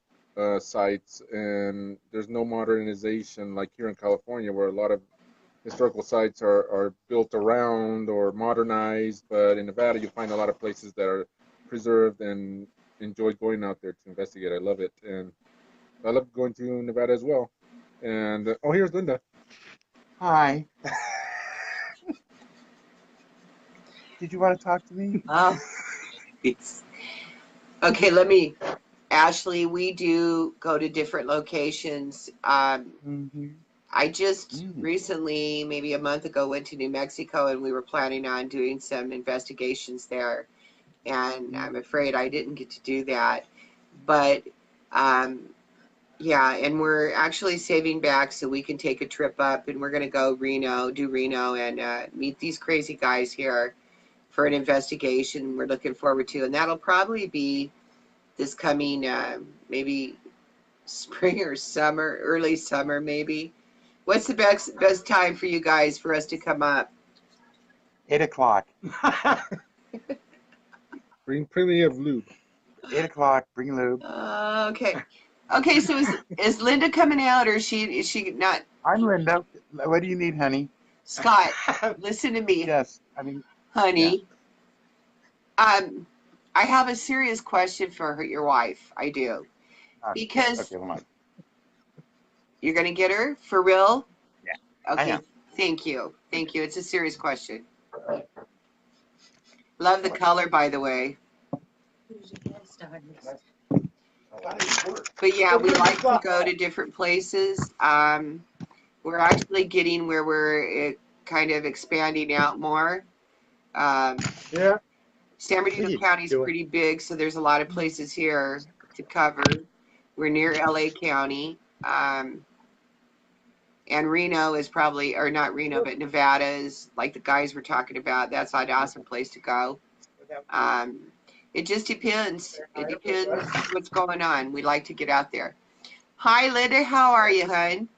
sites, and there's no modernization like here in California, where a lot of historical sites are built around or modernized. But in Nevada, you find a lot of places that are preserved, and enjoy going out there to investigate. I love it, and I love going to Nevada as well. And oh, here's Linda. Hi. Did you want to talk to me? Oh, okay. Ashley, we do go to different locations. I just recently, maybe a month ago, went to New Mexico, and we were planning on doing some investigations there. And I'm afraid I didn't get to do that. But yeah, and we're actually saving back so we can take a trip up, and we're going to go do Reno, and meet these crazy guys here for an investigation we're looking forward to. And that'll probably be this coming maybe spring or summer, early summer maybe. What's the best time for you guys for us to come up? 8 o'clock. Bring plenty of lube. 8 o'clock. Bring lube. Okay. Okay, so is Linda coming out, or is she not? I'm Linda. What do you need, honey? Scott, listen to me. Yes. Honey. Yeah. I have a serious question for your wife. I do. Because okay, hold on. You're going to get her? For real? Yeah. Okay. Thank you. Thank you. It's a serious question. Love the color, by the way. But yeah, we like to go to different places. We're actually getting where we're kind of expanding out more. Yeah. San Bernardino County is pretty big, so there's a lot of places here to cover. We're near LA County. And Reno is probably, or not Reno, but Nevada is, like the guys were talking about, that's an awesome place to go. It just depends. It depends what's going on. We like to get out there. Hi, Linda. How are you, hon?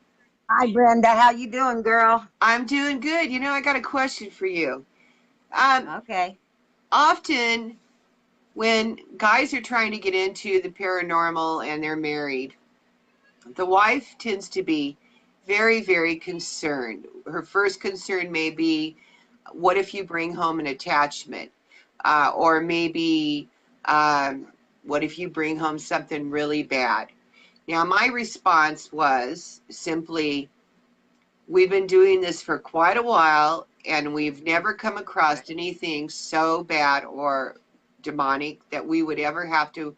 Hi, Brenda. How you doing, girl? I'm doing good. I got a question for you. Okay. Often when guys are trying to get into the paranormal and they're married, the wife tends to be very, very concerned. Her first concern may be, what if you bring home an attachment? Or maybe, what if you bring home something really bad? Now, my response was simply, we've been doing this for quite a while, and we've never come across anything so bad or demonic that we would ever have to,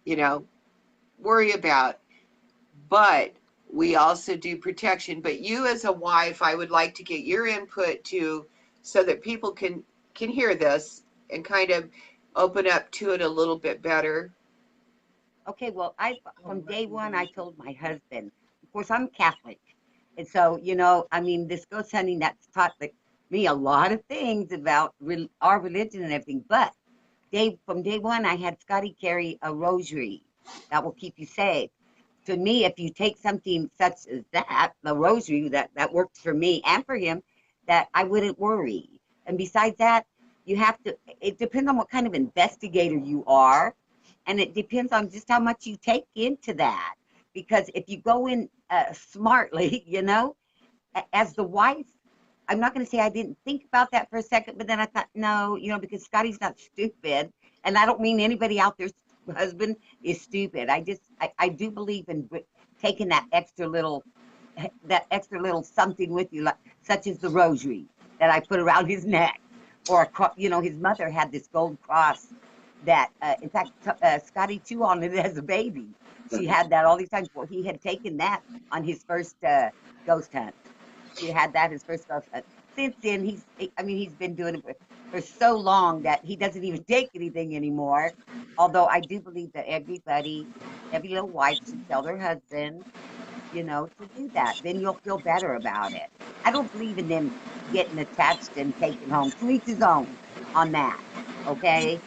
you know, worry about. But we also do protection. But you as a wife, I would like to get your input too, so that people can hear this and kind of open up to it a little bit better. Okay, well, from day one, I told my husband, of course, I'm Catholic. And so, you know, I mean, this ghost hunting, that's taught me a lot of things about our religion and everything. But from day one, I had Scotty carry a rosary that will keep you safe. To me, if you take something such as that, the rosary, that works for me and for him, that I wouldn't worry. And besides that, it depends on what kind of investigator you are. And it depends on just how much you take into that. Because if you go in smartly, you know, as the wife, I'm not going to say I didn't think about that for a second, but then I thought, no, you know, because Scotty's not stupid. And I don't mean anybody out there's husband is stupid. I do believe in taking that extra little something with you, like, such as the rosary that I put around his neck. Or, you know, his mother had this gold cross that, in fact, Scotty chew on it as a baby. She had that all these times. Well, he had taken that on his first ghost hunt. He had that his first ghost hunt. Since then, he's been doing it for so long that he doesn't even take anything anymore. Although I do believe that every little wife should tell their husband, you know, to do that. Then you'll feel better about it. I don't believe in them getting attached and taken home. To each his own on that, okay?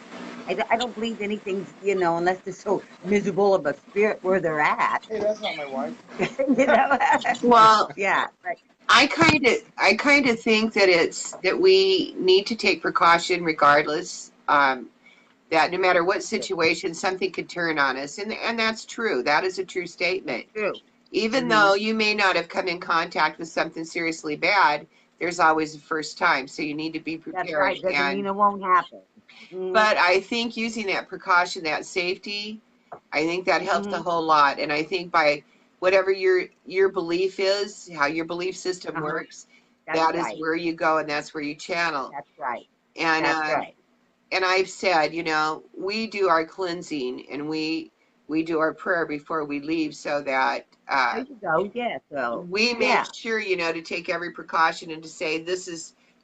I don't believe anything's, you know, unless they're so miserable of a spirit where they're at. Hey, that's not my wife. You know? Well, Yeah. But, I kind of think that we need to take precaution regardless. That no matter what situation, something could turn on us, and that's true. That is a true statement. true. Even though you may not have come in contact with something seriously bad, there's always a first time, so you need to be prepared. That's right. Doesn't mean it won't happen. But I think using that precaution, that safety, I think that helps a whole lot. And I think by whatever your belief is, how your belief system works, that is where you go and that's where you channel. That's right. And That's right. and I've said, you know, we do our cleansing and we do our prayer before we leave, so that there you go. Yeah. So we make sure, you know, to take every precaution and to say,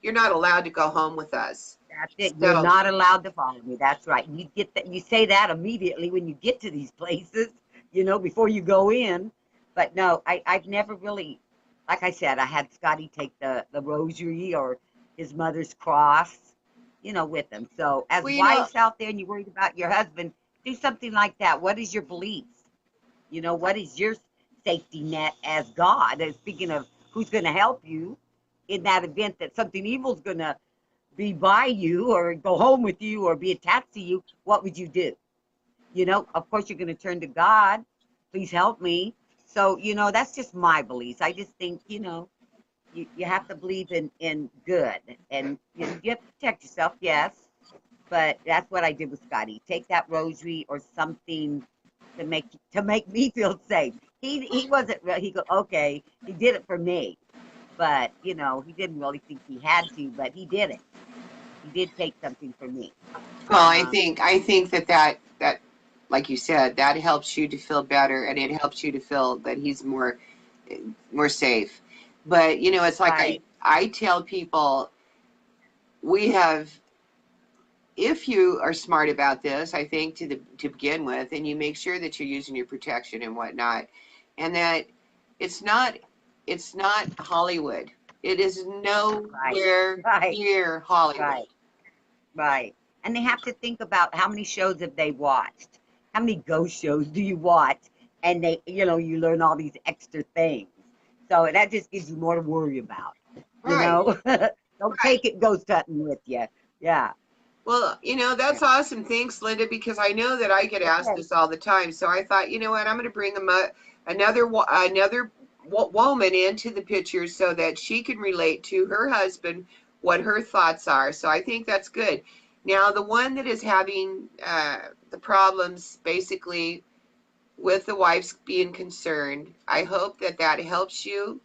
you're not allowed to go home with us. That's it. You're not allowed to follow me. That's right. You get that. You say that immediately when you get to these places, you know, before you go in. But no, I've never really, like I said, I had Scotty take the rosary or his mother's cross, you know, with him. So as wives out there and you're worried about your husband, do something like that. What is your belief? You know, what is your safety net as God? And speaking of who's going to help you in that event that something evil's going to be by you or go home with you or be attached to you, what would you do? You know, of course you're going to turn to God. Please help me. So, you know, that's just my beliefs. I just think, you know, you have to believe in good. And you have to protect yourself, yes. But that's what I did with Scotty. Take that rosary or something to make me feel safe. He wasn't real. He go, okay, he did it for me. But, you know, he didn't really think he had to, but he did it. He did take something for me. Well, I think that like you said, that helps you to feel better, and it helps you to feel that he's more safe. But you know, it's like I tell people, if you are smart about this, I think to begin with, and you make sure that you're using your protection and whatnot, and that it's not Hollywood. It is nowhere near Hollywood. Right. And they have to think about how many shows have they watched? How many ghost shows do you watch? And they, you know, you learn all these extra things. So that just gives you more to worry about. You know? Don't take it ghost hunting with you. Yeah. Well, that's awesome. Thanks, Linda, because I know that I get asked Okay. this all the time. So I thought, you know what, I'm going to bring another woman into the picture so that she can relate to her husband what her thoughts are. So I think that's good. Now, the one that is having the problems basically with the wife's being concerned, I hope that that helps you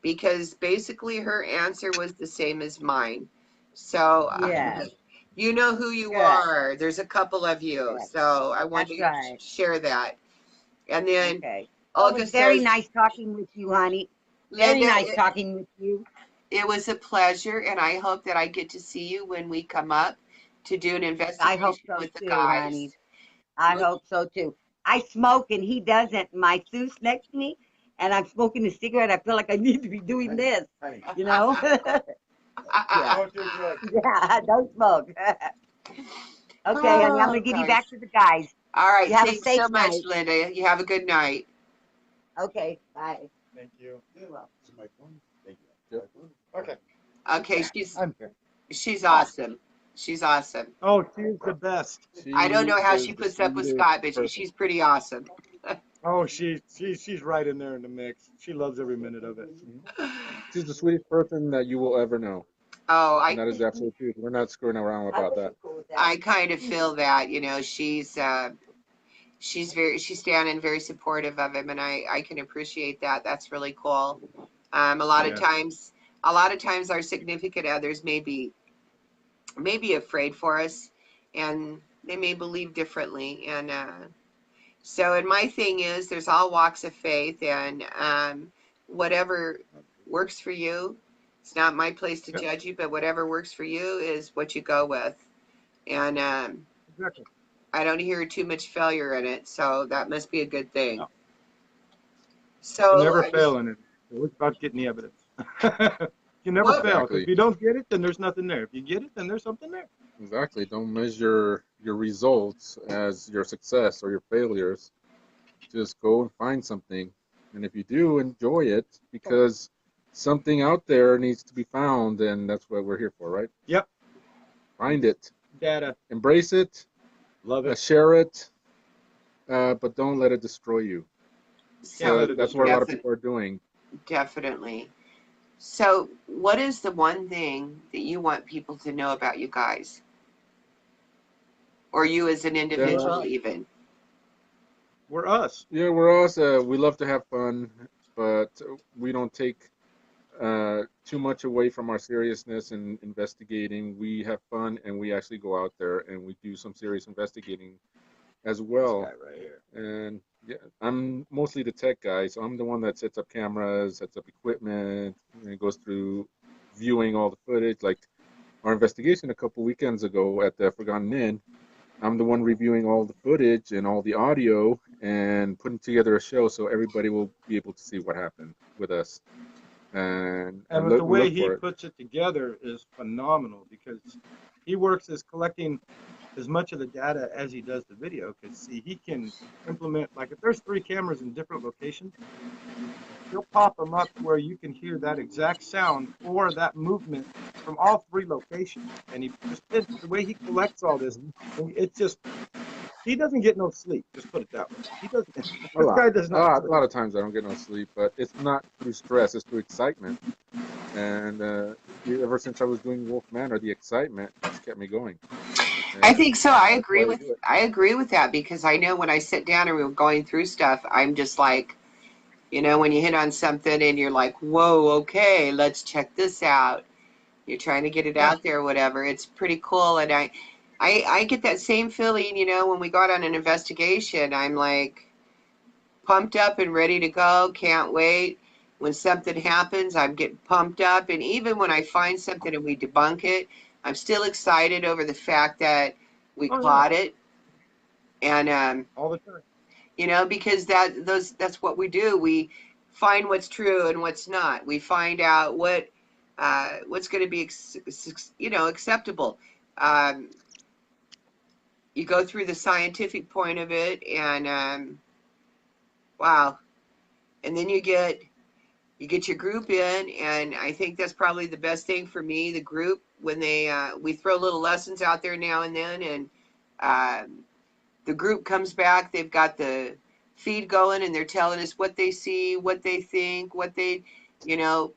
because basically her answer was the same as mine. So Yes. you know who you Good. are. There's a couple of you. Good. So I want That's to right. share that. And then Okay. Well, it Olga was very says, nice talking with you, honey. Very Linda, nice talking with you. it was a pleasure, and I hope that I get to see you when we come up to do an I hope investigation so with the too, honey. guys. I Look, hope so too. I smoke and he doesn't. My Seuss next to me, and I'm smoking a cigarette. I feel like I need to be doing this, you know? Yeah. Don't do drugs. Yeah, don't smoke. Okay, honey, I'm oh, gonna give you gosh. back to the guys. All right. You have a Thanks so safe much, night. Linda. You have a good night. Okay, bye. Thank you. You're welcome. Thank you. Okay. Okay, Yeah. I'm here. she's awesome. She's awesome. Oh, she's the best. I don't She know how is she the puts up with sweetest Scott, but person. she's pretty awesome. Oh, she's right in there in the mix. She loves every minute of it. She's the sweetest person that you will ever know. Oh, And that is absolute truth. We're not screwing around I about wish that. you could with that. I kind of feel that, she's standing very supportive of him, and I can appreciate that. That's really cool. A lot of Yeah. times our significant others may be afraid for us, and they may believe differently. And and my thing is, there's all walks of faith, and whatever works for you. It's not my place to Yeah. judge you, but whatever works for you is what you go with. And Exactly. I don't hear too much failure in it, so that must be a good thing. No. You So never I fail just, in it. It's always about getting the evidence. You never what fail. 'Cause Exactly. if you don't get it, then there's nothing there. If you get it, then there's something there. Exactly. Don't measure your results as your success or your failures. Just go and find something. And if you do, enjoy it because something out there needs to be found, and that's what we're here for, right? Yep. Find it, Data. embrace it, Love it. share it, but don't let it destroy you. Can't let it That's what a destroy lot of you. people are doing. definitely. So, what is the one thing that you want people to know about you guys, or you as an individual, even? We're us. Yeah, we're us. We love to have fun, but we don't take too much away from our seriousness in investigating. We have fun and we actually go out there and we do some serious investigating as This well. guy right here. And yeah, I'm mostly the tech guy, so I'm the one that sets up cameras, sets up equipment, and goes through viewing all the footage. Like our investigation a couple weekends ago at the Forgotten Inn, I'm the one reviewing all the footage and all the audio and putting together a show so everybody will be able to see what happened with us. And With the way look he for it. puts it together is phenomenal because he works as collecting as much of the data as he does the video. Because see, he can implement, like if there's 3 cameras in different locations, he'll pop them up where you can hear that exact sound or that movement from all 3 locations. And he just the way he collects all this, it's just, he doesn't get no sleep. Just put it that way. He doesn't. A This lot. guy does not A sleep. lot of times I don't get no sleep, but it's not through stress, it's through excitement. And ever since I was doing Wolf Manor, the excitement has kept me going. I And think so. I that's why agree I with do it. I agree with that because I know when I sit down and we're going through stuff, I'm just like, when you hit on something and you're like, whoa, okay, let's check this out. You're trying to get it Yeah. out there, whatever. It's pretty cool, and I get that same feeling, when we got on an investigation. I'm like pumped up and ready to go. Can't wait. When something happens, I'm getting pumped up, and even when I find something and we debunk it, I'm still excited over the fact that we Oh, yeah. caught it, and All the time. because that's what we do. We find what's true and what's not. We find out what's going to be acceptable. Um, you go through the scientific point of it, and wow, and then you get you get your group in, and I think that's probably the best thing for me, the group, when they, we throw little lessons out there now and then, and the group comes back, they've got the feed going, and they're telling us what they see, what they think, what they, you know,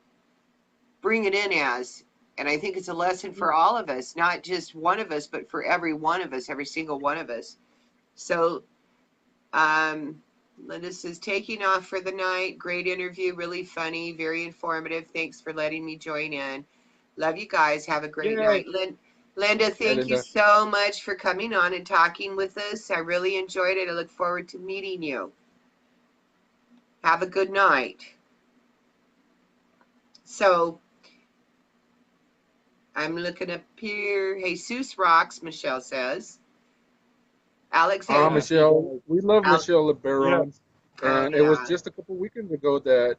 bring it in as. And I think it's a lesson for all of us, not just one of us, but for every one of us, every single one of us. So, Linda says, taking off for the night. Great interview, really funny, very informative. Thanks for letting me join in. Love you guys. Have a great night. Linda, thank you so much for coming on and talking with us. I really enjoyed it. I look forward to meeting you. Have a good night. So, I'm looking up here. Jesus rocks, Michelle says. Alex, Michelle, we love Michelle LeBaron, and it was yeah. just a couple weekends ago that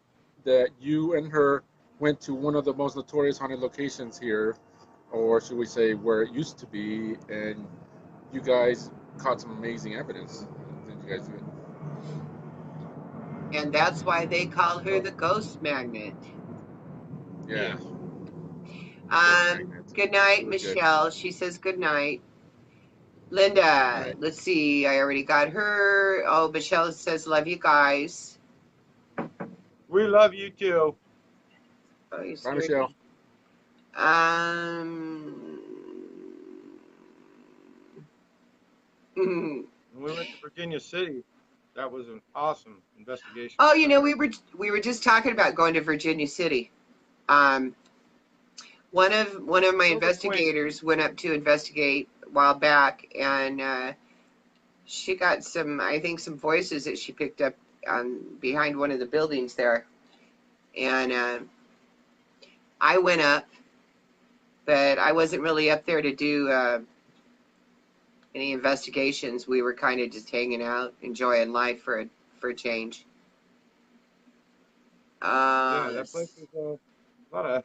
you and her went to one of the most notorious haunted locations here, or should we say where it used to be, and you guys caught some amazing evidence. Did you guys do it? And that's why they call her the ghost magnet. Yeah. Good night, Michelle. Good. She says good night. Linda, let's see. I already got her. Oh, Michelle says love you guys. We love you too. Oh, you Bye, Michelle. When we went to Virginia City, that was an awesome investigation. Oh, you know, we were just talking about going to Virginia City. One of my investigators went up to investigate a while back, and she got some, I think, some voices that she picked up behind one of the buildings there. And I went up, but I wasn't really up there to do any investigations. We were kind of just hanging out, enjoying life for a change. Yeah, that place is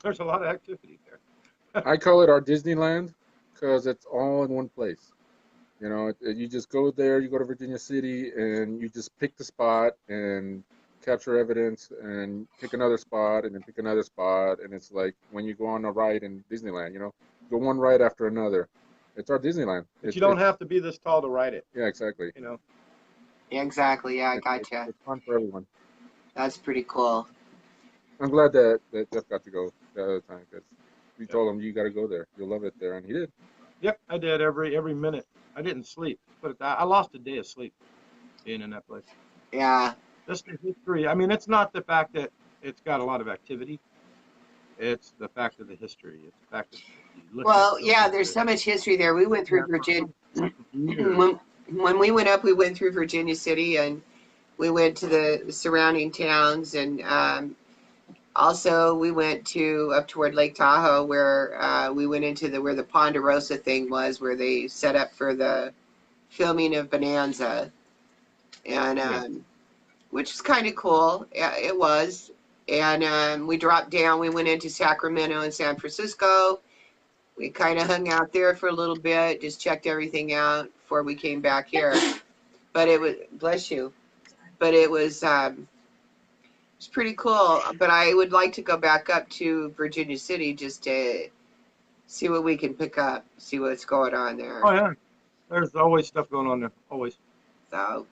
there's a lot of activity there. I call it our Disneyland because it's all in one place. You know, you just go there, you go to Virginia City, and you just pick the spot and capture evidence and pick another spot and then pick another spot. And it's like when you go on a ride in Disneyland, you know, go one ride after another. It's our Disneyland. But you don't have to be this tall to ride it. Yeah, exactly. You know. Yeah, exactly. Yeah, I gotcha. It's fun for everyone. That's pretty cool. I'm glad that Jeff got to go the other time because we told him you got to go there. You'll love it there, and he did. Yep, I did every minute. I didn't sleep, but I lost a day of sleep being in that place. Yeah. Just the history. I mean, it's not the fact that it's got a lot of activity. It's the fact of the history. It's the fact that well, yeah, there's so much history there. We went through Virginia. When we went up, we went through Virginia City, and we went to the surrounding towns, and also we went up toward Lake Tahoe, where we went into where the Ponderosa thing was, where they set up for the filming of Bonanza, and which was kind of cool. It was. And we dropped down. We went into Sacramento and San Francisco. We kind of hung out there for a little bit, just checked everything out before we came back here. But it was, bless you. But it was pretty cool. But I would like to go back up to Virginia City just to see what we can pick up, see what's going on there. Oh yeah, there's always stuff going on there, always. So.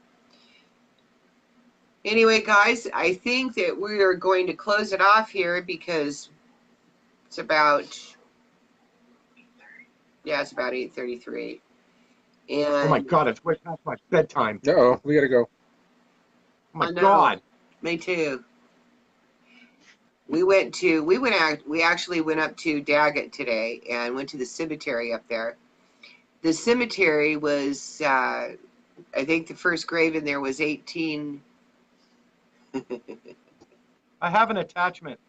Anyway, guys, I think that we are going to close it off here because it's about 8:33. And oh my God, it's way past my bedtime. Uh-oh, we gotta go. Oh my God. Me too. We actually went up to Daggett today and went to the cemetery up there. The cemetery was, I think the first grave in there was 18. I have an attachment.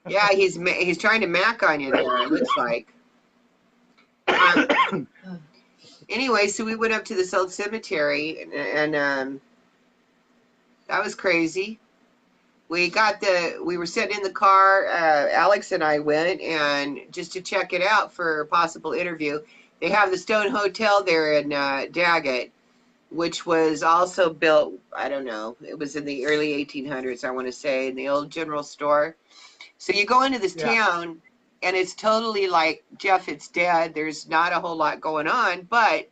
Yeah, he's trying to mac on you there, it looks like. Anyway, so we went up to this old cemetery, and that was crazy. We were sitting in the car, Alex and I went, and just to check it out for a possible interview. They have the Stone Hotel there in Daggett, which was also built, I don't know, it was in the early 1800s, I want to say, in the old general store. So you go into this town, and it's totally like, Jeff, it's dead. There's not a whole lot going on, but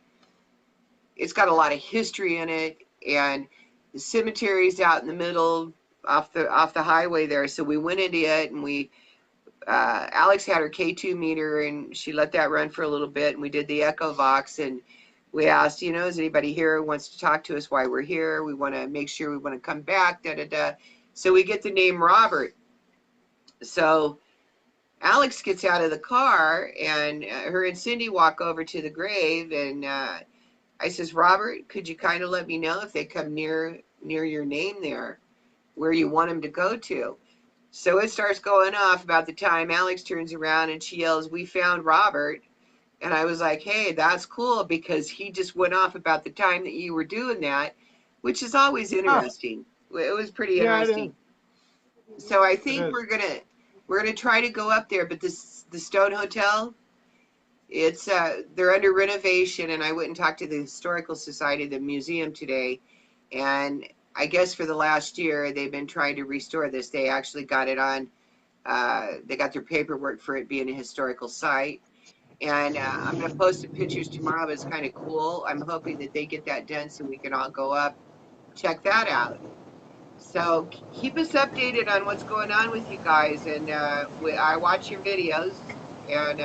it's got a lot of history in it, and the cemetery's out in the middle off the highway there. So we went into it, and we Alex had her K2 meter, and she let that run for a little bit, and we did the Echo Vox, and we asked, you know, is anybody here who wants to talk to us while we're here? We want to make sure we want to come back, da da da. So we get the name Robert. So Alex gets out of the car, and her and Cindy walk over to the grave, and I says, Robert, could you kind of let me know if they come near your name there, where you want them to go to? So it starts going off about the time Alex turns around and she yells, we found Robert. And I was like, hey, that's cool, because he just went off about the time that you were doing that, which is always interesting. It was pretty interesting. So I think we're gonna try to go up there, but the Stone Hotel, it's they're under renovation, and I went and talked to the Historical Society, the museum today, and I guess for the last year they've been trying to restore this. They actually got it on, they got their paperwork for it being a historical site, and I'm going to post some pictures tomorrow, but it's kind of cool. I'm hoping that they get that done so we can all go up, check that out. So keep us updated on what's going on with you guys, and I watch your videos, and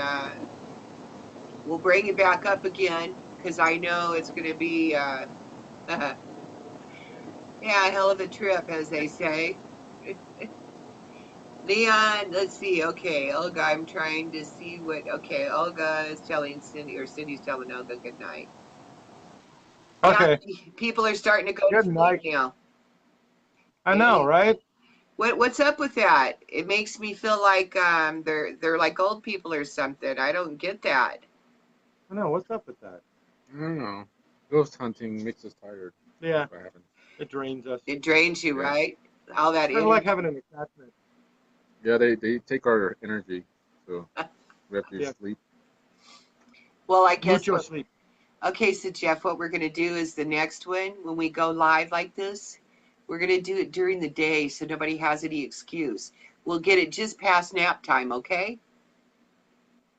we'll bring you back up again, because I know it's going to be yeah, a hell of a trip, as they say. Leon, let's see. Okay, Olga, I'm trying to see what. Okay, Olga is telling Cindy, or Cindy's telling Olga good night. Okay. Yeah, people are starting to go Good to night. sleep now. I know, right? What's up with that? It makes me feel like they're like old people or something. I don't get that. I know. What's up with that? I don't know. Ghost hunting makes us tired. Yeah, What happens? it drains us. It drains you, Yeah. right? All that Kind of like having an attachment. Yeah, they take our energy, so we have to sleep. Well, I guess. Mucho sleep. Okay, so Jeff, what we're gonna do is the next one, when we go live like this, we're gonna do it during the day so nobody has any excuse. We'll get it just past nap time, okay?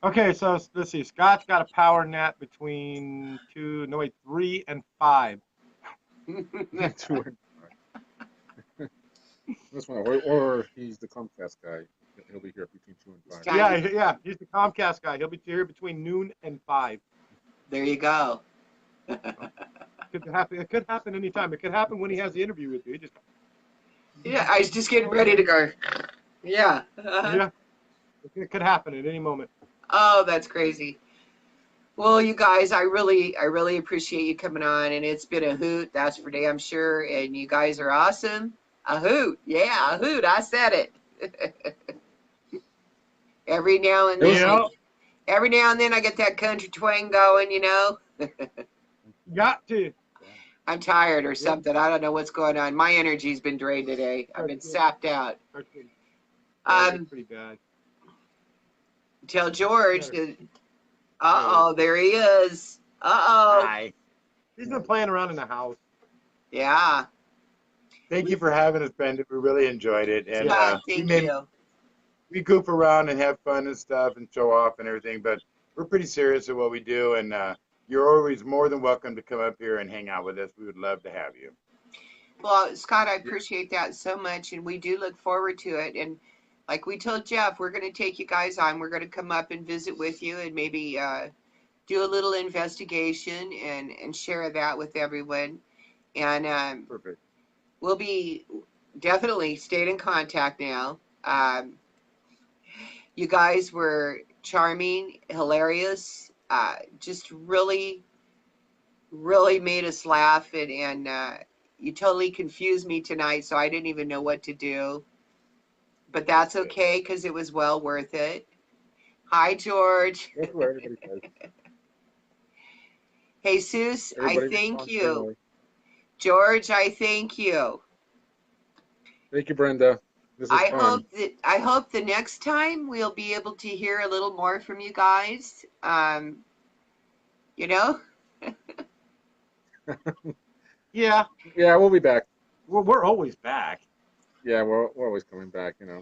Okay, so let's see. Scott's got a power nap between 3 and 5. 2 and 5. That's one. Or he's the Comcast guy. He'll be here between 2 and 5. Yeah, he's the Comcast guy. He'll be here between noon and 5. There you go. Could happen. It could happen anytime. It could happen when he has the interview with you. Yeah, I was just getting ready to go. Yeah. Yeah, it could happen at any moment. Oh, that's crazy. Well, you guys, I really appreciate you coming on, and it's been a hoot, that's for damn sure. And you guys are awesome. A hoot, yeah, a hoot. I said it. Every now and then, I get that country twang going, you know. Got to. I'm tired or something. I don't know what's going on. My energy's been drained today. I've been sapped out. Pretty bad. Tell George that. Uh-oh, there he is. Uh-oh. Hi. He's been playing around in the house. Yeah. Thank you for having us, Brenda. We really enjoyed it. And Thank you. We goof around and have fun and stuff and show off and everything, but we're pretty serious at what we do, and you're always more than welcome to come up here and hang out with us. We would love to have you. Well, Scott, I appreciate that so much, and we do look forward to it. And like we told Jeff, we're going to take you guys on. We're going to come up and visit with you and maybe do a little investigation and share that with everyone. And Perfect. We'll be definitely staying in contact now. You guys were charming, hilarious, just really made us laugh, and you totally confused me tonight, so I didn't even know what to do. But that's okay, because it was well worth it. Hi, George. That's what everybody says. Jesus, I Everybody thank responds you. similarly. George, I thank you. Thank you, Brenda. This is fun. I hope the next time we'll be able to hear a little more from you guys. You know? Yeah, Yeah, we'll be back. we're always back. Yeah, we're always coming back, you know.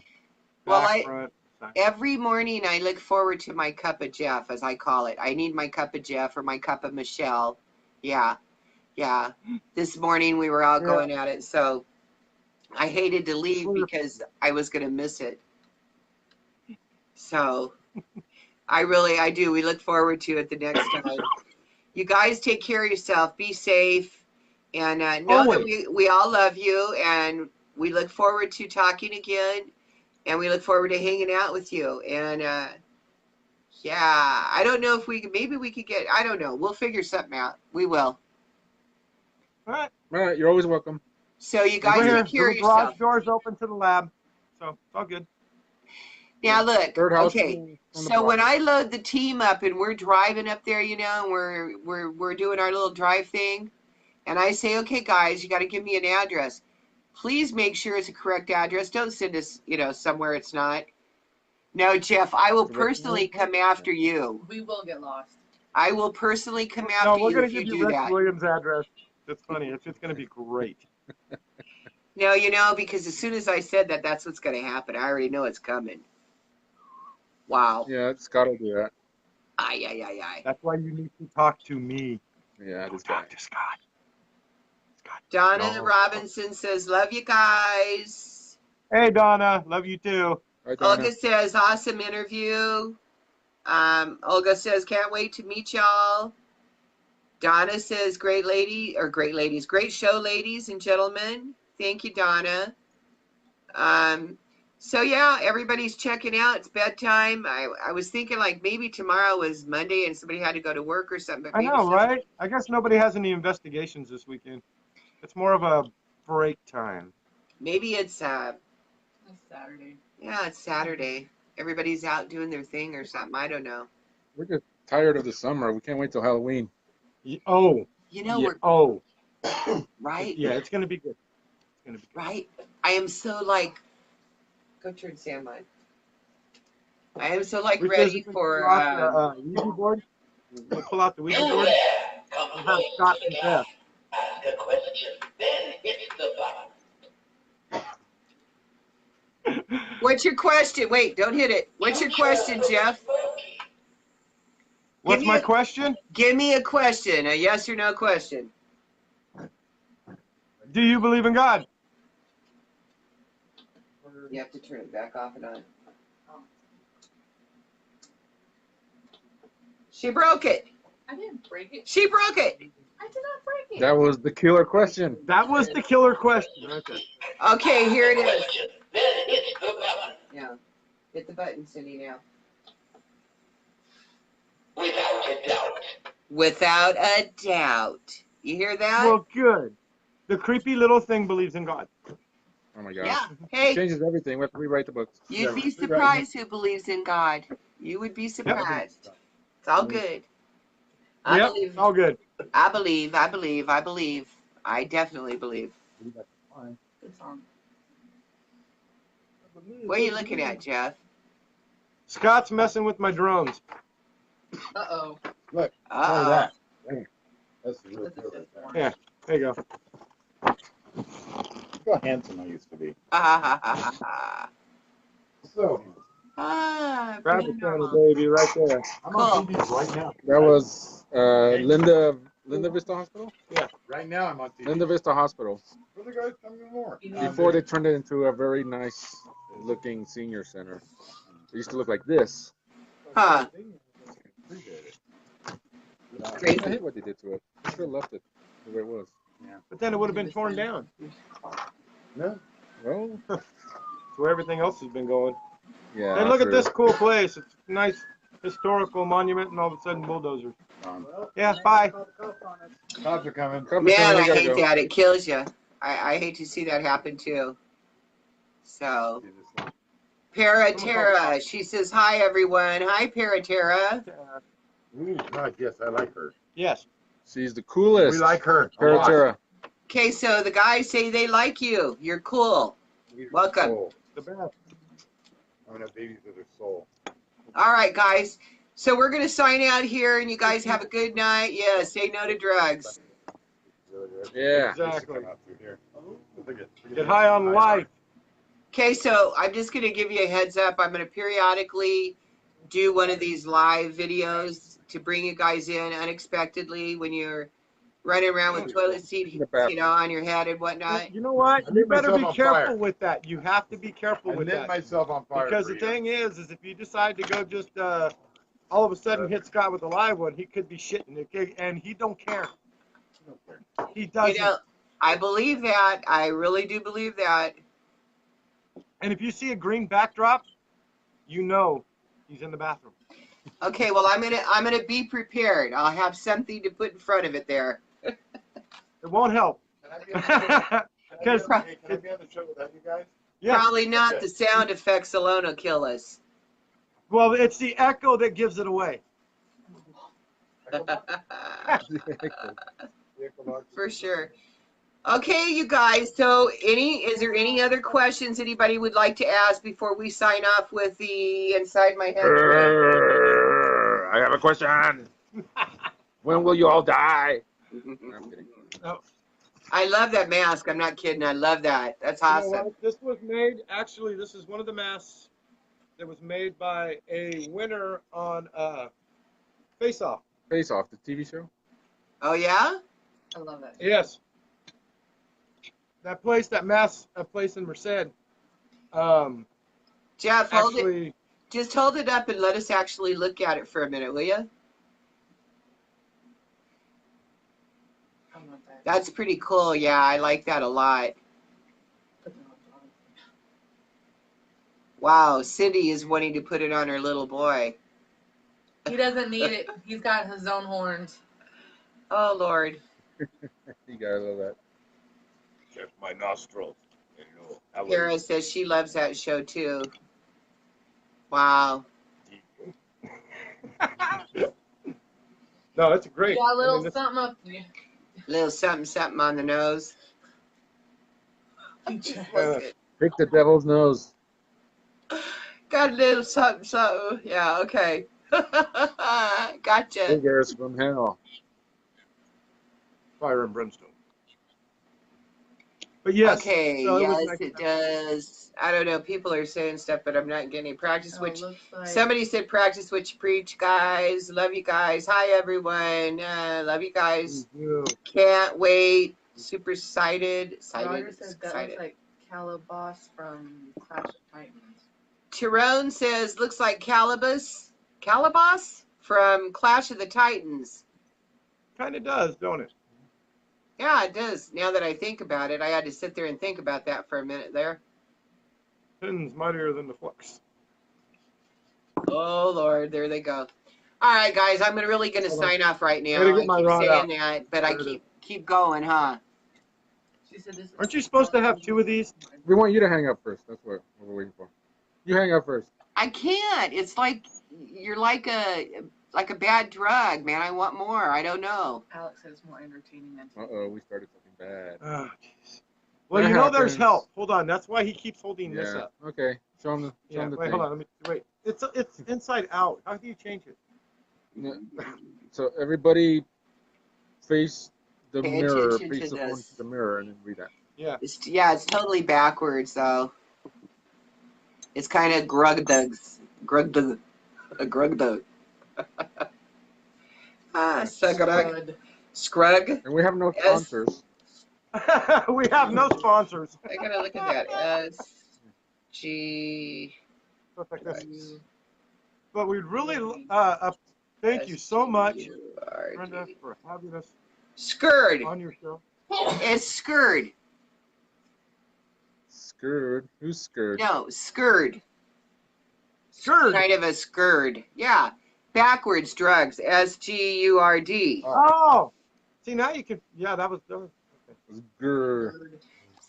Well, Back, front, side. every morning I look forward to my cup of Jeff, as I call it. I need my cup of Jeff or my cup of Michelle. Yeah, yeah. This morning we were all going at it, so I hated to leave because I was going to miss it. So I do. We look forward to it the next time. You guys take care of yourself. Be safe. And know that we all love you. And we look forward to talking again. And we look forward to hanging out with you. And yeah, I don't know if maybe we could get, I don't know. We'll figure something out. We will. All right. All right, you're always welcome. So you guys take care of The garage yourself. door's open to the lab. So it's all good. Now look, Third house okay. on the So block. when I load the team up and we're driving up there, you know, and we're doing our little drive thing, and I say, okay, guys, you got to give me an address. Please make sure it's a correct address. Don't send us, you know, somewhere it's not. No, Jeff, I will personally come after you. We will get lost. I will personally come No, after we're you gonna if you give you do Rex that. Williams' address. It's funny. It's gonna be great. No, you know, because as soon as I said that, that's what's going to happen. I already know it's coming. Wow. Yeah, Scott will do that. Ay, ay, ay, ay. That's why you need to talk to me. Yeah, this Talk guy. to Scott. Donna No. Robinson says, love you guys. Hey, Donna. Love you too. Right, Donna? Olga says, awesome interview. Olga says, can't wait to meet y'all. Donna says, great ladies, great show, ladies and gentlemen. Thank you, Donna. So yeah, everybody's checking out. It's bedtime. I was thinking like maybe tomorrow was Monday and somebody had to go to work or something. But I maybe know, right? I guess nobody has any investigations this weekend. It's more of a break time. Maybe it's Saturday. yeah, it's Saturday. Everybody's out doing their thing or something. I don't know. We're just tired of the summer. We can't wait till Halloween. Oh. You know, Yeah. we're Oh. right. Yeah, it's gonna be good. It's gonna be good. Right. I am so like. Go turn Sam on. I am so like We ready physically for. pull out the Ouija board. We'll pull out the Ouija board. We'll have Scott and Jeff. Ask a question, then hit the button. What's your question? Wait, don't hit it. What's your question, Jeff? What's my question? Give me a question, a yes or no question. Do you believe in God? You have to turn it back off and on. She broke it. I didn't break it. She broke it. I did not break it. That was the killer question. That was the killer question right there. Okay, here it is. Question, then hit the button. Yeah. Hit the button, Cindy, now. Without a doubt. Without a doubt. You hear that? Well, good. The creepy little thing believes in God. Oh my God. Yeah. It Hey, changes everything. We have to rewrite the books. you'd be surprised who believes in God. You would be surprised. It's all good. I Yep, believe. all good. I believe. I believe. I believe. I definitely believe. Good song. What are you looking at, Jeff? Scott's messing with my drones. Uh-oh. Look, Uh-oh. that. That's the real This is deal just right one. Yeah, there you go. there. Look how handsome I used to be. Ah, So Grab the paranormal. camera, baby, right there. I'm Cool. on TV right now. That was Linda Vista Hospital? Right now I'm on TV. Linda Vista Hospital. For the guys, tell me more. Before they turned it into a very nice looking senior center. It used to look like this. Huh. I Crazy. hate what they did to it. I should have left it the way it was. But then it would have been torn down. No. Well, That's where everything else has been going. yeah. Hey, look at true. this cool place. It's a nice historical monument, and all of a sudden bulldozers. Yeah, bye. Cops are coming. Man, I We gotta hate go. that. It kills you. I hate to see that happen too. So, Paratera, she says, hi, everyone. Hi, Paratera. Ooh, God, yes, I like her. Yes. She's the coolest. We like her. a lot. Paratera. Okay, so the guys say they like you. You're cool. Welcome. Soul. The best. I'm gonna have babies with her soul. All right, guys. So we're going to sign out here, and you guys have a good night. Yeah, say no to drugs. Yeah. Exactly. Get high on life. Okay, so I'm just going to give you a heads up. I'm going to periodically do one of these live videos to bring you guys in unexpectedly when you're running around with toilet seat, on your head and whatnot. You know what? I You lit better be myself on careful fire. with that. You have to be careful I with lit that. myself on fire. Because for the you. thing is if you decide to go just all of a sudden hit Scott with a live one, he could be shitting it, and he don't care. He doesn't. You know, I believe that. I really do believe that. And if you see a green backdrop, you know he's in the bathroom. Okay, well, I'm gonna be prepared. I'll have something to put in front of it there. It won't help. Because Can I be on the show without you guys? yes. Probably not. The sound effects alone will kill us. Well, it's the echo that gives it away. For sure. Okay, you guys. So, is there any other questions anybody would like to ask before we sign off with the inside my head? I have a question. When will you all die? I'm kidding. I love that mask. I'm not kidding. I love that. That's You know awesome. what? This was made, actually, this is one of the masks that was made by a winner on Face Off. Face Off, the TV show? Oh yeah? I love it. Yes. That place in Merced. Jeff, hold it. Actually, Just hold it up and let us actually look at it for a minute, will you? I love that. That's pretty cool. Yeah, I like that a lot. Wow, Cindy is wanting to put it on her little boy. He doesn't need it. He's got his own horns. Oh, Lord. You gotta love that. Check my nostrils. Kara says she loves that show, too. Wow. no, it's great. Got a little I mean, something up there. Little something, something on the nose. Pick the devil's nose. Got a little something, something. Yeah, okay. Gotcha. Fingers from hell. Fire and brimstone. But yes. Okay, so yes, it does. I don't know. People are saying stuff, but I'm not getting any practice. Which somebody said practice what you preach, guys. Love you guys. Hi, everyone. Love you guys. Can't wait. Super excited. Roger says that looks like Calabas from Clash of Titans. Tyrone says looks like Calabas from Clash of the Titans. Kind of does, don't it? Yeah, it does. Now that I think about it, I had to sit there and think about that for a minute there. Pin's mightier than the flux. Oh Lord, there they go. All right, guys, I'm really gonna sign off right now. Gotta I get my keep rod saying out. that, but I keep going, huh? She said this Aren't you supposed to have two of these? We want you to hang up first. That's what we're waiting for. You hang up first. I can't. It's like you're like a bad drug, man. I want more. I don't know. Alex said it's more entertaining than. Uh-oh, we started something bad. Oh, jeez. Well, That you know there's happens. help. Hold on. That's why he keeps holding this Yeah. up. Okay. Show him the Yeah. Wait, thing. hold on. Let me wait. It's inside out. How do you change it? Yeah. So everybody face the Pay mirror, attention face to the phone this. to the mirror, and then read that. Yeah. It's totally backwards though. It's kind of grug dug. Scrug. And we have no Yes. sponsors. We have no sponsors. I gotta look at that. SG. Stuff like this. But we'd really thank you so much, Brenda, for having us Skurd. on your show. It's Skurd. Scared? Who's scared? No, Skurd. Skurd. Kind of a Skurd. Yeah. Backwards drugs. SGURD. Oh. See, now you can. Yeah, that was. Okay. Grr.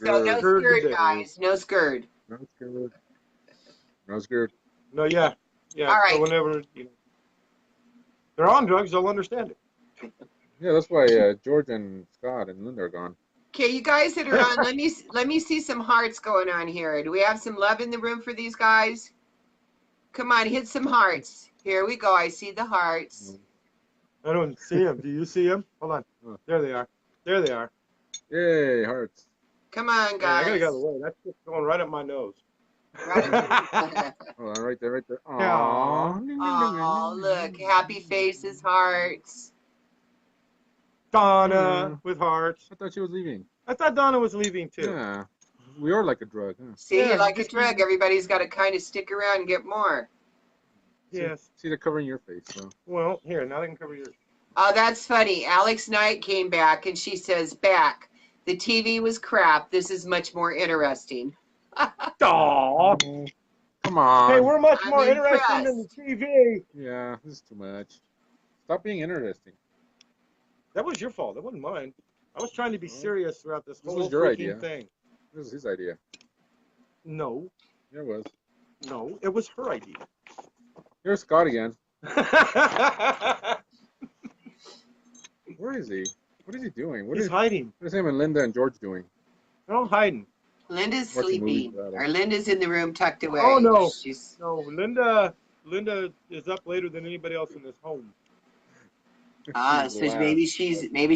So no Skurd Skurd, today. guys. No Skurd. No scared. No scared. No, yeah. Yeah. All right. So whenever they're on drugs, they'll understand it. Yeah, that's why George and Scott and Linda are gone. Okay, you guys that are on, let me see some hearts going on here. Do we have some love in the room for these guys? Come on, hit some hearts. Here we go. I see the hearts. I don't see them. Do you see them? Hold on. There they are. There they are. Yay, hearts. Come on, Hey, I guys. gotta get out of the way. That's just going right up my nose. Right. Hold on, right there, right there. Aw. Oh, look. Happy faces, hearts. Donna with hearts. I thought she was leaving. I thought Donna was leaving too. Yeah. We are like a drug, huh? See, Yeah, like a just- drug, everybody's got to kind of stick around and get more. Yes. See, they're covering your face, so. Well, here, now they can cover yours. Oh, that's funny. Alex Knight came back and she says, back. The TV was crap. This is much more interesting. Aw. Come on. Hey, we're much I'm more interesting than the TV. Yeah, this is too much. Stop being interesting. That was your fault. That wasn't mine. I was trying to be serious throughout this This whole was your freaking idea. thing. This is his idea. No, Yeah, it was. no, it was her idea. Here's Scott again. Where is he? What is he doing? What He's is hiding. him and Linda and George doing? They're all hiding. Linda's Watching movies, sleeping. rather. Or Linda's in the room tucked away. Oh, no. She's No, Linda is up later than anybody else in this home. so maybe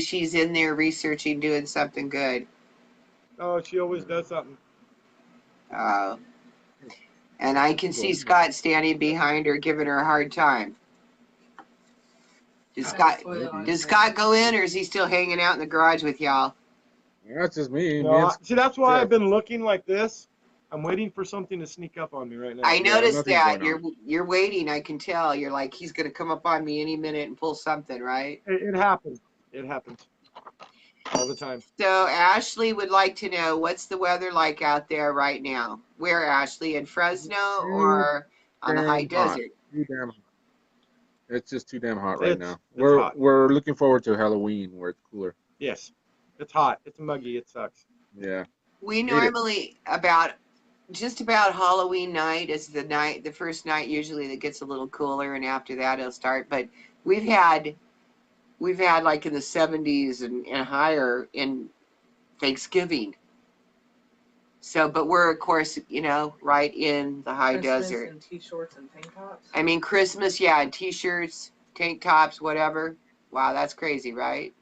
she's in there researching, doing something good. Oh, she always does something. And I can see Scott standing behind her, giving her a hard time. Does Scott go in, or is he still hanging out in the garage with y'all? That's just me. No, see, that's why Yeah. I've been looking like this. I'm waiting for something to sneak up on me right now. I noticed nothing's that. going You're waiting. I can tell. You're like, he's gonna come up on me any minute and pull something, right? It happens. It happens all the time. So Ashley would like to know, what's the weather like out there right now? Where, Ashley? In Fresno or on the high Damn hot. desert? Too damn hot. It's just too damn hot right now. It's hot. We're looking forward to Halloween where it's cooler. Yes, it's hot. It's muggy. It sucks. Yeah. We normally just about Halloween night is the first night usually that gets a little cooler, and after that it'll start. But we've had like in the 70s and higher in Thanksgiving. So, but we're of course, right in the high desert. And t-shirts and tank tops. I mean, Christmas, yeah, and t-shirts, tank tops, whatever. Wow, that's crazy, right?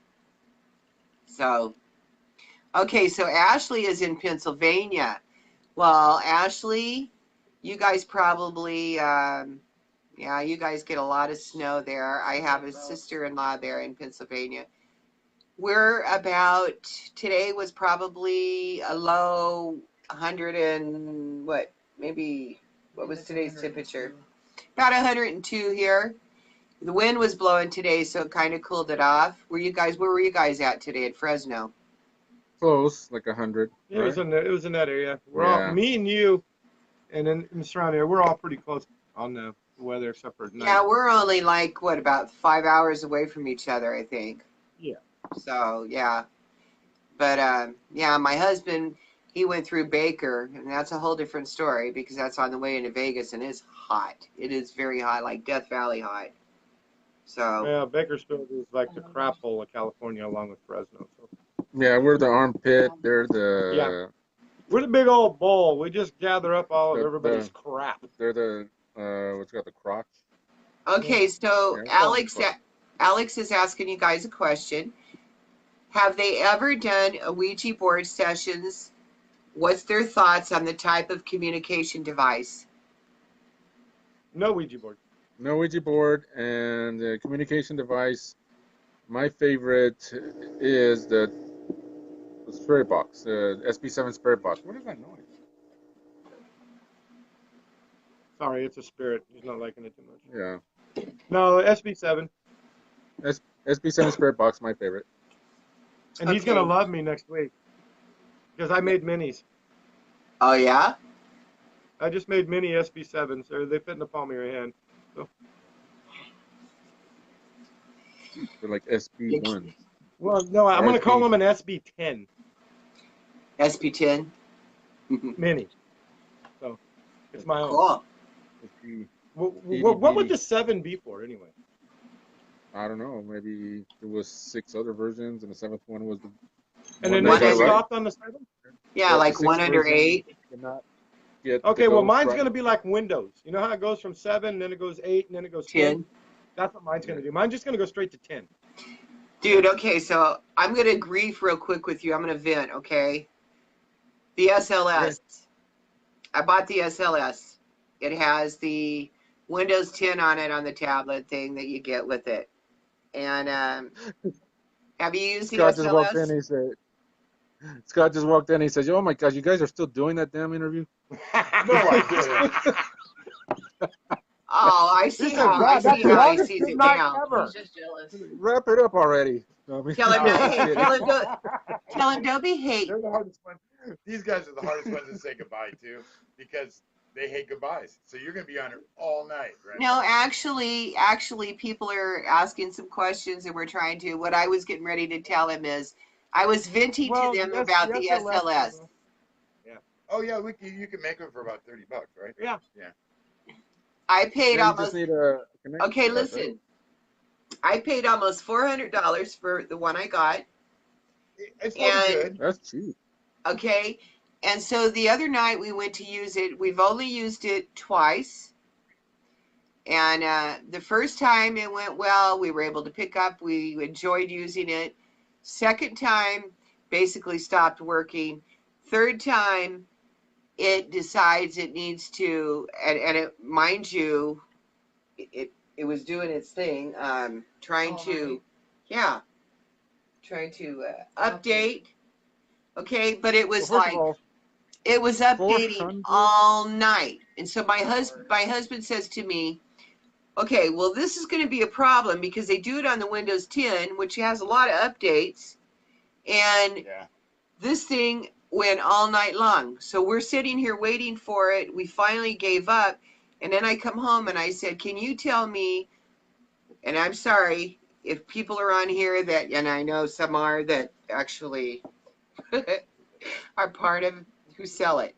So, okay, so Ashley is in Pennsylvania. Well, Ashley, you guys probably, you guys get a lot of snow there. I have a sister-in-law there in Pennsylvania. Today was probably a low 100 and what was today's temperature? About 102 here. The wind was blowing today, so it kind of cooled it off. Where were you guys at today at Fresno? Close, like 100. It was in that area. We're Yeah. all, me and you, and in the surrounding area, we're all pretty close on the weather, except for at night. Yeah, we're only like, about 5 hours away from each other, I think. Yeah. So, yeah. But, my husband, he went through Baker, and that's a whole different story because that's on the way into Vegas, and it's hot. It is very hot, like Death Valley hot. So, Yeah, Bakersfield is like the crap hole of California, along with Fresno. So. Yeah, we're the armpit. They're the. Yeah. We're the big old bowl. We just gather up all of The- everybody's the- crap. They're the. What's it got the crotch? okay, so Yeah. Alex is asking you guys a question. Have they ever done a Ouija board sessions? What's their thoughts on the type of communication device? No Ouija board. No Ouija board and the communication device. My favorite is the spirit box, the SB7 spirit box. What is that noise? Sorry, it's a spirit. He's not liking it too much. Yeah. No, SB7. SB7 spirit box, my favorite. And he's going to love me next week. Because I made minis. Oh, yeah? I just made mini SB7s. They fit in the palm of your hand. So. They're like SB1. Well, no, I'm going to call them an SB10 SP10? mini. So, it's my own. Cool. What would the 7 be for, anyway? I don't know. Maybe there was 6 other versions, and the 7th one was the. And then one they that just got right. stopped on the 7? Yeah, like the 6th 1 under version 8. did not get Okay, the well, ghost mine's right. going to be like Windows. You know how it goes from 7, then it goes 8, and then it goes 10. 10? That's what mine's going to do. Mine's just going to go straight to 10. Dude, okay, so I'm going to grief real quick with you. I'm going to vent, okay? The SLS. I bought the SLS. It has the Windows 10 on it on the tablet thing that you get with it. And have you used the Scott just walked in. SLS? He said, Scott just walked in. He says, "Oh my gosh, you guys are still doing that damn interview?" No, I didn't. Oh, I see Listen, how God, that's the he longest sees it night now. ever. He's just jealous. Wrap it up already. I mean, Tell him, No, hey, I'm tell him don't be hate. They're the hardest ones. These guys are the hardest ones to say goodbye to because they hate goodbyes. So you're going to be on it all night, right? No, actually, people are asking some questions, and we're trying to. What I was getting ready to tell him is, I was venting to them about the SLS. Oh yeah, you can make them for about $30, right? Yeah. I paid yeah, you just almost. need a connection Okay, to that, right? listen. I paid almost $400 for the one I got. It's probably And good. That's cheap. okay, and so the other night we went to use it. We've only used it twice. And the first time it went well. We were able to pick up. We enjoyed using it. Second time, basically stopped working. Third time, it decides it needs to, and it, mind you, it was doing its thing, trying to update. Okay, but it was Well, first of all, it was updating 400? all night. And so my husband says to me, okay, well, this is going to be a problem because they do it on the Windows 10, which has a lot of updates. And this thing went all night long. So we're sitting here waiting for it. We finally gave up. And then I come home and I said, can you tell me, and I'm sorry if people are on here that, and I know some are, that actually are part of who sell it.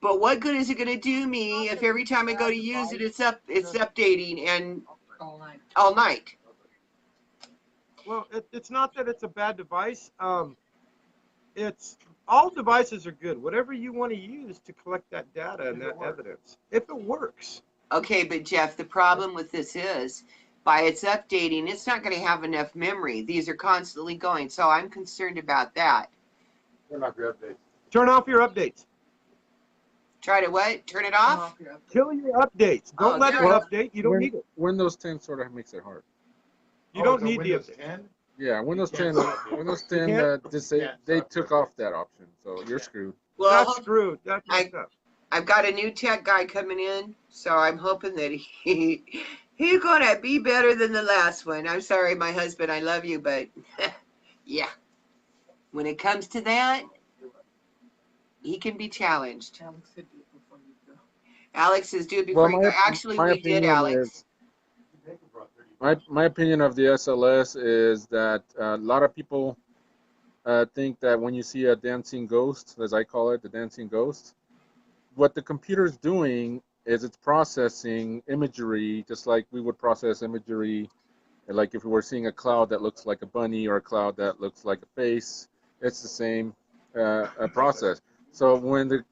But what good is it going to do me if every time I go to use it, it's updating and all night? Well, it's not that it's a bad device. It's all devices are good. Whatever you want to use to collect that data and that evidence, if it works. Okay, but Jeff, the problem with this is, by its updating, it's not going to have enough memory. These are constantly going, so I'm concerned about that. Turn off your updates. Turn off your updates. Try to what? Turn it off? Kill your updates. Don't let it update. You don't need it. Windows 10 sort of makes it hard. You don't need the update. 10? Yeah, Windows 10. Windows 10. They took off that option, so you're screwed. Well, That's screwed. That's messed up. I've got a new tech guy coming in, so I'm hoping that he's gonna be better than the last one. I'm sorry, my husband, I love you, but yeah, when it comes to that, he can be challenged. Alex says, do it before you go. Actually, we did, Alex. My opinion of the SLS is that a lot of people think that when you see a dancing ghost, as I call it, the dancing ghost, what the computer's doing is it's processing imagery just like we would process imagery, like if we were seeing a cloud that looks like a bunny or a cloud that looks like a face. It's the same process. So when the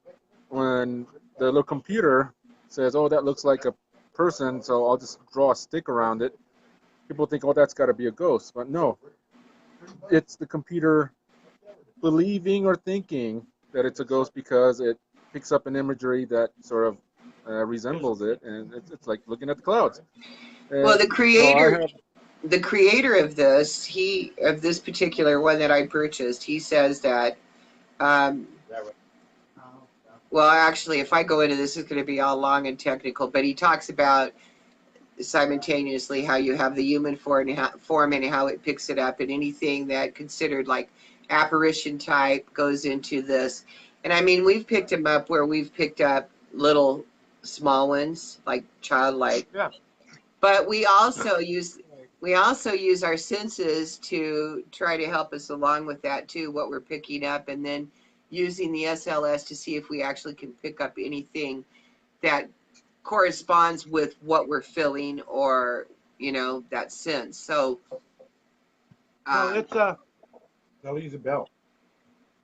little computer says, "Oh, that looks like a person," so I'll just draw a stick around it, people think, "Oh, that's got to be a ghost." But no, it's the computer believing or thinking that it's a ghost because it picks up an imagery that sort of resembles it, and it's like looking at the clouds. Well, the creator of this particular one that I purchased, he says that. Well, actually, if I go into this, it's going to be all long and technical. But he talks about simultaneously how you have the human form and how it picks it up, and anything that considered like apparition type goes into this. And I mean, we've picked them up where we've picked up little small ones like childlike. Yeah. But we also use our senses to try to help us along with that too, what we're picking up, and then using the SLS to see if we actually can pick up anything that corresponds with what we're feeling or, that sense. So they'll use a bell.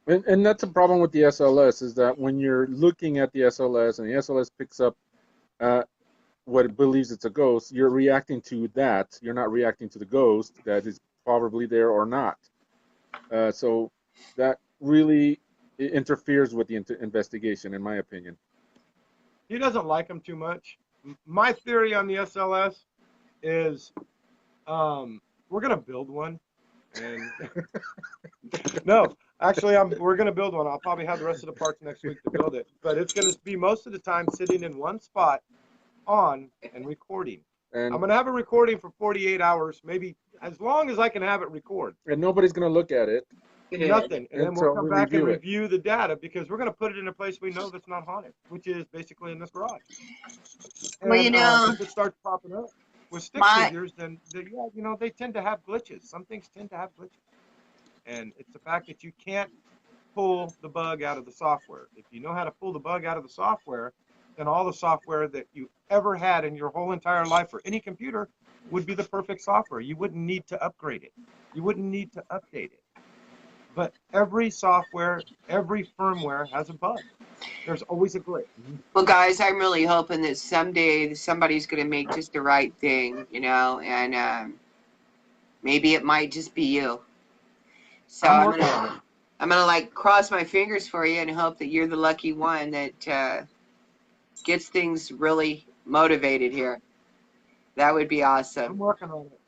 And that's a problem with the SLS, is that when you're looking at the SLS and the SLS picks up what it believes it's a ghost, you're reacting to that. You're not reacting to the ghost that is probably there or not. So that really interferes with the investigation, in my opinion. He doesn't like them too much. My theory on the SLS is we're going to build one. And no, actually, we're going to build one. I'll probably have the rest of the parts next week to build it. But it's going to be most of the time sitting in one spot on and recording. And I'm going to have a recording for 48 hours, maybe as long as I can have it record. and nobody's going to look at it. Nothing. And then we'll Until come we back and review it. review the data because we're going to put it in a place we know that's not haunted, which is basically in this garage. And, Well, you know, if it starts popping up with stick figures, then yeah, you know, they tend to have glitches. Some things tend to have glitches. And it's the fact that you can't pull the bug out of the software. If you know how to pull the bug out of the software, then all the software that you ever had in your whole entire life for any computer would be the perfect software. You wouldn't need to upgrade it. You wouldn't need to update it. But every software, every firmware has a bug. There's always a glitch. well, guys, I'm really hoping that someday somebody's going to make just the right thing, you know, and maybe it might just be you. So I'm I'm working on gonna, I'm gonna like cross my fingers for you and hope that you're the lucky one that gets things really motivated here. That would be I'm awesome. working on it.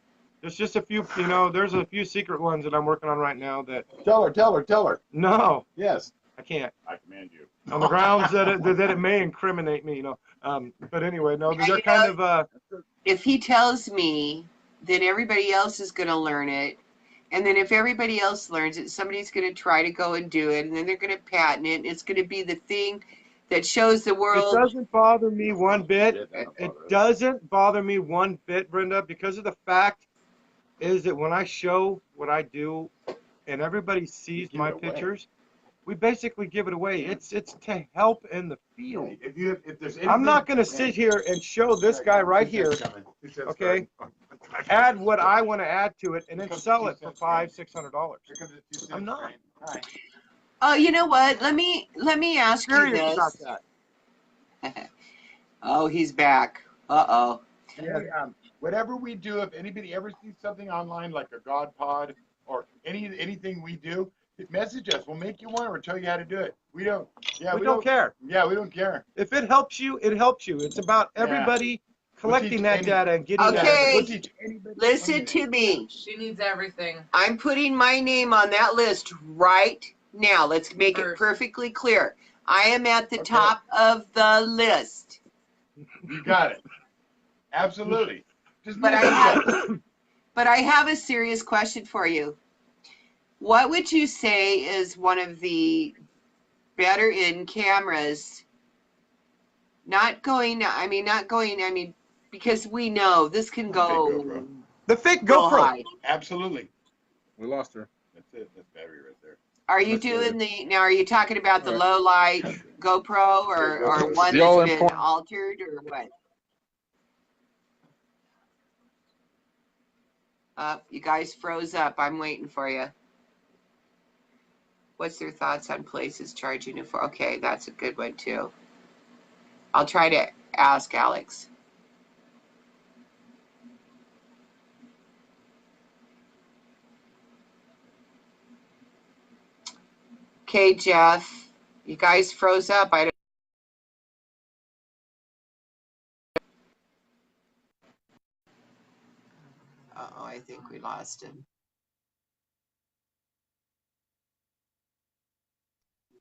There's just a few, you know, there's a few secret ones that I'm working on right now that, Tell her. no, Yes. I can't. I command you. On the grounds that it may incriminate me, you know. But anyway, no, they're kind of, If he tells me, then everybody else is gonna learn it. And then if everybody else learns it, somebody's going to try to go and do it, and then they're going to patent it, and it's going to be the thing that shows the it world. doesn't bother me one bit. It doesn't bother me one bit, Brenda, because of the fact is that when I show what I do and everybody sees my pictures, we basically give it away. It's to help in the field. If there's I'm not going to sit here and show this guy right here, okay, add what I want to add to it, and then sell it for $500-600. I'm not. Oh, you know what? Let me ask you Serious about this. that. Oh, he's back. Uh-oh. Whatever we do, if anybody ever sees something online like a God Pod or anything we do, message us. We'll make you one or tell you how to do it. We don't. Yeah, we don't care. Yeah, we don't care. If it helps you, it helps you. It's about everybody collecting that data and getting okay. Listen to me. She needs everything. I'm putting my name on that list right now. Let's make it perfectly clear. I am at the top of the list. You got it. Absolutely. But I have a serious question for you. What would you say is one of the better in cameras? Because we know this can go. The fake GoPro. High. Absolutely. We lost her. That's it. That's battery right there. Are you doing now? Are you talking about the low light GoPro or one that's been altered or what? You guys froze up. I'm waiting for you. What's their thoughts on places charging it for? Okay, that's a good one too. I'll try to ask Alex. Okay, Jeff, you guys froze up. Uh-oh, I think we lost him.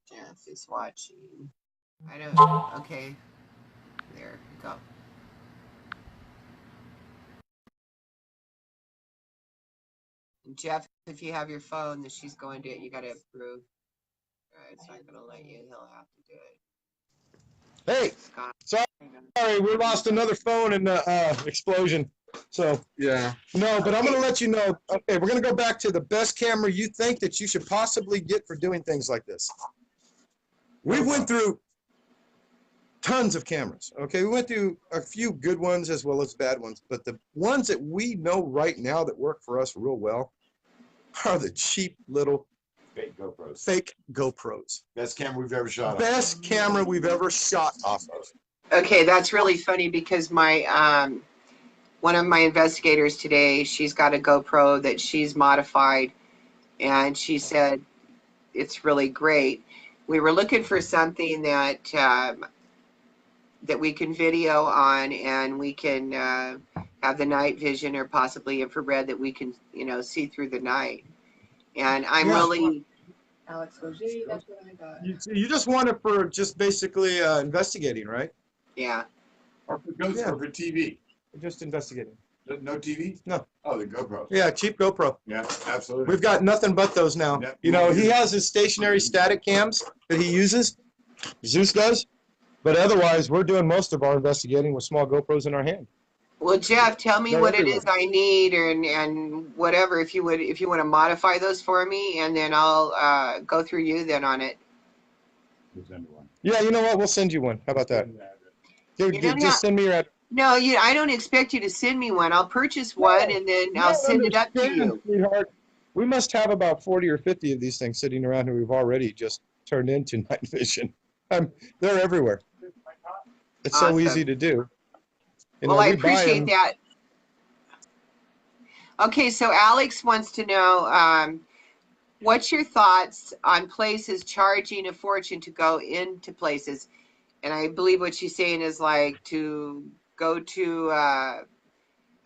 Jeff is watching. I don't. Okay. There we go. Jeff, if you have your phone that she's going to, you got to approve. It's not going to let you. He'll have to do it. Hey, sorry, we lost another phone in the explosion. So yeah, no, but I'm going to let you know. Okay, we're going to go back to the best camera you think that you should possibly get for doing things like this. We went through tons of cameras. Okay, we went through a few good ones as well as bad ones, but the ones that we know right now that work for us real well are the cheap little fake GoPros. Best camera we've ever shot. Best camera we've ever shot off of. Okay, that's really funny because my one of my investigators today, she's got a GoPro that she's modified, and she said it's really great. We were looking for something that that we can video on, and we can have the night vision or possibly infrared that we can, see through the night. And I'm really. Alex goes, "Yay, that's what I got." You just want it for just basically investigating, right? Yeah. Or for ghosts or for TV. Just investigating. No TV? No. Oh, the GoPro. Yeah, cheap GoPro. Yeah, absolutely. We've got nothing but those now. Yeah. He has his stationary static cams that he uses. Zeus does. But otherwise, we're doing most of our investigating with small GoPros in our hand. Well, Jeff, tell me They're what everywhere. it is I need, and whatever, if you want to modify those for me, and then I'll go through you then on it. Yeah, you know what? We'll send you one. How about that? Just send me your address. No, I don't expect you to send me one. I'll purchase one, and then I'll send it up to you. Sweetheart. We must have about 40 or 50 of these things sitting around here we've already just turned into night vision. They're everywhere. It's so Awesome. easy to do. Well, I appreciate that. Okay, so Alex wants to know, what's your thoughts on places charging a fortune to go into places? And I believe what she's saying is like to go to a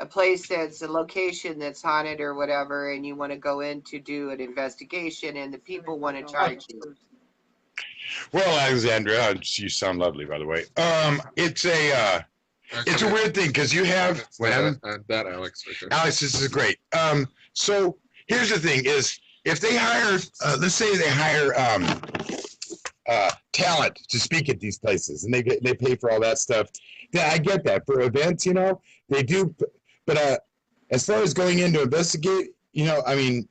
place that's a location that's haunted or whatever, and you want to go in to do an investigation, and the people want to charge you. Well, Alexandra, you sound lovely, by the way. It's a weird thing because you have that Alex. Right there. Alex, this is great. So here's the thing: is if they hire, let's say they hire talent to speak at these places, and they pay for all that stuff. Yeah, I get that for events, they do. But as far as going in to investigate, I mean,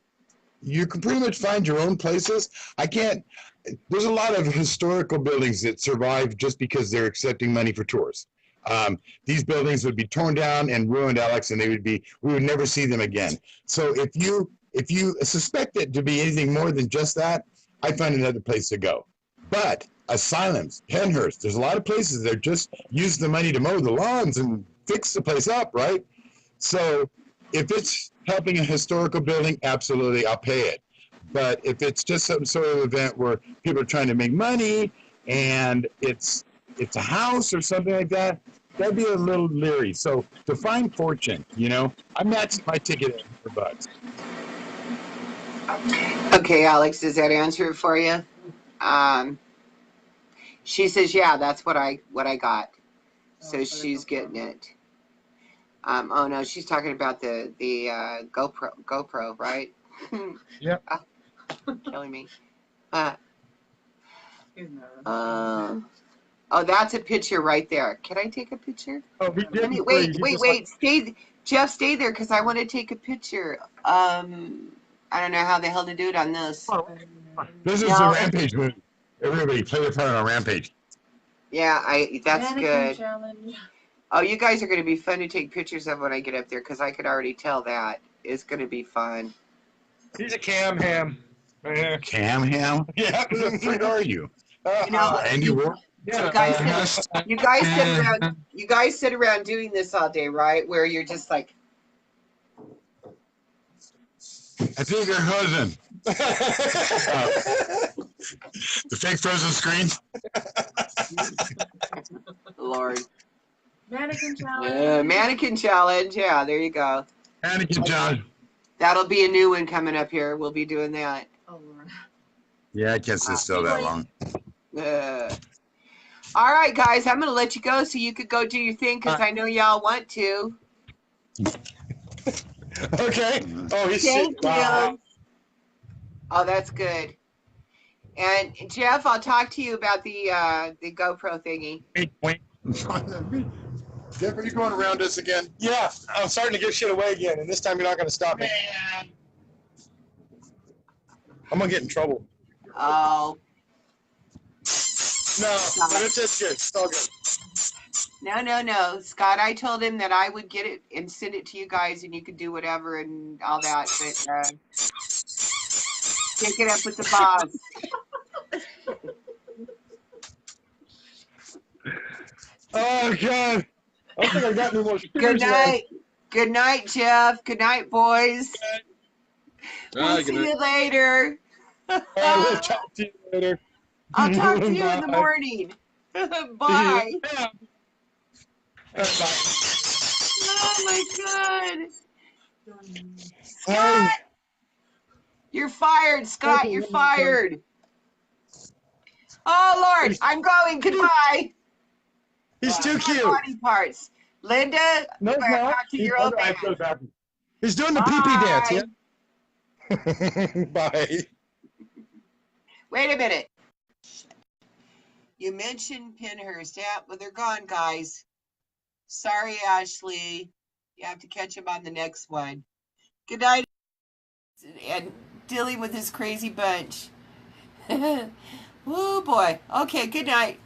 you can pretty much find your own places. There's a lot of historical buildings that survive just because they're accepting money for tours. These buildings would be torn down and ruined, Alex, and we would never see them again. So if you suspect it to be anything more than just that, I'd find another place to go. But asylums, Penhurst, there's a lot of places that just use the money to mow the lawns and fix the place up, right? So if it's helping a historical building, absolutely, I'll pay it. But if it's just some sort of event where people are trying to make money and it's a house or something like that, that'd be a little leery. So to find fortune, I matched my ticket at $100. Okay, Alex, does that answer it for you? She says, yeah, that's what I got. So she's getting it. Oh no, she's talking about the GoPro, right? Yep. Killing me. Oh, that's a picture right there. Can I take a picture? Oh, we did. Wait. Jeff, stay there because I want to take a picture. I don't know how the hell to do it on this. This is a Rampage movie. Everybody play a part on a Rampage. Yeah, that's Mannequin good. challenge. Oh, you guys are going to be fun to take pictures of when I get up there because I could already tell that. It's going to be fun. He's a cam ham. Cam ham? Yeah. Who the freak are you? Andy Ward? Yeah. You guys sit around doing this all day, right? Where you're just like, I think your husband. The fake frozen screen? Lord. Mannequin challenge. Mannequin challenge. Yeah, there you go. Mannequin challenge. That'll be a new one coming up here. We'll be doing that. Oh, Lord. Yeah, I can't sit still that long. All right, guys, I'm going to let you go so you could go do your thing because I know y'all want to. Okay. Oh, he's Thank you. wow. Oh, that's good. And Jeff, I'll talk to you about the GoPro thingy. Wait. Jeff, are you going around us again? Yeah, I'm starting to give shit away again, and this time you're not going to stop me. I'm going to get in trouble. Oh. No, but it's good. It's all good. No. Scott, I told him that I would get it and send it to you guys, and you could do whatever and all that. But take it up with the boss. Oh, God. I don't think I got any more. Good night. Good night, Jeff. Good night, boys. We'll Good see night. you later. All right, we'll talk to you later. I'll talk to you in the Bye. morning. Bye. Yeah. Bye. Oh my God. Bye. Scott, you're fired. Scott, you're fired. Oh Lord, I'm going. Goodbye. He's too cute. Body parts. Linda, No, you it's better not. talk to He's, your old man. He's doing the pee-pee dance, yeah? Bye. Wait a minute. You mentioned Pinhurst. Yeah, well, they're gone, guys. Sorry, Ashley. You have to catch him on the next one. Good night. And dealing with this crazy bunch. Oh, boy. Okay, good night.